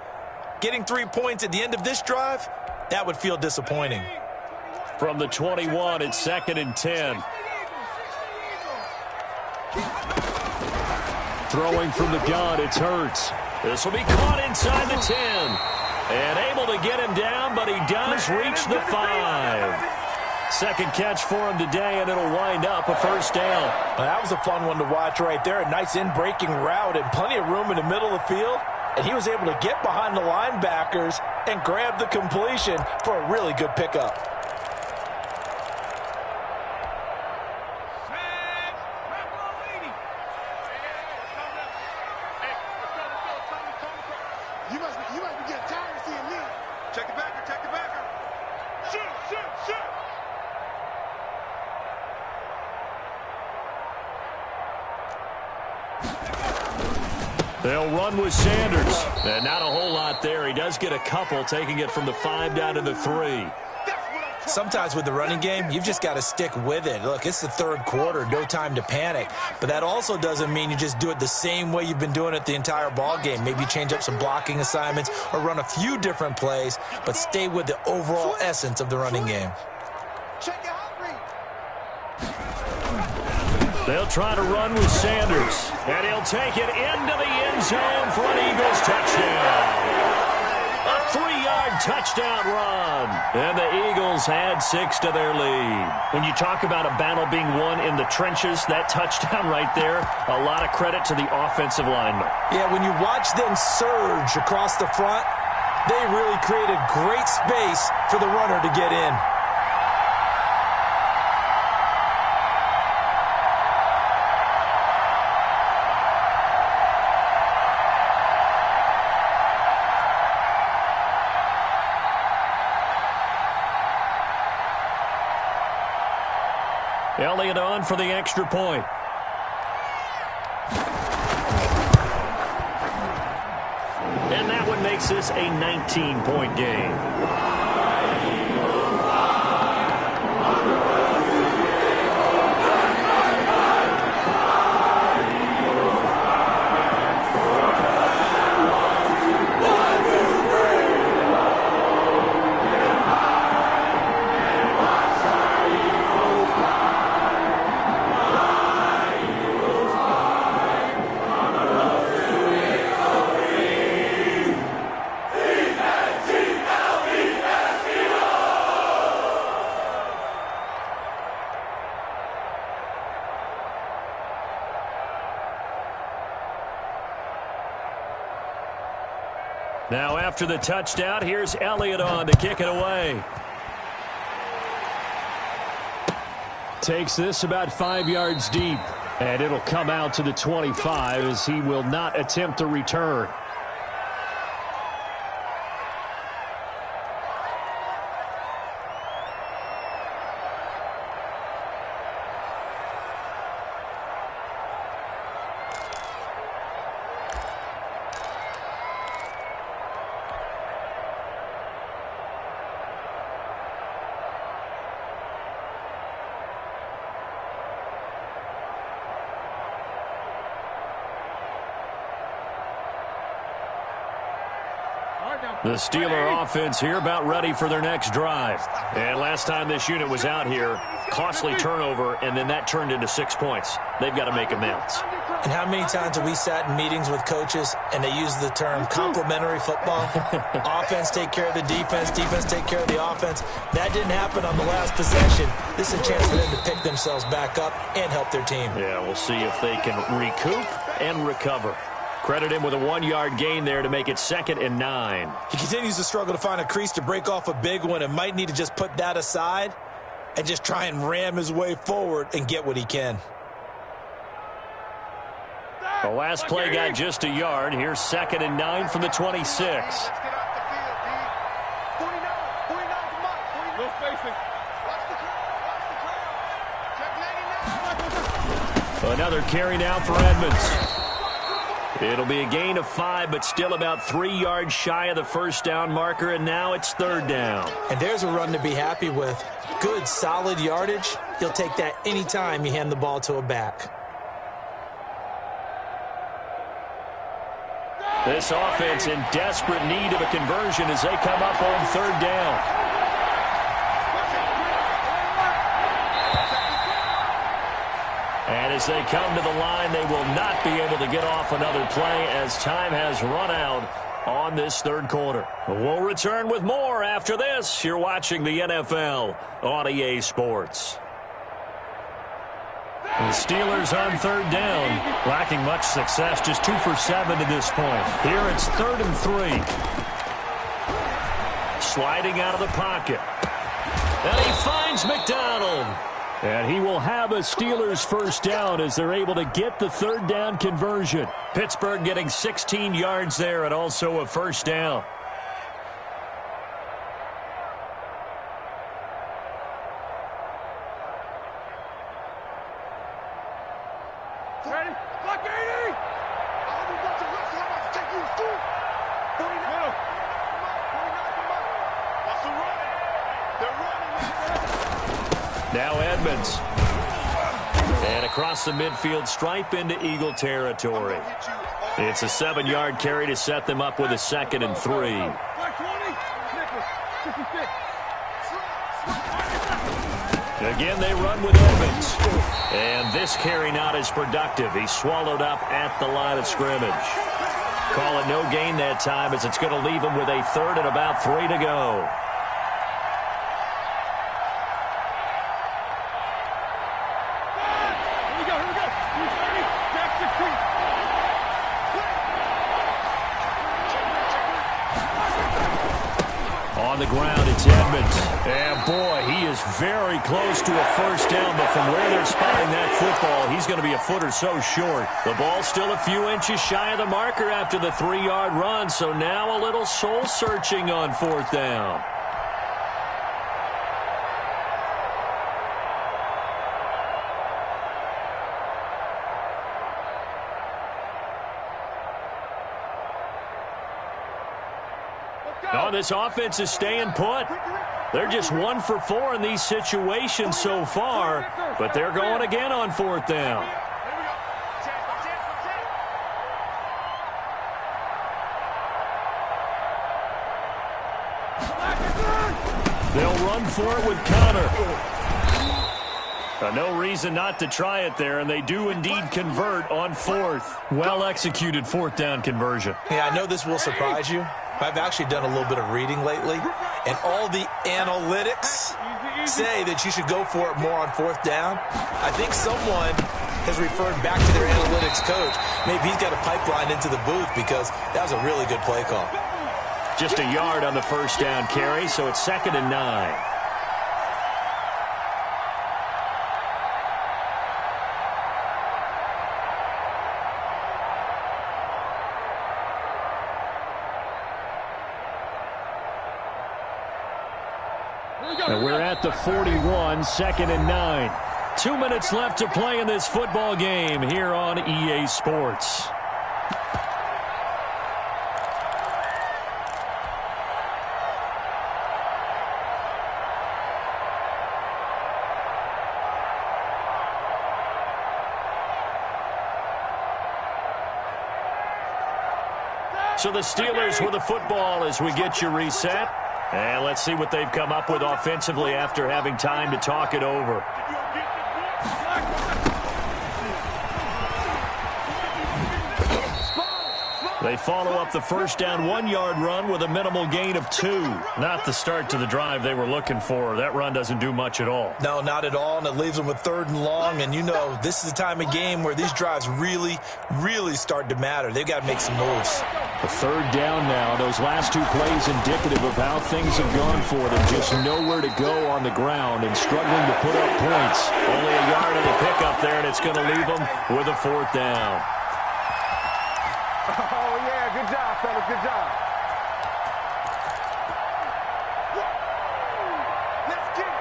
Getting 3 points at the end of this drive, that would feel disappointing. From the 21, it's 2nd and 10. Throwing from the gun, it's Hurts. This will be caught inside the 10. And able to get him down, but he does reach the 5. Second catch for him today, and it'll wind up a 1st down. Well, that was a fun one to watch right there. A nice in-breaking route and plenty of room in the middle of the field. And he was able to get behind the linebackers and grab the completion for a really good pickup. You must be getting tired of seeing me. Check the backer, check the backer. Shoot. They'll run with Sanders. And not a whole lot there. He does get a couple, taking it from the 5 down to the 3. Sometimes with the running game, you've just got to stick with it. Look, it's the 3rd quarter, no time to panic. But that also doesn't mean you just do it the same way you've been doing it the entire ball game. Maybe change up some blocking assignments or run a few different plays, but stay with the overall essence of the running game. Check your hot read. They'll try to run with Sanders. And he'll take it into the end zone for an Eagles touchdown. A 3-yard touchdown run. And the Eagles add 6 to their lead. When you talk about a battle being won in the trenches, that touchdown right there, a lot of credit to the offensive linemen. Yeah, when you watch them surge across the front, they really created great space for the runner to get in. Elliott on for the extra point. And that one makes this a 19-point game. Now after the touchdown, here's Elliott on to kick it away. Takes this about 5 yards deep, and it'll come out to the 25 as he will not attempt to return. The Steeler offense here about ready for their next drive. And last time this unit was out here, costly turnover, and then that turned into 6 points. They've got to make amends. And how many times have we sat in meetings with coaches and they use the term complementary football? Offense take care of the defense, defense take care of the offense. That didn't happen on the last possession. This is a chance for them to pick themselves back up and help their team. Yeah, we'll see if they can recoup and recover. Credit him with a 1-yard gain there to make it 2nd and 9. He continues to struggle to find a crease to break off a big one and might need to just put that aside and just try and ram his way forward and get what he can. The last play got just a yard. Here's 2nd and 9 from the 26. Let's get off the field, D. 49 to Mike. 49. No spacing. Watch the crowd. Check 99. Another carry now for Edmonds. It'll be a gain of 5, but still about 3 yards shy of the first down marker, and now it's 3rd down. And there's a run to be happy with. Good, solid yardage. He'll take that anytime you hand the ball to a back. This offense in desperate need of a conversion as they come up on 3rd down. And as they come to the line, they will not be able to get off another play as time has run out on this 3rd quarter. We'll return with more after this. You're watching the NFL on EA Sports. The Steelers on 3rd down, lacking much success, just 2 for 7 to this point. Here it's 3rd and 3. Sliding out of the pocket. And he finds McDonald. And he will have a Steelers first down as they're able to get the 3rd down conversion. Pittsburgh getting 16 yards there and also a first down. Ready? Block 80! I hope you got your left hand off to take you to 49. 49 to Mike. That's a run. They're running. Now Edmonds. And across the midfield stripe into Eagle territory. It's a 7-yard carry to set them up with a 2nd and 3. Black 20. Nicholas. 56. Again, they run with Edmonds. And this carry not as productive. He's swallowed up at the line of scrimmage. Call it no gain that time as it's going to leave him with a 3rd and about 3 to go. On the ground, it's Edmonds. And boy, he is very close to a first down, but from where they're spotting that football, he's going to be a foot or so short. The ball's still a few inches shy of the marker after the 3-yard run, so now a little soul-searching on 4th down. Oh, this offense is staying put. They're just 1 for 4 in these situations so far, but they're going again on 4th down. They'll run for it with Connor. No reason not to try it there, and they do indeed convert on 4th. Well-executed 4th down conversion. Yeah, I know this will surprise you. I've actually done a little bit of reading lately, and all the analytics say that you should go for it more on 4th down. I think someone has referred back to their analytics coach. Maybe he's got a pipeline into the booth because that was a really good play call. Just a yard on the first down carry, so it's 2nd and 9. And we're at the 41, 2nd and 9. 2 minutes left to play in this football game here on EA Sports. So the Steelers with the football as we get you reset. And let's see what they've come up with offensively after having time to talk it over. They follow up the first down 1-yard run with a minimal gain of 2. Not the start to the drive they were looking for. That run doesn't do much at all. No, not at all, and it leaves them with 3rd and long. And, you know, this is the time of game where these drives really, really start to matter. They've got to make some moves. A 3rd down now. Those last 2 plays indicative of how things have gone for them. Just nowhere to go on the ground and struggling to put up points. Only a yard of the pickup there, and it's going to leave them with a 4th down. Oh, yeah, good job, fellas, good job. Let's get it.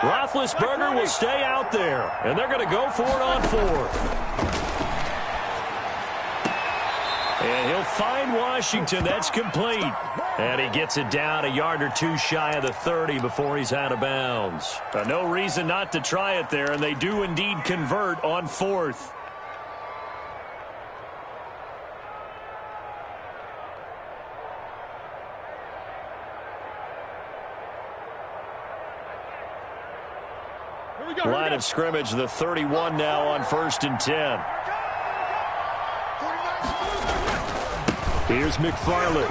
Roethlisberger will stay out there, and they're going to go for it on 4th. And he'll find Washington. That's complete. And he gets it down a yard or 2 shy of the 30 before he's out of bounds. No reason not to try it there, and they do indeed convert on 4th. Line of scrimmage, the 31 now on 1st and 10. Here's McFarland.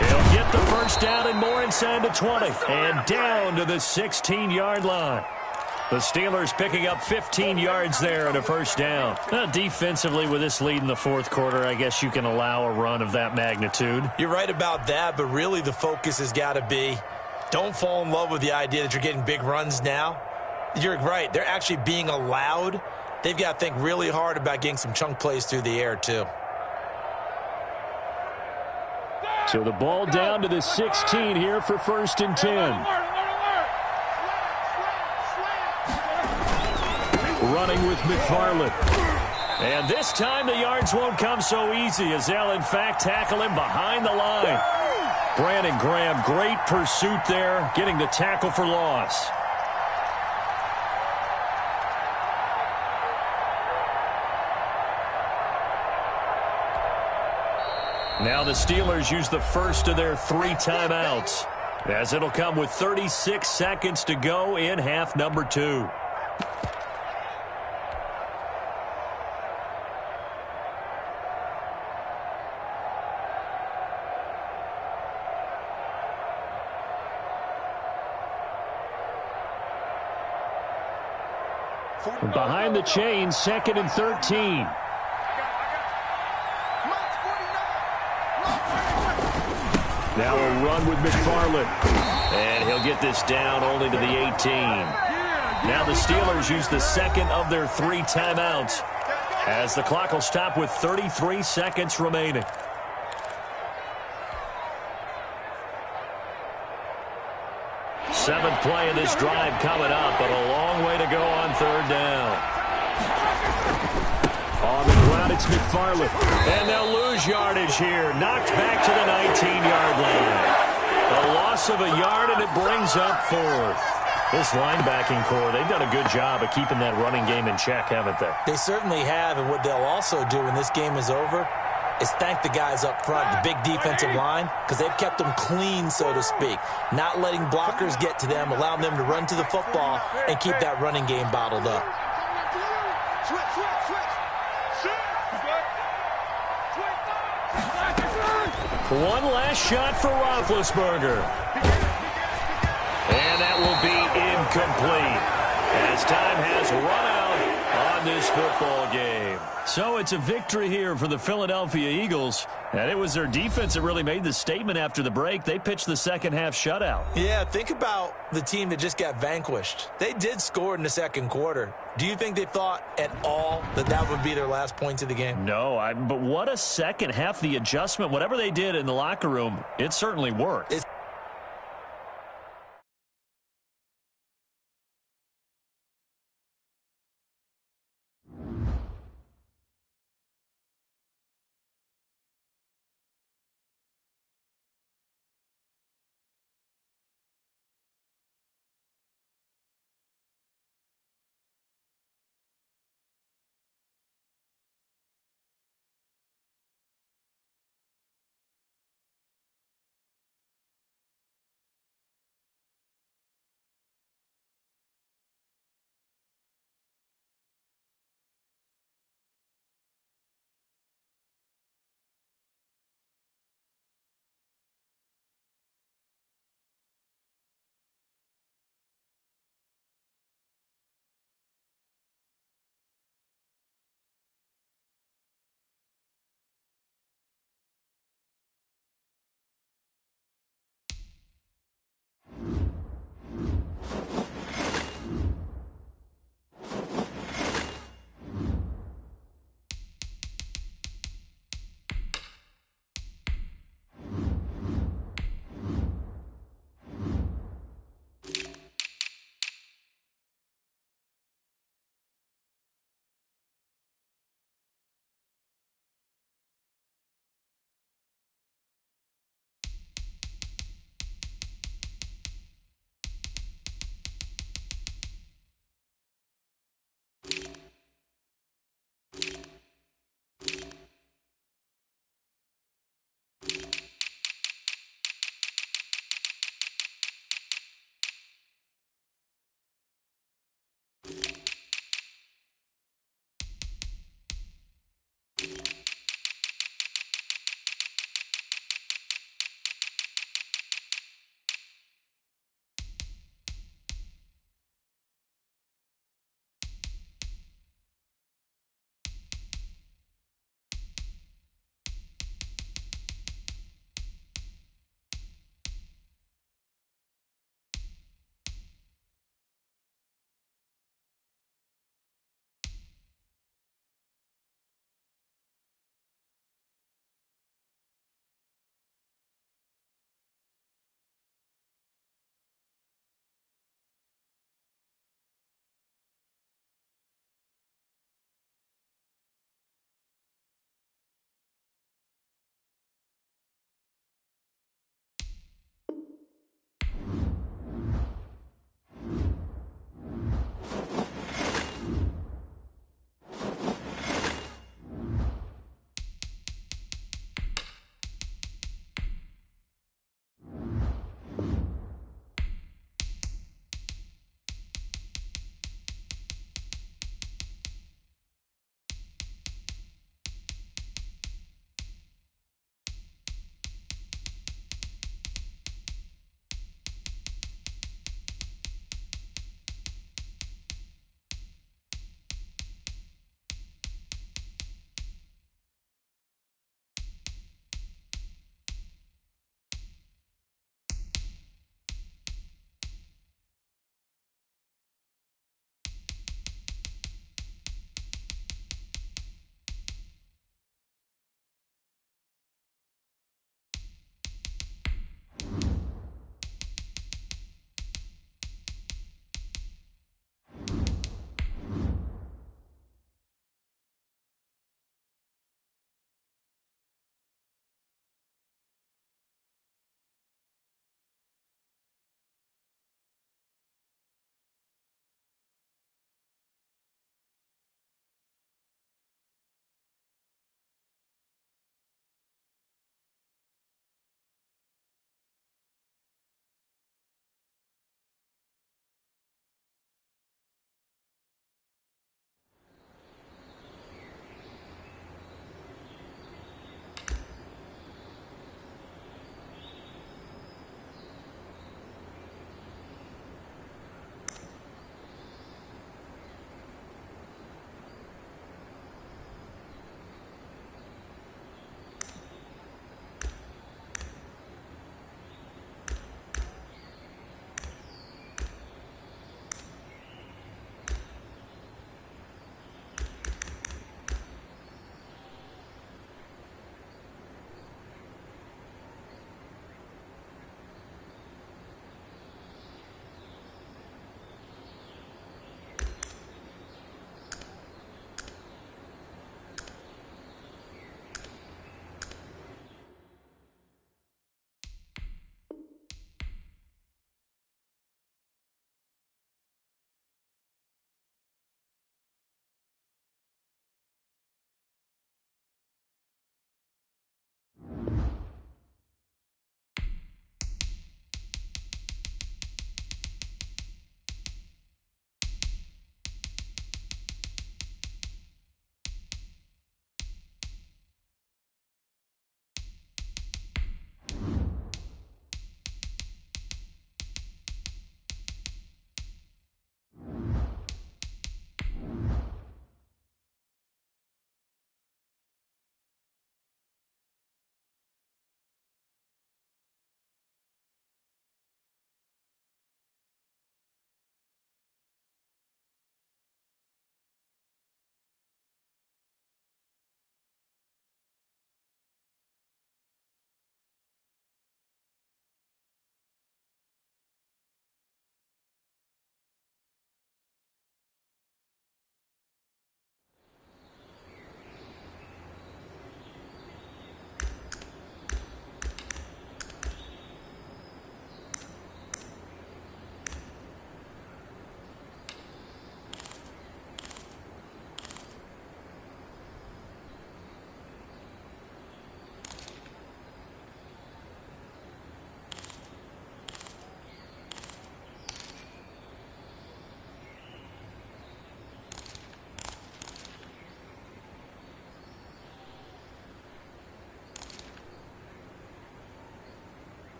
He'll get the first down and more inside the 20. And down to the 16-yard line. The Steelers picking up 15 yards there and a first down. Defensively, with this lead in the 4th quarter, I guess you can allow a run of that magnitude. You're right about that, but really the focus has got to be don't fall in love with the idea that you're getting big runs now. You're right. They're actually being allowed. They've got to think really hard about getting some chunk plays through the air, too. So the ball down to the 16 here for 1st and 10. Running with McFarland. And this time the yards won't come so easy as they'll, in fact, tackle him behind the line. Brandon Graham, great pursuit there, getting the tackle for loss. Now the Steelers use the first of their 3 timeouts, as it'll come with 36 seconds to go in half number 2. Behind the chains, 2nd and 13. Now a run with McFarland. And he'll get this down only to the 18. Now the Steelers use the second of their 3 timeouts, as the clock will stop with 33 seconds remaining. Seventh play of this drive coming up, but a long way to go on 3rd down. On the ground, it's McFarland. And they'll lose yardage here. Knocked back to the 19-yard line. A loss of a yard, and it brings up 4th. This linebacking core, they've done a good job of keeping that running game in check, haven't they? They certainly have, and what they'll also do when this game is over is thank the guys up front, the big defensive line, because they've kept them clean, so to speak. Not letting blockers get to them, allowing them to run to the football and keep that running game bottled up. One last shot for Roethlisberger. And that will be incomplete, as time has run out on this football game. So it's a victory here for the Philadelphia Eagles. And it was their defense that really made the statement after the break. They pitched the second half shutout. Yeah, think about the team that just got vanquished. They did score in the 2nd quarter. Do you think they thought at all that that would be their last points of the game? No, but what a second half. The adjustment, whatever they did in the locker room, it certainly worked.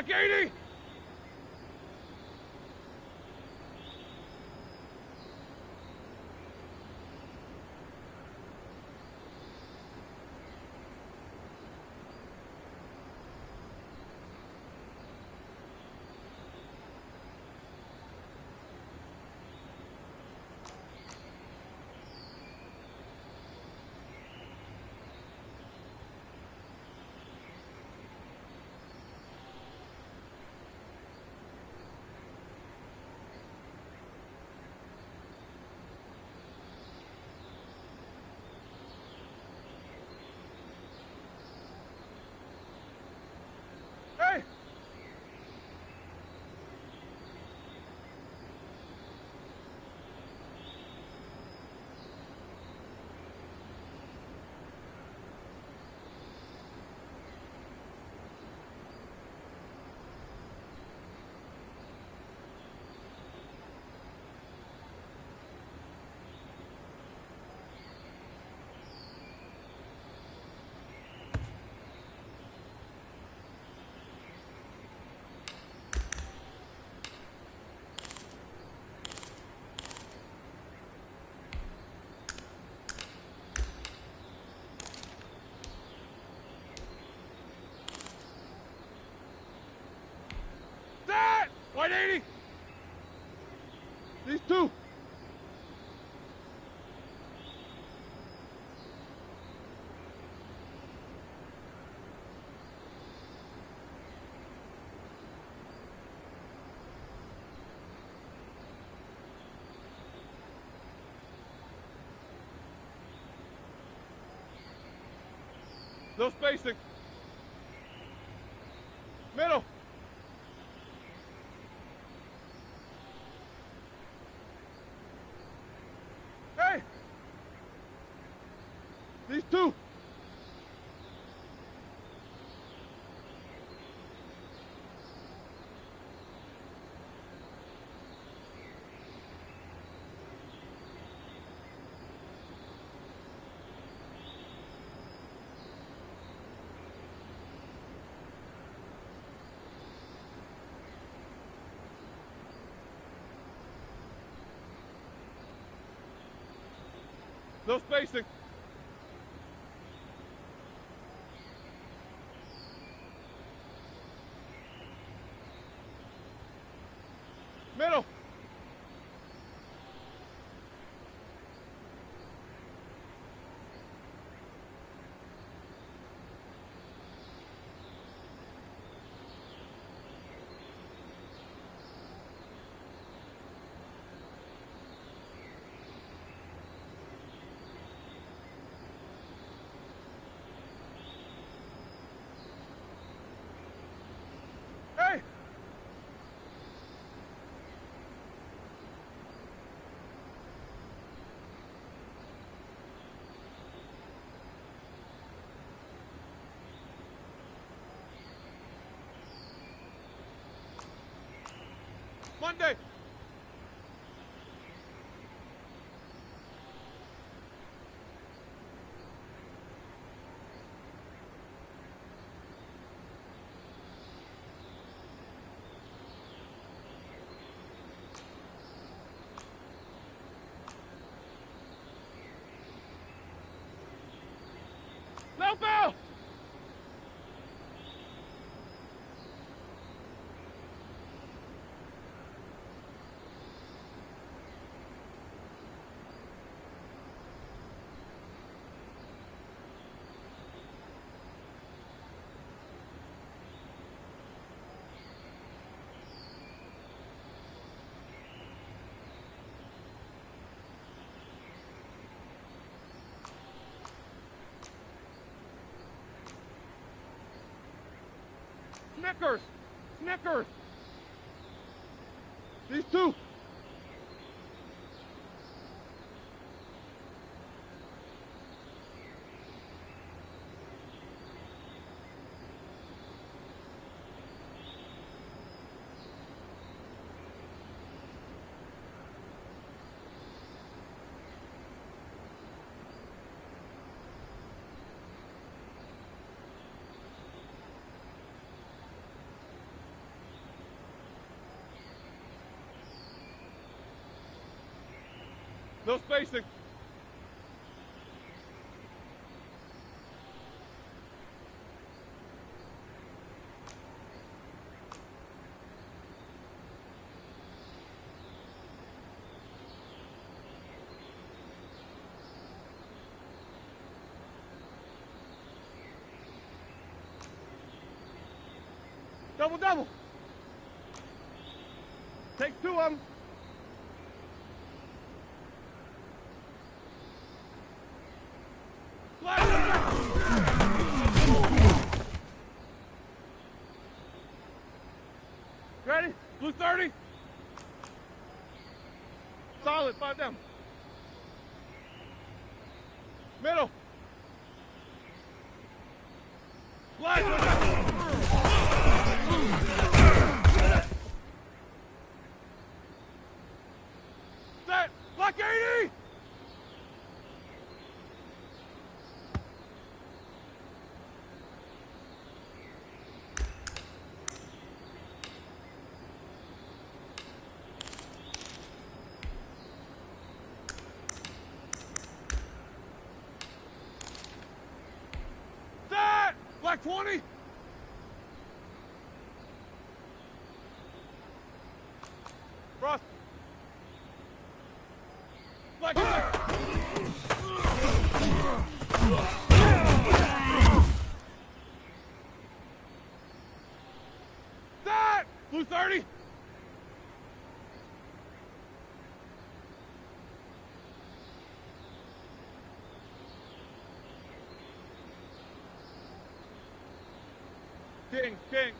Mike 80! Hey! That! White 80! These two! No spacing. Middle. Hey! These two. No spacing. Middle. Hey! Monday. Left bell. Snickers! Snickers! These two! No spacing. Double, double. Take two of them. Ready? Blue 30. Solid, 5 down. Middle. Black. Set. Black 80. Set. Black 20. Frost. Black. Set. Blue 30. King, king.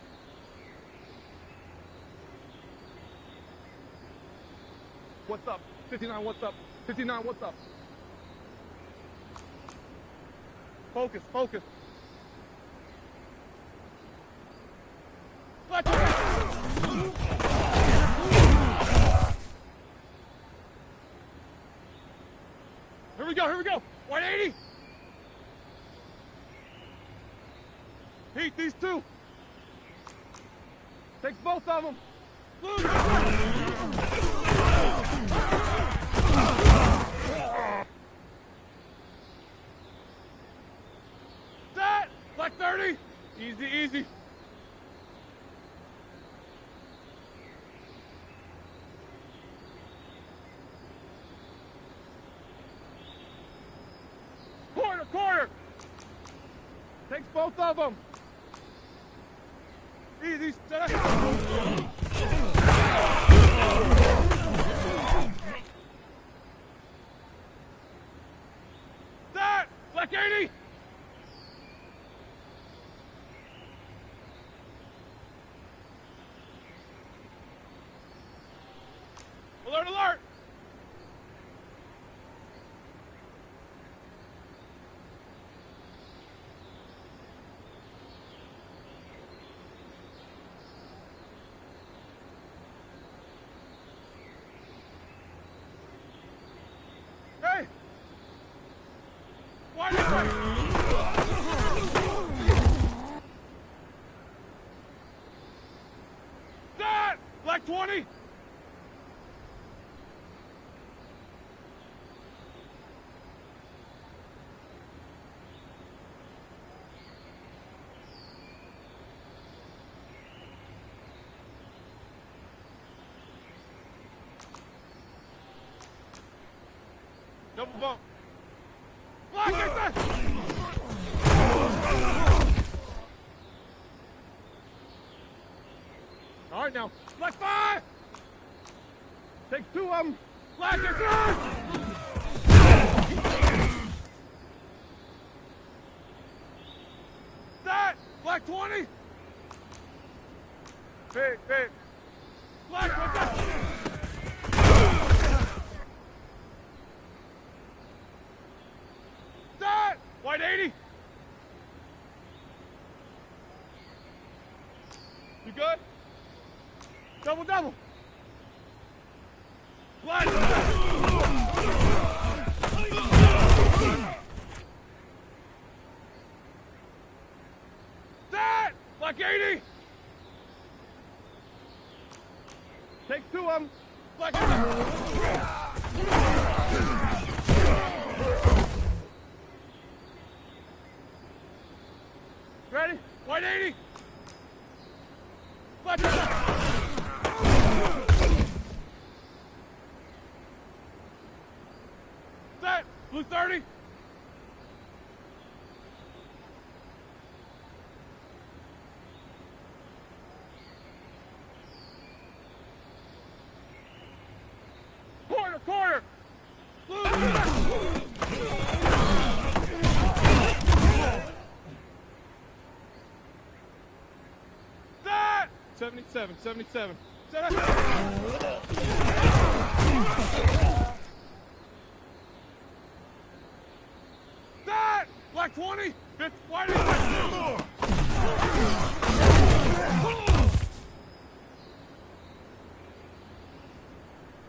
What's up? 59, what's up? 59, what's up? Focus, focus. Let's go. Here we go, here we go. 180. Heat these two. Take both of them. Set. Black 30. Easy, easy. Corner, corner. Takes both of them. Easy, set up. Set. Black 80. Alert, alert. Hey. Why Set. Black 20. Double bump. Black, get that! All right, now. Black 5! Take two of them. Black, get that! Set! Black 20! Big, big. Black, get that! Set! White 80! You good? Double, double! Black! Set! Black 80! Take two of them. Black ready? White 80. Black set. Blue 30. Corner. Blue. Set. 77. Set. Set. Black 20. White.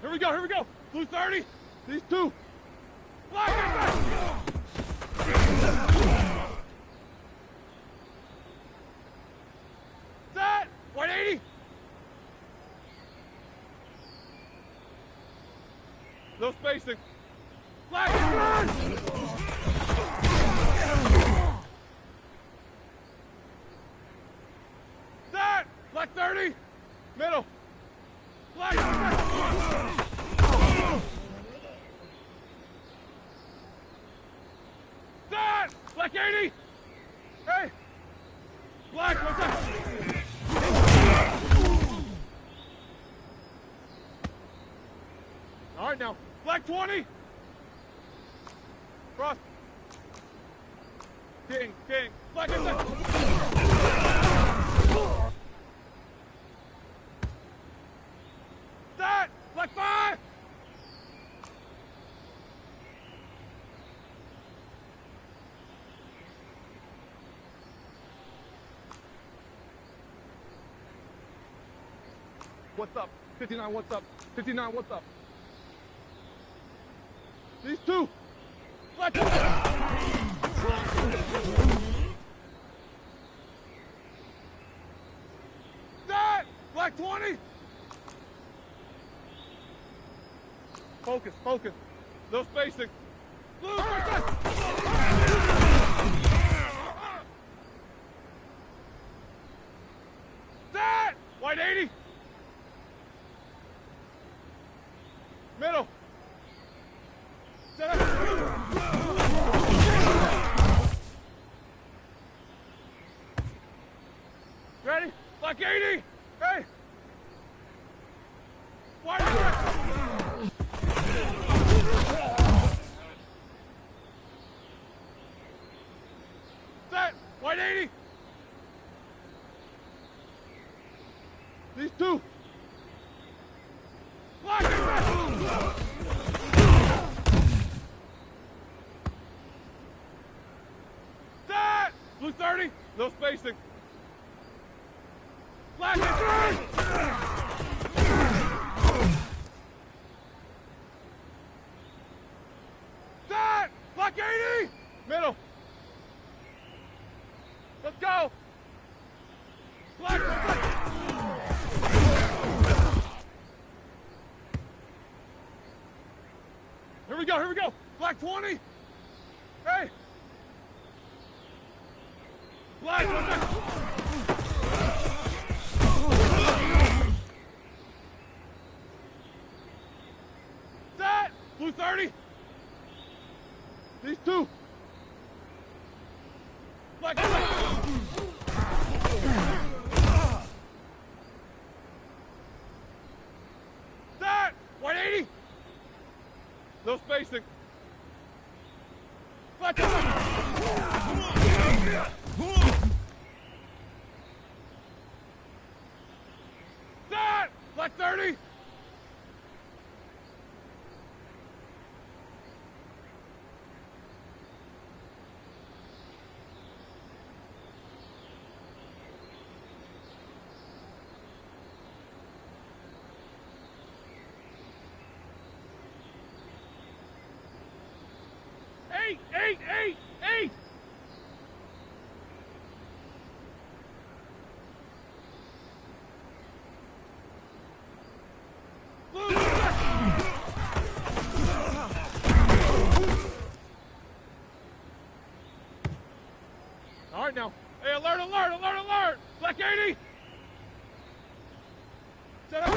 Here we go. Blue 30. These two. Black. Set. White 80. No spacing. Black. Set. Black 30. Middle. Black. Black 80! Hey! Black, what's up? All right, now. Black 20! Cross. King. Black inside. Start! Black 5! What's up? 59, what's up? 59, what's up? These two. Black. That. Black 20. Focus. No spacing. Blue. That. White 80. Middle. Set up. Ready? Black 80. Hey. White. Set. White 80. These two. Black. Set. Blue 30. No spacing. Black. Set. Black 80. Middle. Let's go. Black. Here we go. Black 20. Hey. Black. Set. Blue 30. These two. Black. Set. White 80. No spacing. Black. Set. Black 30. Eight. Blue. right, now. Hey, alert, alert, alert, alert! Black 80! Set up.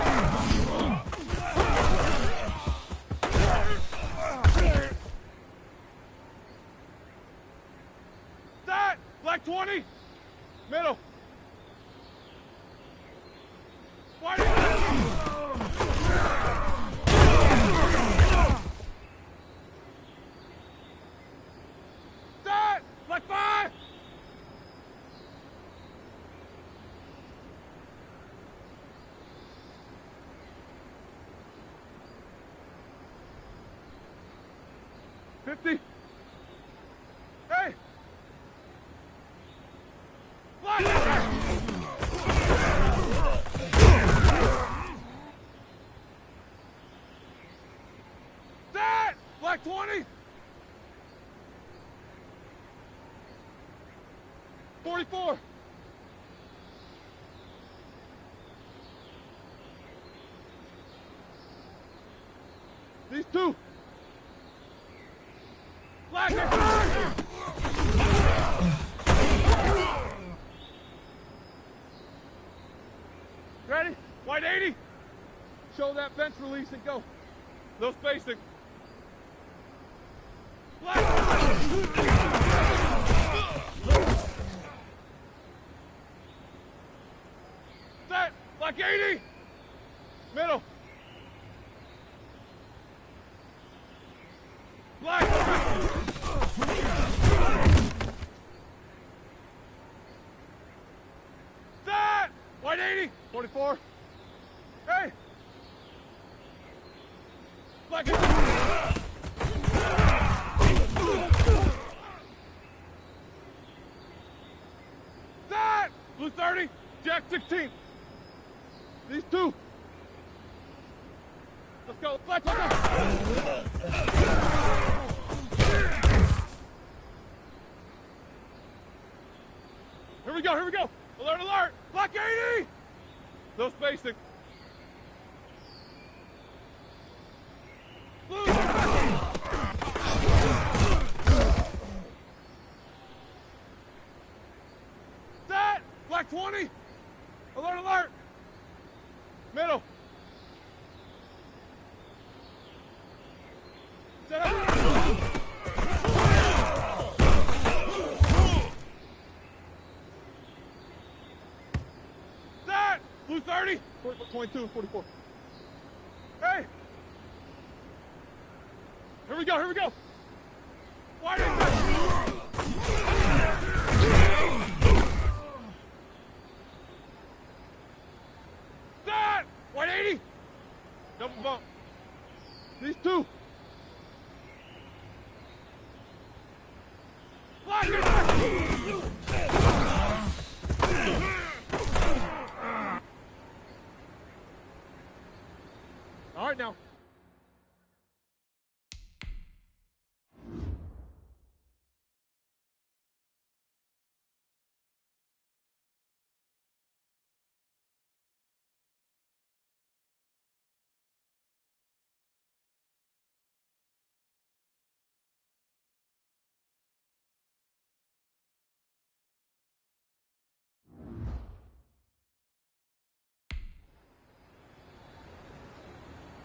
Set! Black 20! Middle. White 80! Set! Black 5! $50. Hey! Black! Set! Black 20! 44! These two! Black and ready? White 80. Show that bench release and go. No spacing. Black. Set. Black 80. Middle. Black. Set. White 80. 44. Hey. Black. Set. Blue 30. Jack 16. These two. Let's go. Let's go. Here we go, here we go. Alert, alert. Black 80. No spacing. Blue. Set. Black 20. Alert, alert. Middle. Set up. Set. Blue 30. 22, 44. Hey. Here we go, here we go. Wide inside. Set. White 80. Double bump. These two. Black inside. All right, now.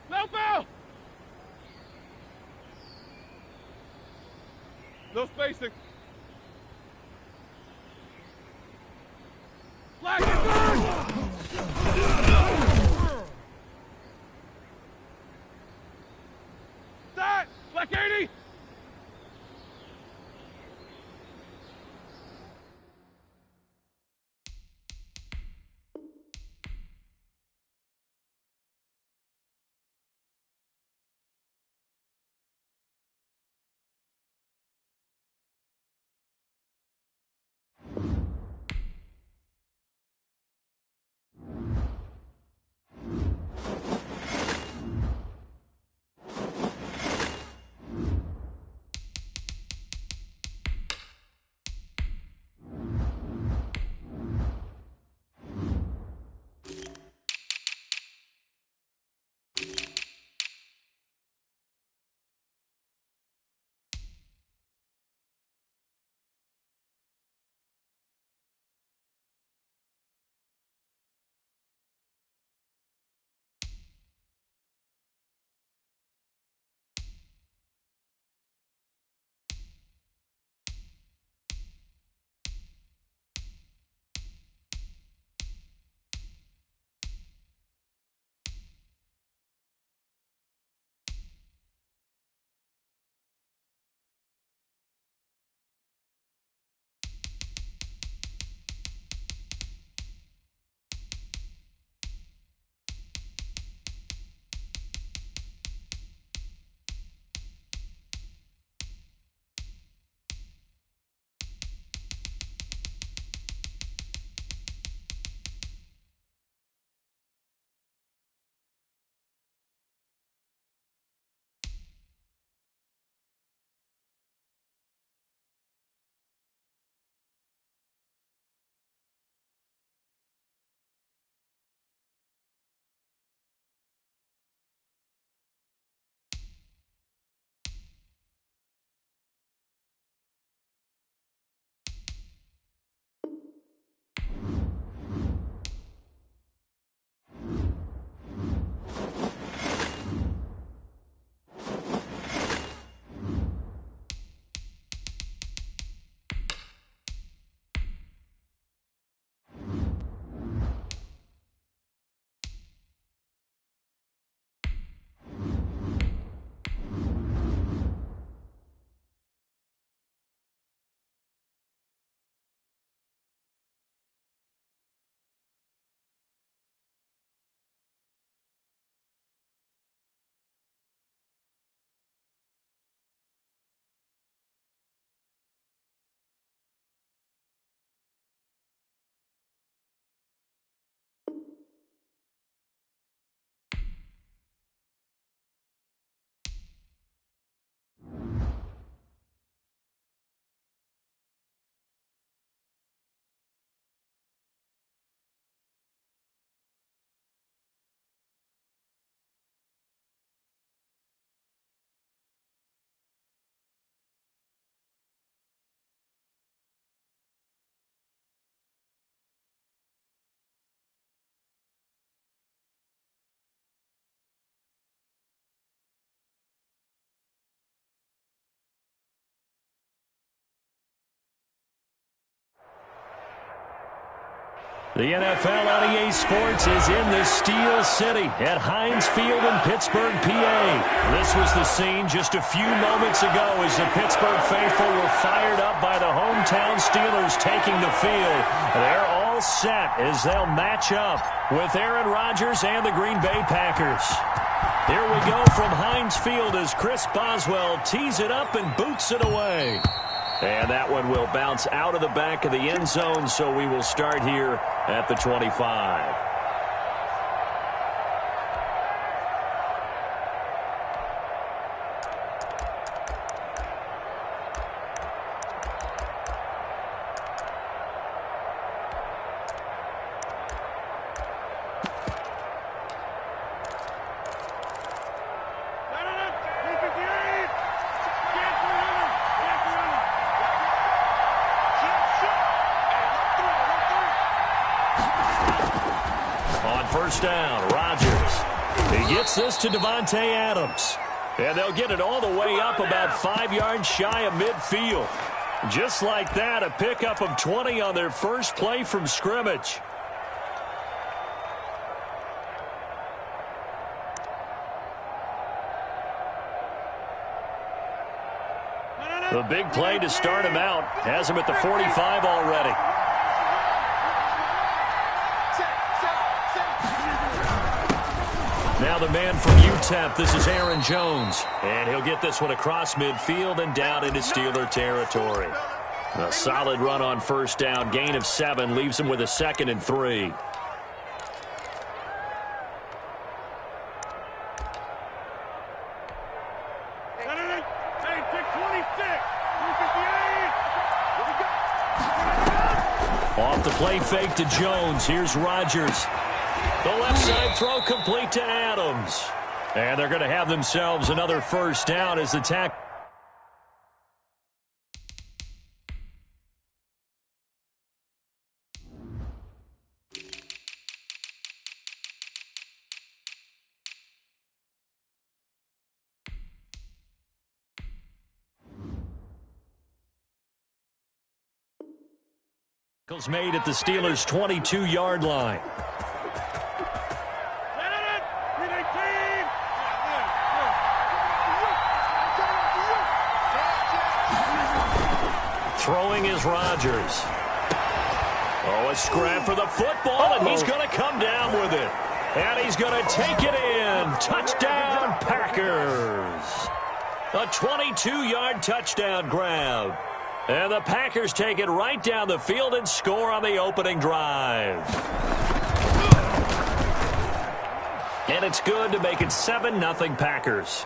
No foul! No spacing. Black and Set! Black 80! The NFL on EA Sports is in the Steel City at Heinz Field in Pittsburgh, PA. This was the scene just a few moments ago as the Pittsburgh faithful were fired up by the hometown Steelers taking the field. They're all set as they'll match up with Aaron Rodgers and the Green Bay Packers. Here we go from Heinz Field as Chris Boswell tees it up and boots it away. And that one will bounce out of the back of the end zone, so we will start here at the 25. First down, Rodgers. He gets this to Davante Adams. And they'll get it all the way up about 5 yards shy of midfield. Just like that, a pickup of 20 on their first play from scrimmage. The big play to start him out has him at the 45 already. Now the man from UTEP, this is Aaron Jones. And he'll get this one across midfield and down into Steeler territory. A solid run on first down, gain of 7, leaves him with a 2nd and 3. Off the play fake to Jones. Here's Rodgers. The left side throw complete to Adams. And they're going to have themselves another first down as the tackle. Made at the Steelers' 22-yard line. Throwing is Rodgers. Oh, a scrap for the football, and he's going to come down with it. And he's going to take it in. Touchdown, Packers. A 22-yard touchdown grab. And the Packers take it right down the field and score on the opening drive. And it's good to make it 7-0 Packers.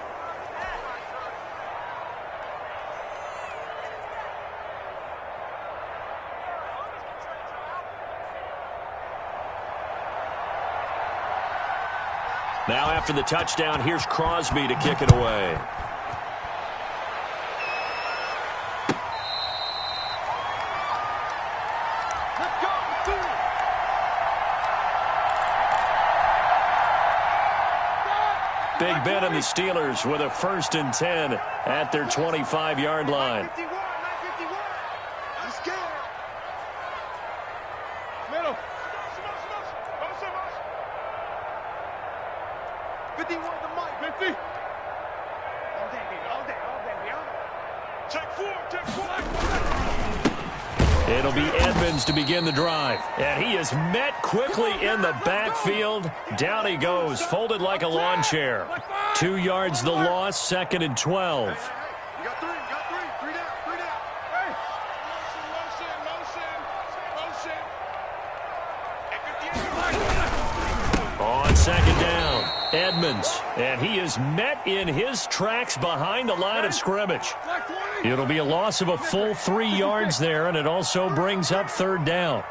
Now after the touchdown, here's Crosby to kick it away. Big Ben and the Steelers with a 1st and 10 at their 25-yard line. It'll be Edmonds to begin the drive. And he is met quickly in the backfield. Down he goes, folded like a lawn chair. 2 yards the loss, 2nd and 12. You got three. Three down. Hey. Motion. On 2nd down, Edmonds. And he is met in his tracks behind the line of scrimmage. It'll be a loss of a full 3 yards there, and it also brings up 3rd down.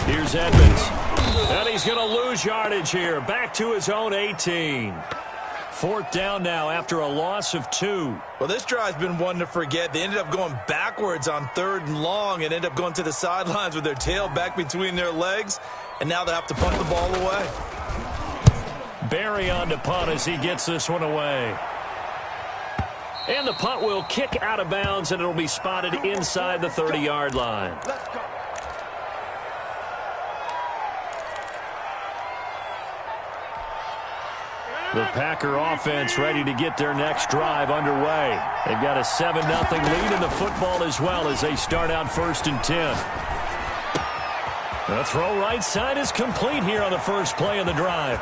Here's Edmonds. And he's going to lose yardage here. Back to his own 18. 4th down now after a loss of 2. Well, this drive's been one to forget. They ended up going backwards on 3rd and long and ended up going to the sidelines with their tail back between their legs. And now they have to punt the ball away. Barry on to punt as he gets this one away. And the punt will kick out of bounds, and it'll be spotted inside the 30-yard line. Let's go. The Packer offense ready to get their next drive underway. They've got a 7-0 lead in the football as well as they start out 1st and 10. The throw right side is complete here on the first play of the drive.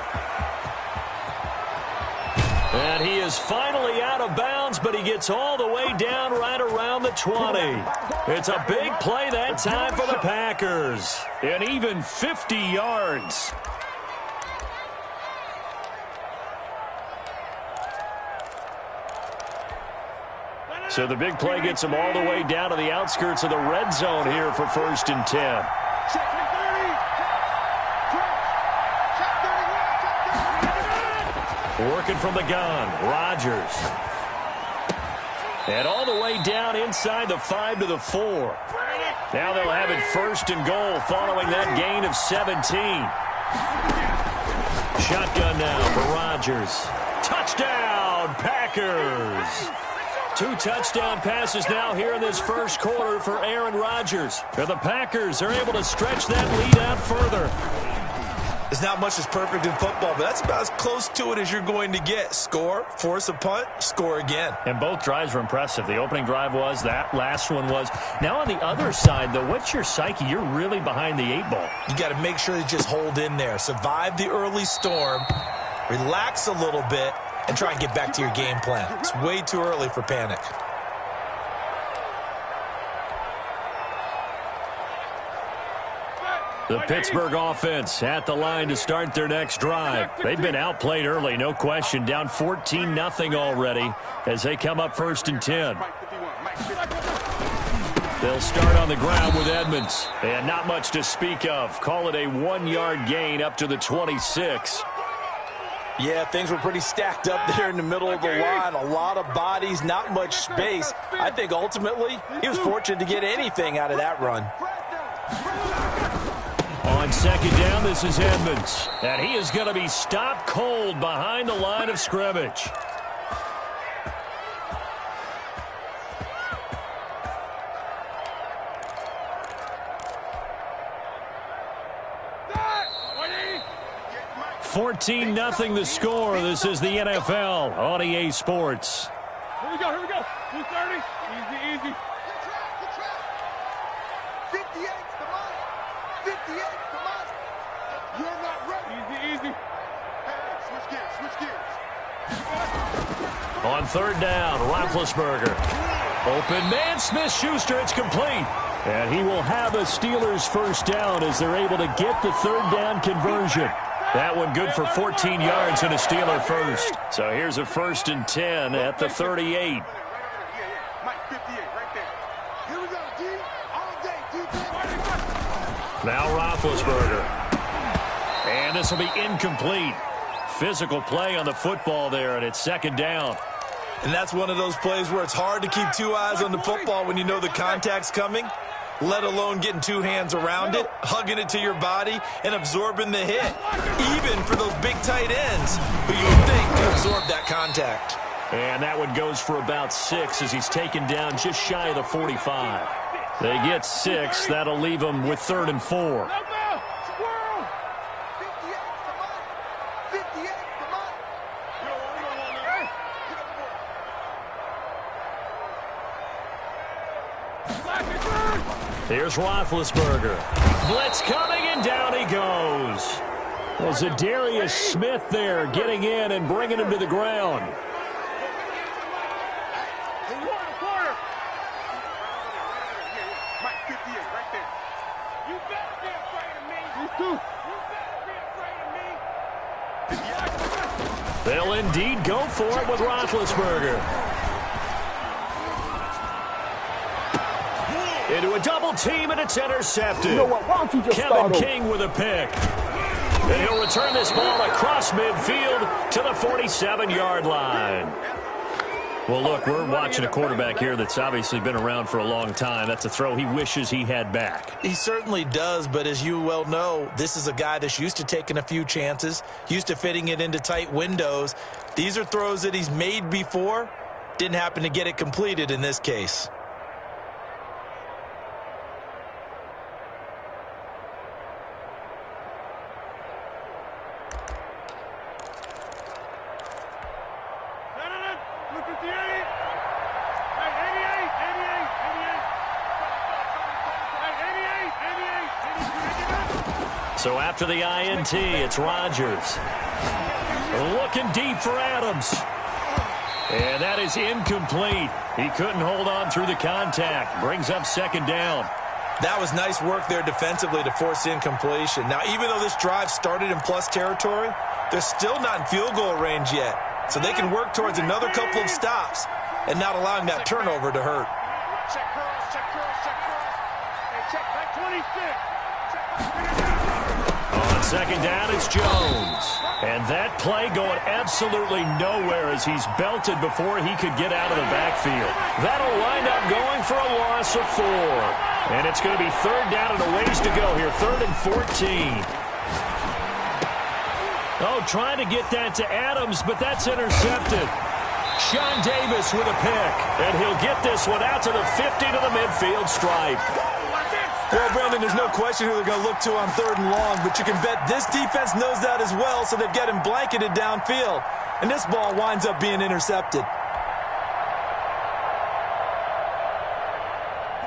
And he is finally out of bounds, but he gets all the way down right around the 20. It's a big play that time for the Packers. And even 50 yards. So the big play gets him all the way down to the outskirts of the red zone here for 1st and 10. Working from the gun, Rodgers. And all the way down inside the 5 to the 4. Now they'll have it 1st and goal following that gain of 17. Shotgun now for Rodgers. Touchdown, Packers! 2 touchdown passes now here in this first quarter for Aaron Rodgers. And the Packers are able to stretch that lead out further. There's not much that's perfect in football, but that's about as close to it as you're going to get. Score, force a punt, score again. And both drives were impressive. The opening drive was, that last one was. Now on the other side, though, what's your psyche? You're really behind the 8 ball. You got to make sure you just hold in there. Survive the early storm, relax a little bit, and try and get back to your game plan. It's way too early for panic. The Pittsburgh offense at the line to start their next drive. They've been outplayed early, no question. Down 14-0 already as they come up 1st and 10. They'll start on the ground with Edmonds. And not much to speak of. Call it a 1-yard gain up to the 26. Yeah, things were pretty stacked up there in the middle of the line. A lot of bodies, not much space. I think ultimately he was fortunate to get anything out of that run. On 2nd down, this is Edmonds. And he is going to be stopped cold behind the line of scrimmage. $14-0 the score. This is the NFL on EA Sports. Here we go. 230. Easy. 58's the money. 58's the money. You're not ready. Easy. Hey, switch gears. On 3rd down, Roethlisberger. Open man, Smith-Schuster, it's complete. And he will have a Steelers 1st down as they're able to get the 3rd down conversion. That one good for 14 yards and a Steeler 1st. So here's a 1st and 10 at the 38. Now Roethlisberger. And this will be incomplete. Physical play on the football there, and it's 2nd down. And that's one of those plays where it's hard to keep 2 eyes on the football when you know the contact's coming, let alone getting 2 hands around it, hugging it to your body, and absorbing the hit, even for those big tight ends who you would think could absorb that contact. And that one goes for about 6 as he's taken down just shy of the 45. They get 6. That'll leave them with 3rd and 4. Here's Roethlisberger. Blitz coming, and down he goes. Well, Zadarius Smith there getting in and bringing him to the ground. They'll indeed go for it with Roethlisberger. Into a double team, and it's intercepted. You know what? Why don't you just Kevin King with a pick. And he'll return this ball across midfield to the 47-yard line. Well, look, we're watching a quarterback here that's obviously been around for a long time. That's a throw he wishes he had back. He certainly does, but as you well know, this is a guy that's used to taking a few chances, used to fitting it into tight windows. These are throws that he's made before, Didn't happen to get it completed in this case. So after the INT, it's Rodgers. Looking deep for Adams. And that is incomplete. He couldn't hold on through the contact. Brings up second down. That was nice work there defensively to force incompletion. Now, even though this drive started in plus territory, they're still not in field goal range yet. So they can work towards another couple of stops and not allowing that turnover to hurt. Check cross, check cross, check cross. Hey, check back 26. On second down, it's Jones. And that play going absolutely nowhere as he's belted before he could get out of the backfield. That'll wind up going for a loss of 4. And it's going to be third down and a ways to go here. 3rd and 14. Oh, trying to get that to Adams, but that's intercepted. Sean Davis with a pick. And he'll get this one out to the 50 to the midfield stripe. Well, Brandon, there's no question who they're going to look to on 3rd and long, but you can bet this defense knows that as well, so they've got him blanketed downfield. And this ball winds up being intercepted.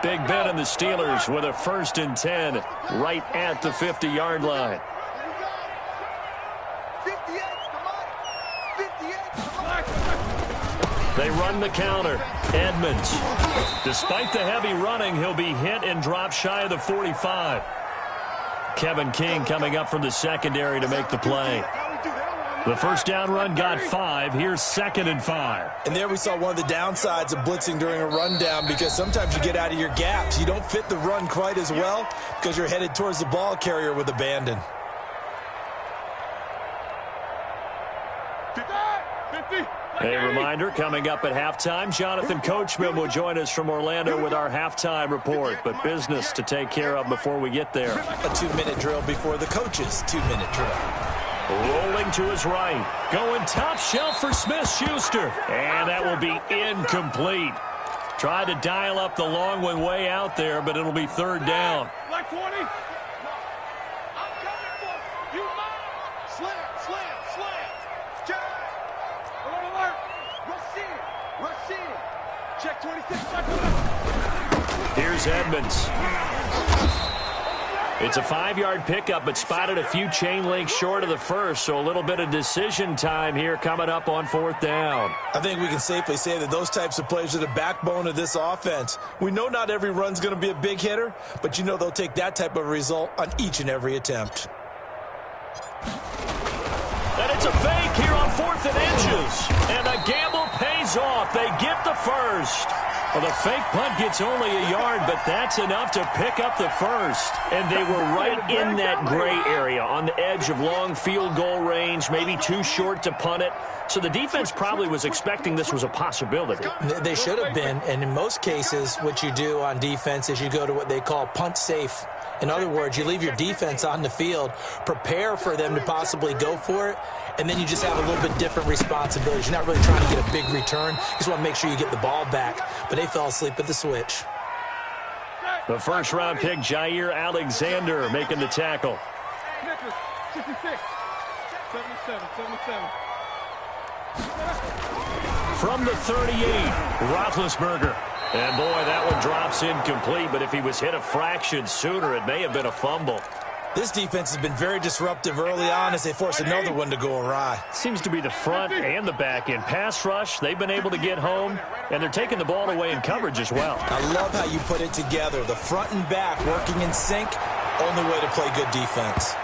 Big Ben and the Steelers with a 1st and 10 right at the 50-yard line. 58's the mark. 58's the mark. They run the counter. Edmonds. Despite the heavy running, he'll be hit and dropped shy of the 45. Kevin King coming up from the secondary to make the play. The first down run got 5. Here's 2nd and 5. And there we saw one of the downsides of blitzing during a rundown, because sometimes you get out of your gaps. You don't fit the run quite as well because you're headed towards the ball carrier with abandon. 50. A reminder, coming up at halftime, Jonathan Coachman will join us from Orlando with our halftime report. But business to take care of before we get there. A 2-minute drill before the coach's 2-minute drill. Rolling to his right. Going top shelf for Smith-Schuster. And that will be incomplete. Tried to dial up the long one way out there, but it'll be 3rd down. Like 20. I'm coming for you. Slam. Jab. Alert. Rush in. Check 26. Here's Edmonds. It's a 5-yard pickup, but spotted a few chain links short of the first, so a little bit of decision time here coming up on 4th down. I think we can safely say that those types of plays are the backbone of this offense. We know not every run's going to be a big hitter, but you know they'll take that type of result on each and every attempt. And it's a fake here on 4th and inches. And the gamble pays off. They get the first. Well, the fake punt gets only a yard, but that's enough to pick up the first. And they were right in that gray area on the edge of long field goal range, maybe too short to punt it. So the defense probably was expecting this was a possibility. They should have been, and in most cases, what you do on defense is you go to what they call punt safe. In other words, you leave your defense on the field, prepare for them to possibly go for it, and then you just have a little bit different responsibilities. You're not really trying to get a big return. You just want to make sure you get the ball back. But they fell asleep at the switch. The first-round pick, Jair Alexander, making the tackle. 66. 77. From the 38, Roethlisberger. And, boy, that one drops incomplete, but if he was hit a fraction sooner, it may have been a fumble. This defense has been very disruptive early on as they force another one to go awry. Seems to be the front and the back end. Pass rush, they've been able to get home, and they're taking the ball away in coverage as well. I love how you put it together. The front and back working in sync, only way to play good defense.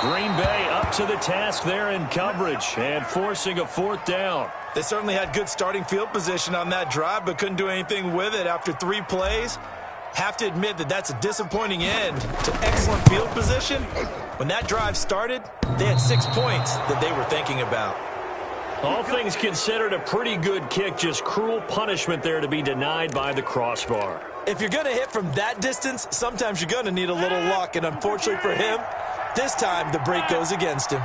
Green Bay up to the task there in coverage and forcing a 4th down. They certainly had good starting field position on that drive, but couldn't do anything with it after 3 plays. Have to admit that that's a disappointing end to excellent field position. When that drive started, they had 6 points that they were thinking about. All things considered, a pretty good kick, just cruel punishment there to be denied by the crossbar. If you're going to hit from that distance, sometimes you're going to need a little luck, and unfortunately for him, this time the break goes against him.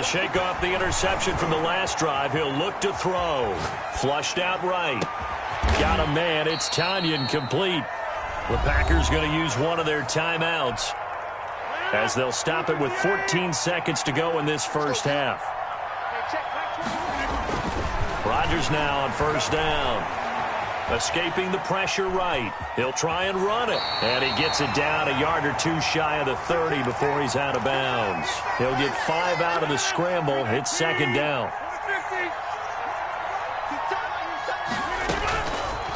shake off the interception from the last drive. He'll look to throw. Flushed out right. Got a man. It's Tonyan complete. The Packers going to use one of their timeouts as they'll stop it with 14 seconds to go in this first half. Rodgers now on first down. Escaping the pressure right. He'll try and run it. And he gets it down a yard or two shy of the 30 before he's out of bounds. He'll get 5 out of the scramble. It's second down.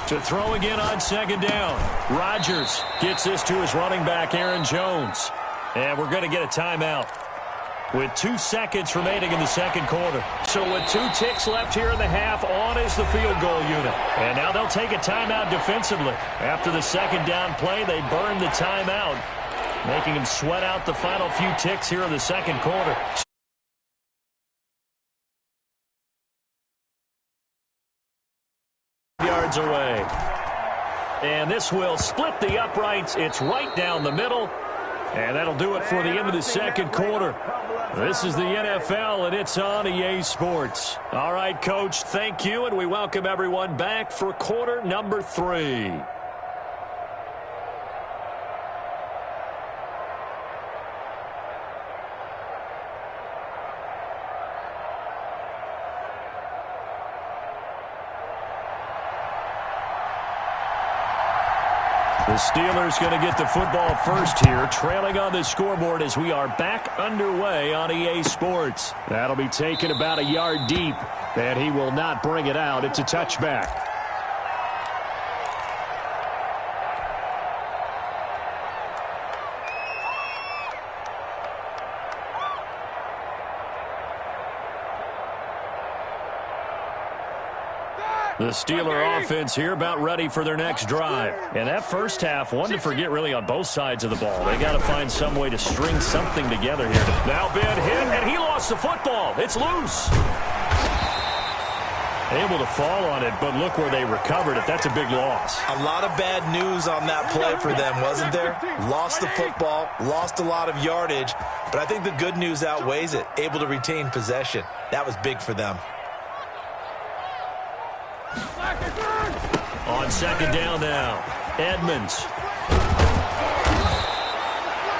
To throw again on second down. Rodgers gets this to his running back, Aaron Jones. And we're going to get a timeout with 2 seconds remaining in the second quarter. So with 2 ticks left here in the half, on is the field goal unit. And now they'll take a timeout defensively. After the second down play, they burn the timeout, making them sweat out the final few ticks here in the second quarter. Yards away. And this will split the uprights. It's right down the middle. And that'll do it for the end of the second quarter. This is the NFL, and it's on EA Sports. All right, Coach, thank you, and we welcome everyone back for quarter number 3. The Steelers going to get the football first here, trailing on the scoreboard as we are back underway on EA Sports. That'll be taken about a yard deep, and he will not bring it out. It's a touchback. The Steeler offense here about ready for their next drive. And that first half, one to forget really on both sides of the ball. They got to find some way to string something together here. Now Ben hit, and he lost the football. It's loose. Able to fall on it, but look where they recovered it. That's a big loss. A lot of bad news on that play for them, wasn't there? Lost the football, lost a lot of yardage, but I think the good news outweighs it. Able to retain possession. That was big for them. On second down now, Edmonds.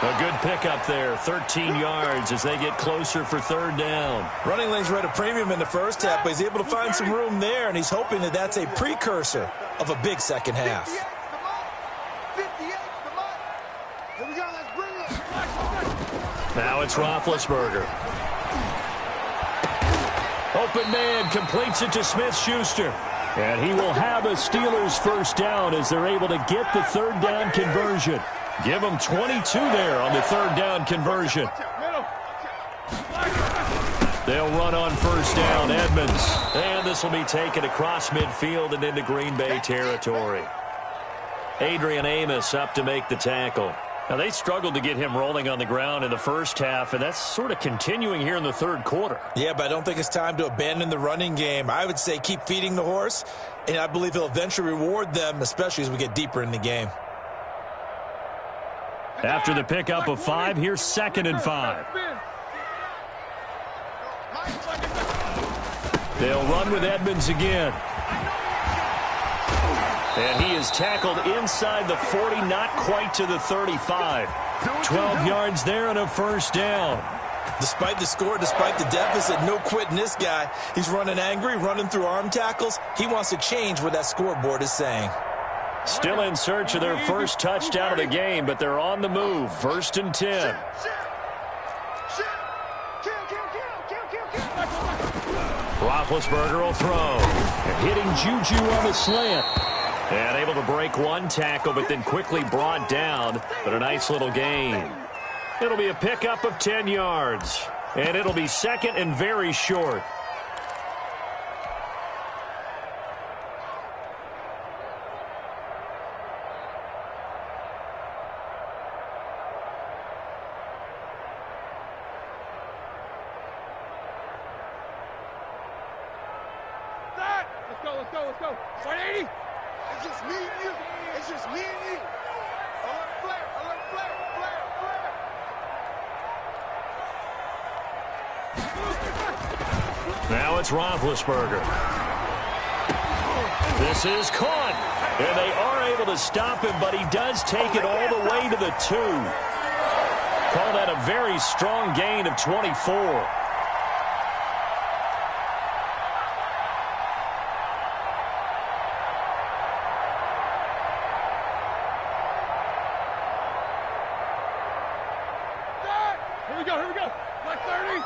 A good pickup there, 13 yards as they get closer for third down. Running lanes were at a premium in the first half, but he's able to find some room there, and he's hoping that that's a precursor of a big second half. Now it's Roethlisberger. Open man completes it to Smith-Schuster. And he will have a Steelers first down as they're able to get the third down conversion. Give them 22 there on the third down conversion. They'll run on first down, Edmonds. And this will be taken across midfield and into Green Bay territory. Adrian Amos up to make the tackle. Now, they struggled to get him rolling on the ground in the first half, and that's sort of continuing here in the third quarter. Yeah, but I don't think it's time to abandon the running game. I would say keep feeding the horse, and I believe he'll eventually reward them, especially as we get deeper in the game. After the pickup of 5, here's 2nd and 5. They'll run with Edmonds again. And he is tackled inside the 40, not quite to the 35. 12 yards there and a first down. Despite the score, despite the deficit, no quitting this guy. He's running angry, running through arm tackles. He wants to change what that scoreboard is saying. Still in search of their first touchdown of the game, but they're on the move. 1st and 10. Roethlisberger will throw. Hitting Juju on the slant. And able to break one tackle, but then quickly brought down. But a nice little gain. It'll be a pickup of 10 yards. And it'll be 2nd and very short. Let's go. 180. It's just me and you. It's just me and you. Alert flare. Flare. Now it's Roethlisberger. This is caught. And they are able to stop him, but he does take it all the way to the 2. Call that a very strong gain of 24. Here we go, here we go. Like 30.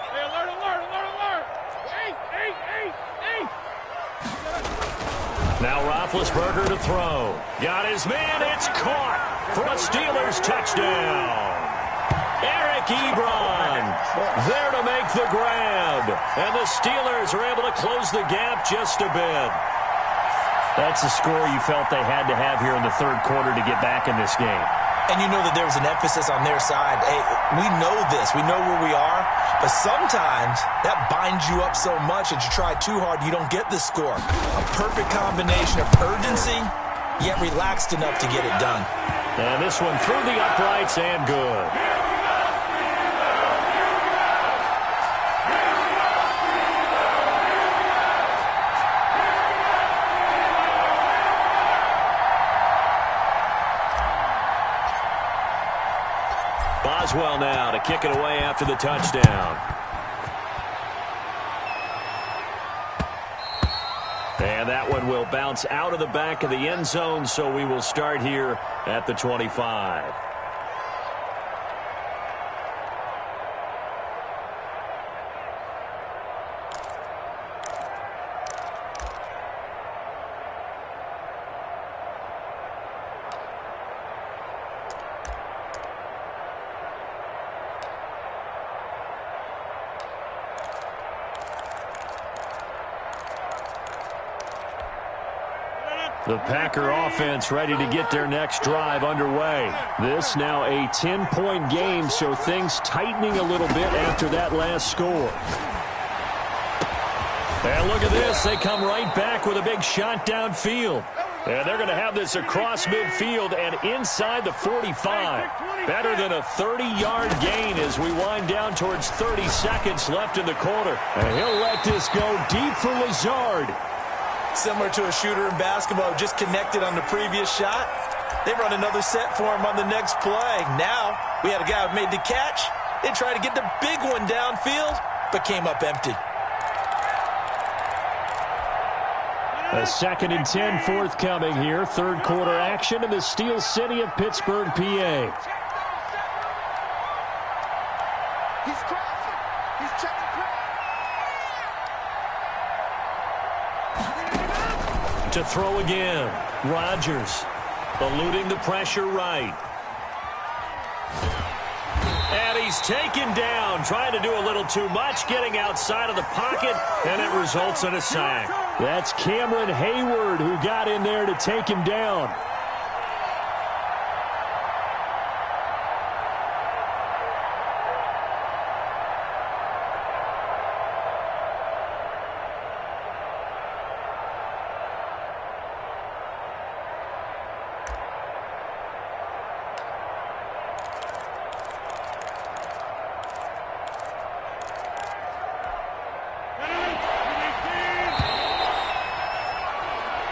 Hey, alert, alert, alert, alert. Eight. Now Roethlisberger to throw. Got his man. It's caught for a Steelers touchdown. Eric Ebron there to make the grab. And the Steelers are able to close the gap just a bit. That's a score you felt they had to have here in the third quarter to get back in this game. And you know that there was an emphasis on their side. Hey, we know this. We know where we are. But sometimes that binds you up so much that you try too hard, you don't get the score. A perfect combination of urgency, yet relaxed enough to get it done. And this one through the uprights and good. Boswell now to kick it away after the touchdown. And that one will bounce out of the back of the end zone, so we will start here at the 25. The Packer offense ready to get their next drive underway. This now a 10-point game, so things tightening a little bit after that last score. And look at this. They come right back with a big shot downfield. And they're going to have this across midfield and inside the 45. Better than a 30-yard gain as we wind down towards 30 seconds left in the quarter. And he'll let this go deep for Lazard. Similar to a shooter in basketball, just connected on the previous shot. They run another set for him on the next play. Now, we had a guy who made the catch. They tried to get the big one downfield, but came up empty. A 2nd and 10 forthcoming here. Third quarter action in the Steel City of Pittsburgh, PA. He's crossing. He's checking play. To throw again. Rodgers eluding the pressure right. And he's taken down, trying to do a little too much, getting outside of the pocket, and it results in a sack. That's Cameron Hayward who got in there to take him down.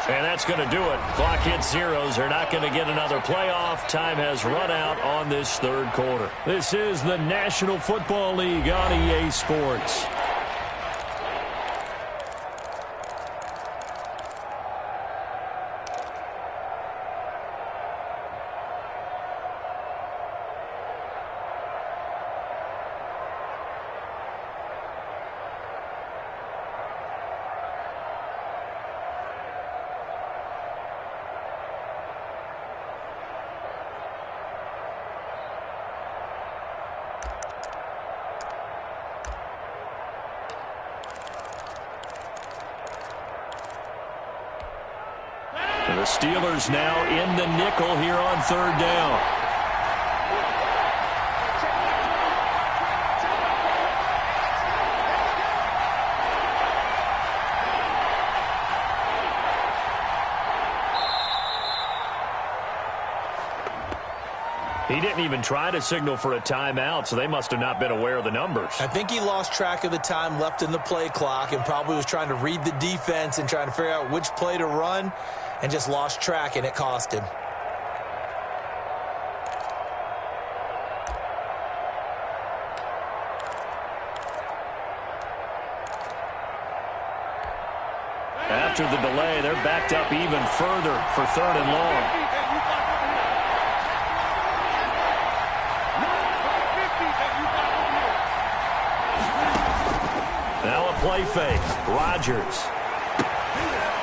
And that's going to do it. Clock hits zeros. They're not going to get another playoff. Time has run out on this third quarter. This is the National Football League on EA Sports. The Steelers now in the nickel here on third down. He didn't even try to signal for a timeout, so they must have not been aware of the numbers. I think he lost track of the time left in the play clock and probably was trying to read the defense and trying to figure out which play to run and just lost track, and it cost him. After the delay, they're backed up even further for 3rd and long. Now a play fake. Rodgers.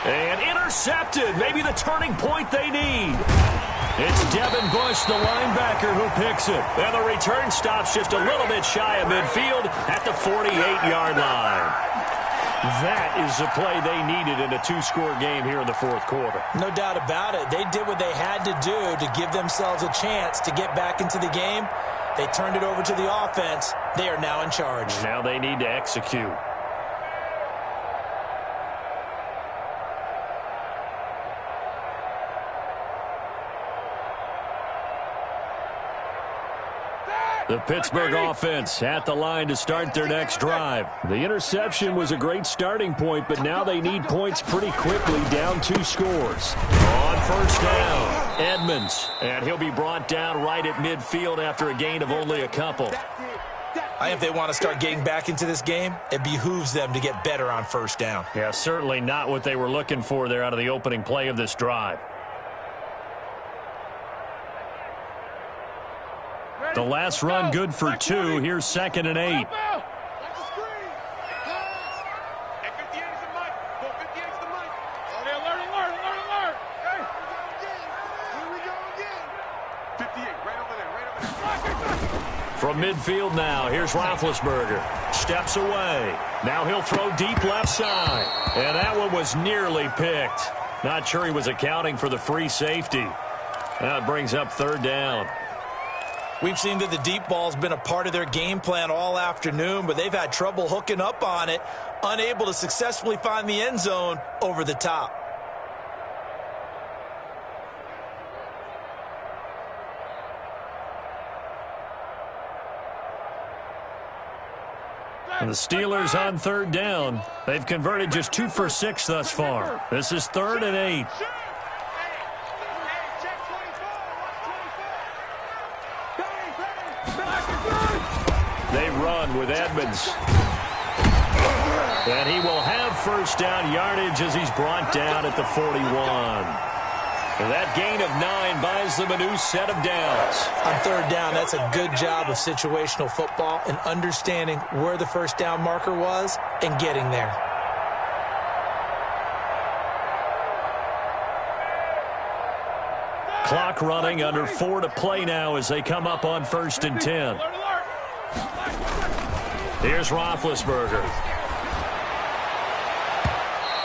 And intercepted. Maybe the turning point they need. It's Devin Bush, the linebacker, who picks it. And the return stops just a little bit shy of midfield at the 48-yard line. That is the play they needed in a 2-score game here in the 4th quarter. No doubt about it. They did what they had to do to give themselves a chance to get back into the game. They turned it over to the offense. They are now in charge. Now they need to execute. The Pittsburgh offense at the line to start their next drive. The interception was a great starting point, but now they need points pretty quickly, down 2 scores. On 1st down, Edmonds, and he'll be brought down right at midfield after a gain of only a couple. I think if they want to start getting back into this game, it behooves them to get better on 1st down. Yeah, certainly not what they were looking for there out of the opening play of this drive. The last run good for 2. Here's 2nd and 8. From midfield now, here's Roethlisberger. Steps away. Now he'll throw deep left side. And that one was nearly picked. Not sure he was accounting for the free safety. That brings up 3rd down. We've seen that the deep ball's been a part of their game plan all afternoon, but they've had trouble hooking up on it, unable to successfully find the end zone over the top. And the Steelers on 3rd down. They've converted just 2 for 6 thus far. This is 3rd and 8. They run with Edmonds. And he will have 1st down yardage as he's brought down at the 41. And that gain of 9 buys them a new set of downs. On 3rd down, that's a good job of situational football and understanding where the 1st down marker was and getting there. Clock running, under 4 to play now as they come up on 1st and 10. Here's Roethlisberger.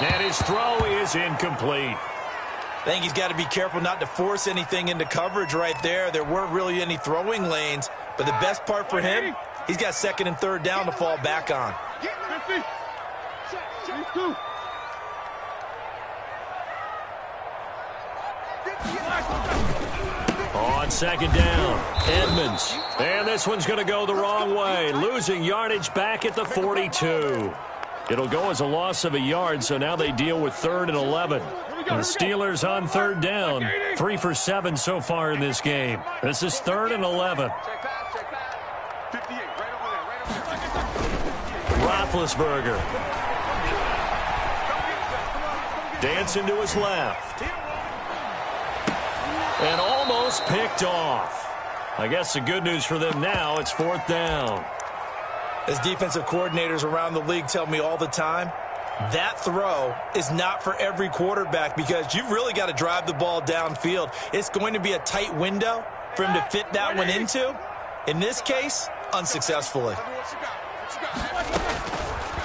And his throw is incomplete. I think he's got to be careful not to force anything into coverage right there. There weren't really any throwing lanes, but the best part for him, he's got 2nd and 3rd down to fall back on. On 2nd down, Edmonds. And this one's going to go the wrong way, losing yardage back at the 42. It'll go as a loss of a yard, so now they deal with 3rd and 11. And the Steelers on 3rd down, 3 for 7 so far in this game. This is 3rd and 11. Roethlisberger. Dancing to his left. And almost picked off. I guess the good news for them now, it's 4th down. As defensive coordinators around the league tell me all the time, that throw is not for every quarterback because you've really got to drive the ball downfield. It's going to be a tight window for him to fit that one into. In this case, unsuccessfully.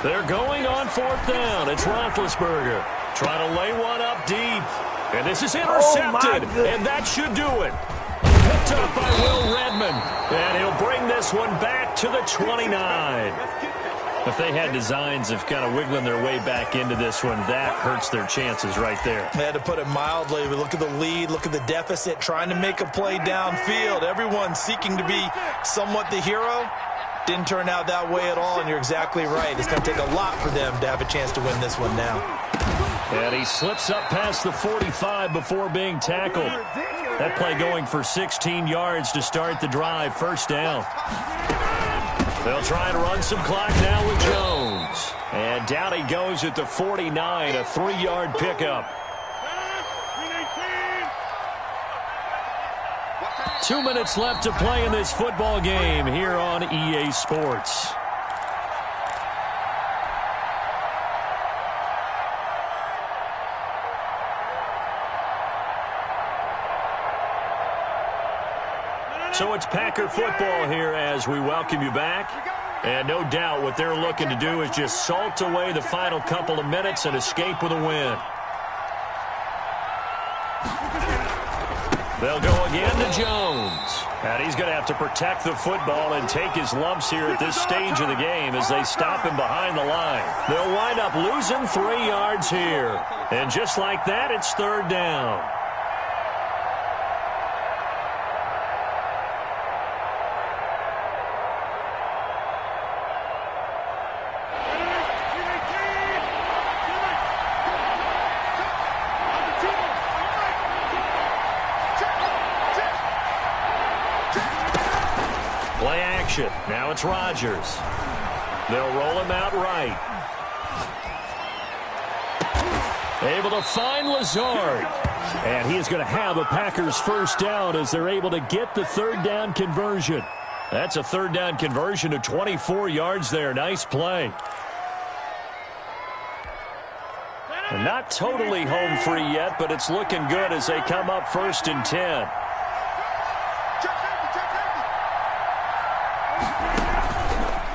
They're going on 4th down. It's Roethlisberger trying to lay one up deep. And this is intercepted, and that should do it. Picked up by Will Redmond, and he'll bring this one back to the 29. If they had designs of kind of wiggling their way back into this one, that hurts their chances right there. They had to put it mildly. We look at the lead, look at the deficit, trying to make a play downfield. Everyone seeking to be somewhat the hero. Didn't turn out that way at all, and you're exactly right. It's going to take a lot for them to have a chance to win this one now. And he slips up past the 45 before being tackled. That play going for 16 yards to start the drive. First down. They'll try and run some clock now with Jones. And down he goes at the 49, a 3-yard pickup. 2 minutes left to play in this football game here on EA Sports. So it's Packer football here as we welcome you back. And no doubt what they're looking to do is just salt away the final couple of minutes and escape with a win. They'll go again to Jones. And he's going to have to protect the football and take his lumps here at this stage of the game as they stop him behind the line. They'll wind up losing 3 yards here. And just like that, it's third down. Play action. Now it's Rodgers. They'll roll him out right. Able to find Lazard. And he is going to have a Packers first down as they're able to get the third down conversion. That's a third down conversion of 24 yards there. Nice play. And not totally home free yet, but it's looking good as they come up 1st and 10.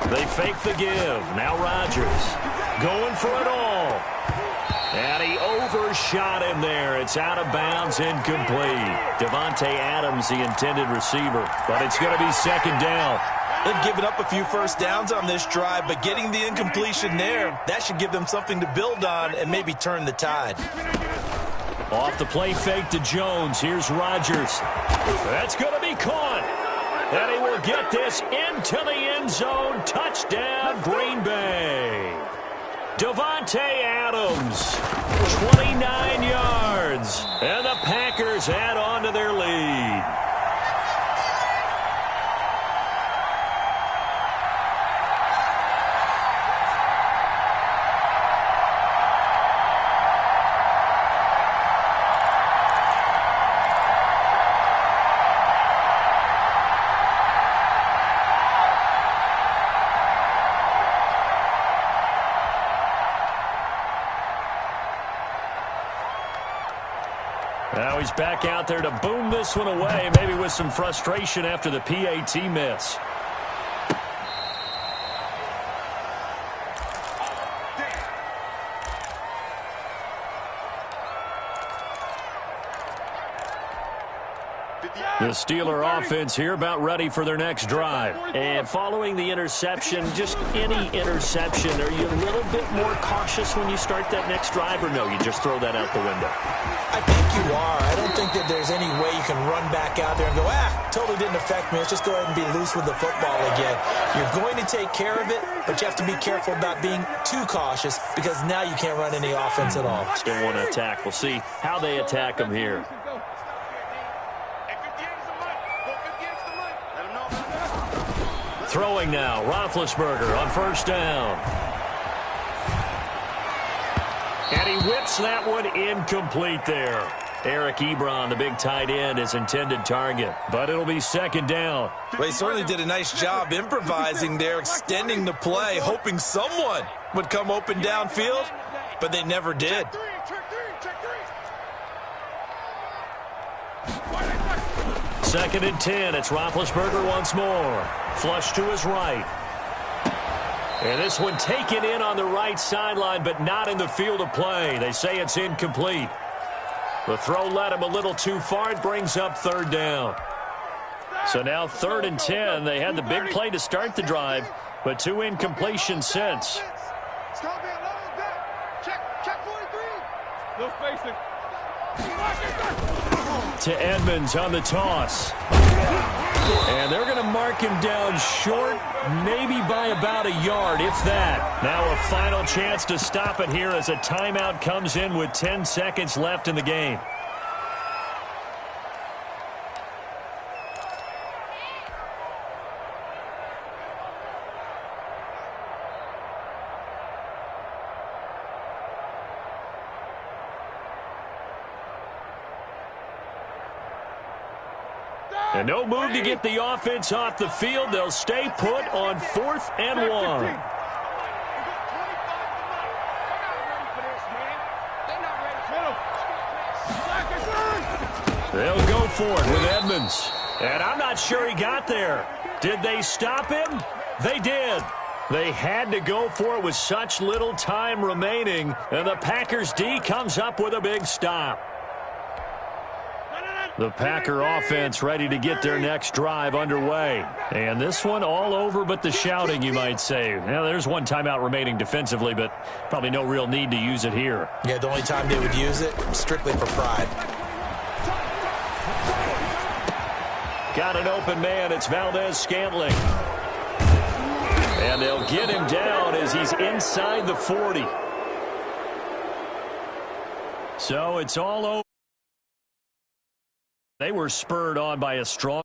They fake the give. Now Rodgers going for it all. And he overshot him there. It's out of bounds, incomplete. Davante Adams, the intended receiver. But it's going to be second down. They've given up a few first downs on this drive, but getting the incompletion there, that should give them something to build on and maybe turn the tide. Off the play fake to Jones. Here's Rodgers. That's going to be caught. And he will get this into the end zone. Touchdown, Green Bay. Davante Adams, 29 yards. And the Packers add on to their lead. Now he's back out there to boom this one away, maybe with some frustration after the PAT miss. The Steeler offense here about ready for their next drive. And following the interception, just any interception, are you a little bit more cautious when you start that next drive, or no, you just throw that out the window? I think you are. I don't think that there's any way you can run back out there and go, totally didn't affect me. Let's just go ahead and be loose with the football again. You're going to take care of it, but you have to be careful about being too cautious because now you can't run any offense at all. Still want to attack. We'll see how they attack them here. Throwing now, Roethlisberger on first down. And he whips that one incomplete there. Eric Ebron, the big tight end, his intended target. But it'll be second down. Well, he certainly did a nice job improvising there, extending the play, hoping someone would come open downfield, but they never did. Second and 10. It's Roethlisberger once more. Flush to his right. And this one taken in on the right sideline, but not in the field of play. They say it's incomplete. The throw led him a little too far. It brings up third down. So now 3rd and 10. They had the big play to start the drive. but 2 incompletions since. It's going to be a long day. Check 43. No spacing. To Edmonds on the toss. And they're going to mark him down short, maybe by about a yard, if that. Now a final chance to stop it here as a timeout comes in with 10 seconds left in the game. And no move to get the offense off the field. They'll stay put on 4th and 1. They'll go for it with Edmonds. And I'm not sure he got there. Did they stop him? They did. They had to go for it with such little time remaining. And the Packers D comes up with a big stop. The Packer offense ready to get their next drive underway. And this one all over but the shouting, you might say. Now, there's one timeout remaining defensively, but probably no real need to use it here. Yeah, the only time they would use it, strictly for pride. Got an open man. It's Valdez-Scantling. And they'll get him down as he's inside the 40. So it's all over. They were spurred on by a strong